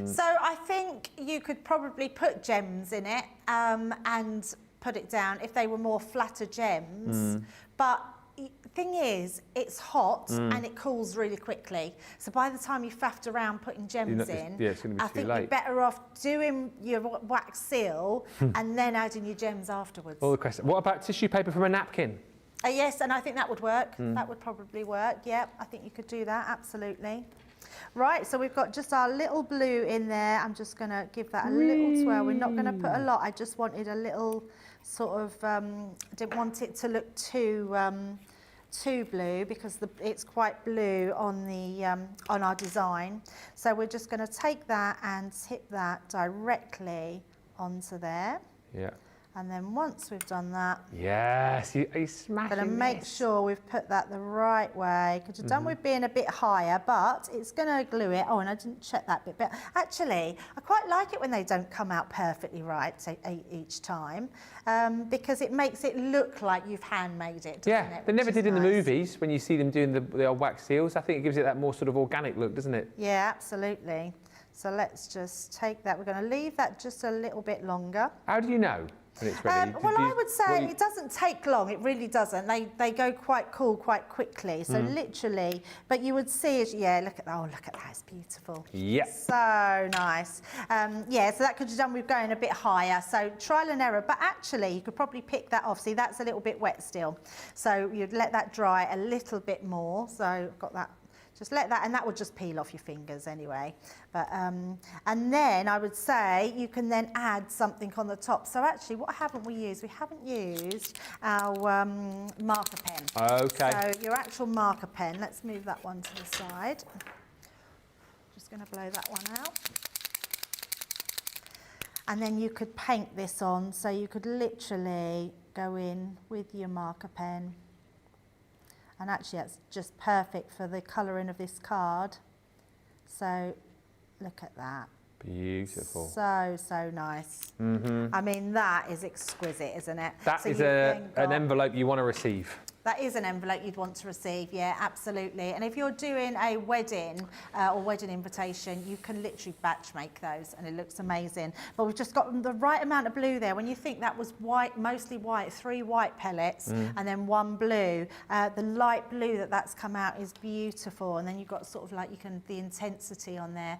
So I think you could probably put gems in it and put it down if they were more flatter gems. But the thing is, it's hot and it cools really quickly. So by the time you faffed around putting gems in, it's going to be I too think late. you're better off doing your wax seal and then adding your gems afterwards. All the question. What about tissue paper from a napkin? Yes, and I think that would work. That would probably work. Yeah, I think you could do that, absolutely. Right, so we've got just our little blue in there. I'm just going to give that a little twirl. We're not going to put a lot. I just wanted a little sort of, didn't want it to look too blue because it's quite blue on the on our design. So we're just going to take that and tip that directly onto there. Yeah. And then once we've done that, yes, you smashing going to make sure we've put that the right way. Because you're done with being a bit higher, but it's going to glue it. Oh, and I didn't check that bit. But actually, I quite like it when they don't come out perfectly right each time, because it makes it look like you've handmade it. Yeah, it, they never did in the nice. movies when you see them doing the old wax seals. I think it gives it that more sort of organic look, doesn't it? Yeah, absolutely. So let's just take that. We're going to leave that just a little bit longer. How do you know when it's ready? Well, I would say it doesn't take long. It really doesn't. They go quite cool quite quickly. So literally, but you would see it. Yeah, look at that. Oh, look at that. It's beautiful. Yep. So nice. Yeah, so that could be done with going a bit higher. So trial and error. But actually, you could probably pick that off. See, that's a little bit wet still. So you'd let that dry a little bit more. So I've got that. Just let that, and that will just peel off your fingers anyway. But and then I would say you can then add something on the top. So actually, what haven't we used? We haven't used our marker pen. Okay. So your actual marker pen. Let's move that one to the side. Just going to blow that one out. And then you could paint this on. So you could literally go in with your marker pen. And actually that's just perfect for the colouring of this card. So look at that. Beautiful. So nice. I mean, that is exquisite, isn't it? That so is an envelope you want to receive. That is an envelope you'd want to receive, yeah, absolutely. And if you're doing a wedding or wedding invitation, you can literally batch make those and it looks amazing. But we've just got the right amount of blue there. When you think that was white, mostly white, 3 white pellets and then 1 blue, the light blue that's come out is beautiful. And then you've got sort of like the intensity on there.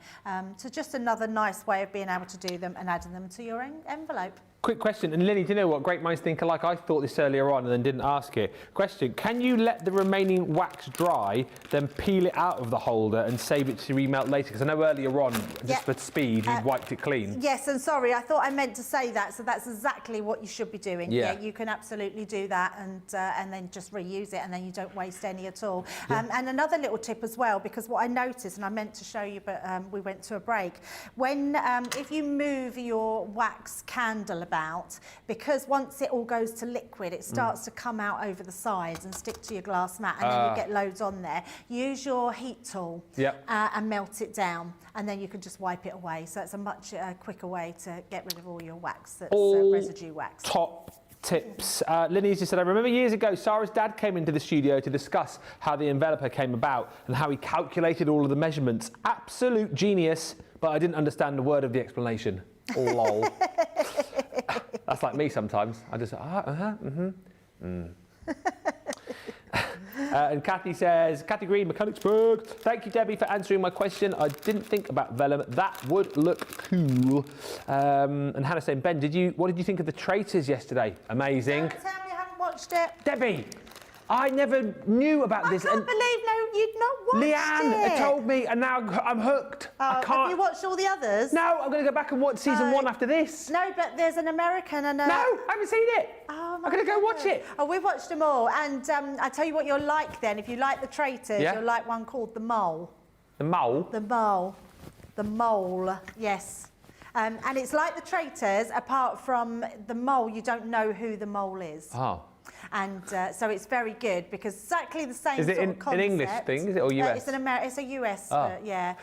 So just another nice way of being able to do them and adding them to your envelope. Quick question, and Lily, do you know what? Great minds think alike. I thought this earlier on and then didn't ask it. Question, can you let the remaining wax dry, then peel it out of the holder and save it to remelt later? Because I know earlier on, just for speed, you wiped it clean. Yes, and sorry, I thought I meant to say that, so that's exactly what you should be doing. Yeah, you can absolutely do that and then just reuse it and then you don't waste any at all. And another little tip as well, because what I noticed, and I meant to show you, but we went to a break, when if you move your wax candle about, because once it all goes to liquid, it starts to come out over the sides and stick to your glass mat, and then you get loads on there. Use your heat tool and melt it down, and then you can just wipe it away. So it's a much quicker way to get rid of all your wax that's residue wax. Top tips. Lily just said, I remember years ago, Sarah's dad came into the studio to discuss how the enveloper came about and how he calculated all of the measurements. Absolute genius, but I didn't understand a word of the explanation. Lol. That's like me sometimes. I just, And Kathy says, Kathy Green, Mechanicsburg. Thank you, Debbie, for answering my question. I didn't think about vellum. That would look cool. And Hannah saying, Ben, what did you think of the Traitors yesterday? Amazing. Don't tell me you haven't watched it. Debbie, I never knew about this. I can't believe you'd not watched Leanne it. told me, and now I'm hooked. I can't. Have you watched all the others? No, I'm going to go back and watch season 1 after this. No, but there's an American and a... No, I haven't seen it. Oh, I'm going to go watch it. Oh, we've watched them all. And I tell you what you'll like then. If you like The Traitors, Yeah. you'll like one called The Mole. The Mole? The Mole. The Mole, yes. And it's like The Traitors, apart from the mole, you don't know who the mole is. Oh. And so it's very good because exactly the same Is it sort of concept. an English thing, is it, or US? It's a US, Oh. yeah.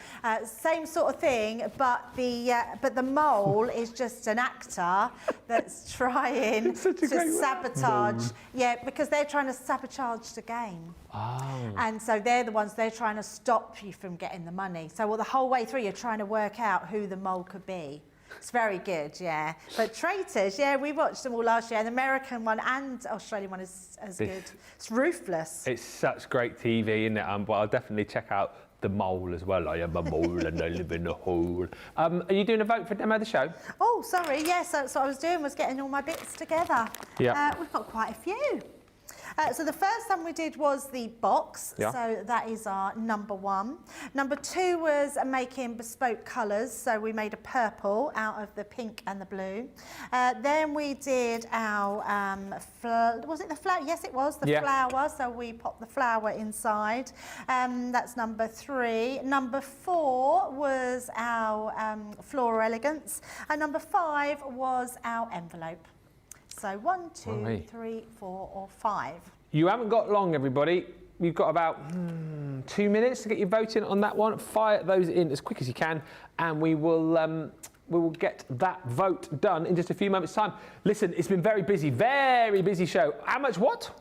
Same sort of thing, but the mole is just an actor that's trying to sabotage. Yeah, because they're trying to sabotage the game. Oh. And so they're trying to stop you from getting the money. So the whole way through, you're trying to work out who the mole could be. It's very good, yeah. But Traitors, yeah, we watched them all last year. The American one and Australian one is as good. It's ruthless. It's such great TV, isn't it? But I'll definitely check out The Mole as well. I am a mole and I live in a hole. Are you doing a vote for demo of the show? Oh, sorry, yes. So what I was doing was getting all my bits together. Yeah. We've got quite a few. So the first one we did was the box, Yeah. so that is our number 1. Number 2 was making bespoke colours, so we made a purple out of the pink and the blue. Then we did our, was it the flower? Yes, it was, the flower, so we popped the flower inside. That's number 3. Number 4 was our Floral Elegance, and number 5 was our envelope. So 1, 2, 3, 4, or 5. You haven't got long, everybody. You've got about 2 minutes to get your vote in on that one. Fire those in as quick as you can, and we will get that vote done in just a few moments' time. Listen, it's been very busy show. How much what?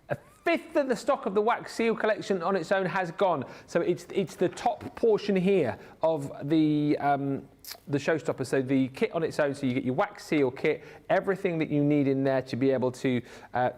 A fifth of the stock of the wax seal collection on its own has gone. So it's the top portion here of the showstopper. So the kit on its own, so you get your wax seal kit, everything that you need in there to be able to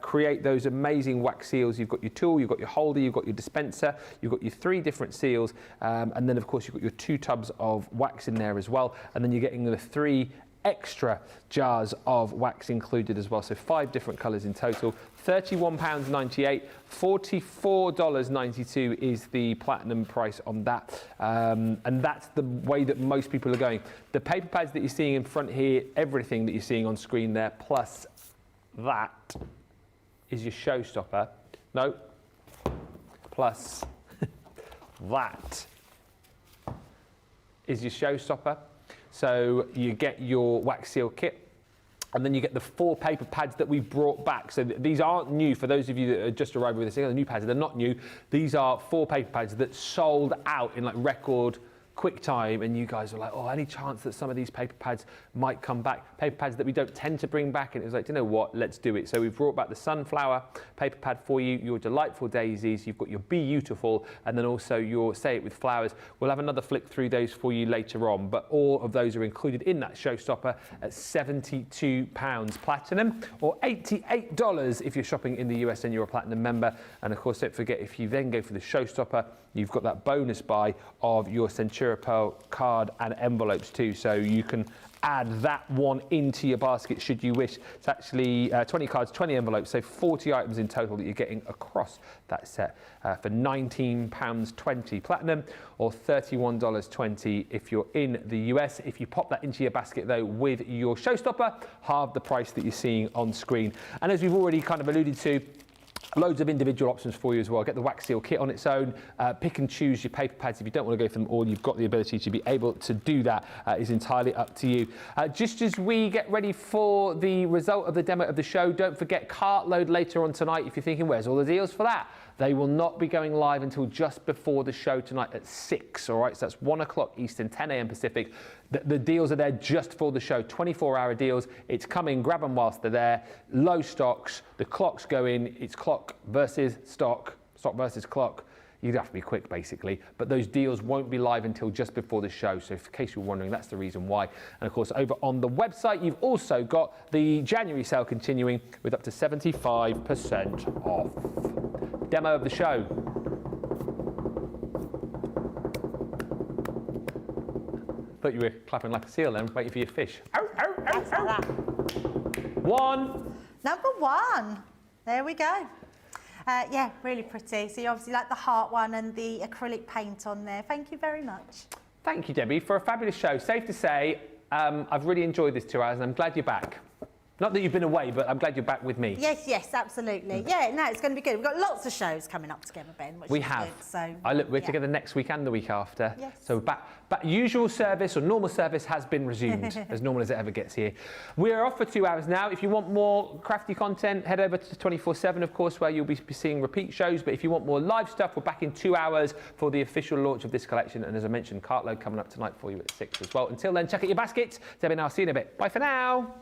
create those amazing wax seals. You've got your tool, you've got your holder, you've got your dispenser, you've got your 3 different seals, and then of course you've got your 2 tubs of wax in there as well, and then you're getting the 3 extra jars of wax included as well, so 5 different colours in total. £31.98, $44.92 is the platinum price on that, and that's the way that most people are going. The paper pads that you're seeing in front here, everything that you're seeing on screen there, plus that is your showstopper. No, plus that is your showstopper. So you get your wax seal kit, and then you get the 4 paper pads that we brought back. So these aren't new for those of you that are just arrived with us. The new pads, they're not new. These are 4 paper pads that sold out in like record quick time, and you guys were like, oh, any chance that some of these paper pads might come back? Paper pads that we don't tend to bring back, and it was like, do you know what, let's do it. So we've brought back the sunflower paper pad for you, your delightful daisies, you've got your beautiful, and then also your say it with flowers. We'll have another flick through those for you later on, but all of those are included in that showstopper at £72 platinum, or $88 if you're shopping in the US and you're a platinum member. And of course, don't forget, if you then go for the showstopper, you've got that bonus buy of your Centura Pearl card and envelopes too, so you can add that one into your basket should you wish. It's actually 20 cards, 20 envelopes, so 40 items in total that you're getting across that set for £19.20 platinum, or $31.20 if you're in the US. If you pop that into your basket though with your showstopper, half the price that you're seeing on screen. And as we've already kind of alluded to, loads of individual options for you as well. Get the wax seal kit on its own. Pick and choose your paper pads. If you don't want to go for them all, you've got the ability to be able to do that. Is entirely up to you. Just as we get ready for the result of the demo of the show, don't forget Cartload later on tonight. If you're thinking, where's all the deals for that? They will not be going live until just before the show tonight at 6, all right? So that's 1 o'clock Eastern, 10 a.m. Pacific. The deals are there just for the show, 24-hour deals. It's coming, grab them whilst they're there. Low stocks, the clock's going, it's clock versus stock versus clock. You'd have to be quick, basically. But those deals won't be live until just before the show. So in case you're wondering, that's the reason why. And of course, over on the website, you've also got the January sale continuing with up to 75% off. Demo of the show. Thought you were clapping like a seal then, waiting for your fish. Ow, ow, ow, That's like that. 1. Number 1. There we go. Yeah, really pretty. So you obviously like the heart one and the acrylic paint on there. Thank you very much. Thank you, Debbie, for a fabulous show. Safe to say, I've really enjoyed this 2 hours and I'm glad you're back. Not that you've been away, but I'm glad you're back with me. Yes, absolutely. Yeah, no, it's going to be good. We've got lots of shows coming up together, Ben. Which We is have. Good, so, We're together next week and the week after. Yes. So back usual service or normal service has been resumed, as normal as it ever gets here. We're off for 2 hours now. If you want more crafty content, head over to 24/7, of course, where you'll be seeing repeat shows. But if you want more live stuff, we're back in 2 hours for the official launch of this collection. And as I mentioned, Cartload coming up tonight for you at 6 as well. Until then, check out your baskets. Debbie and I'll see you in a bit. Bye for now.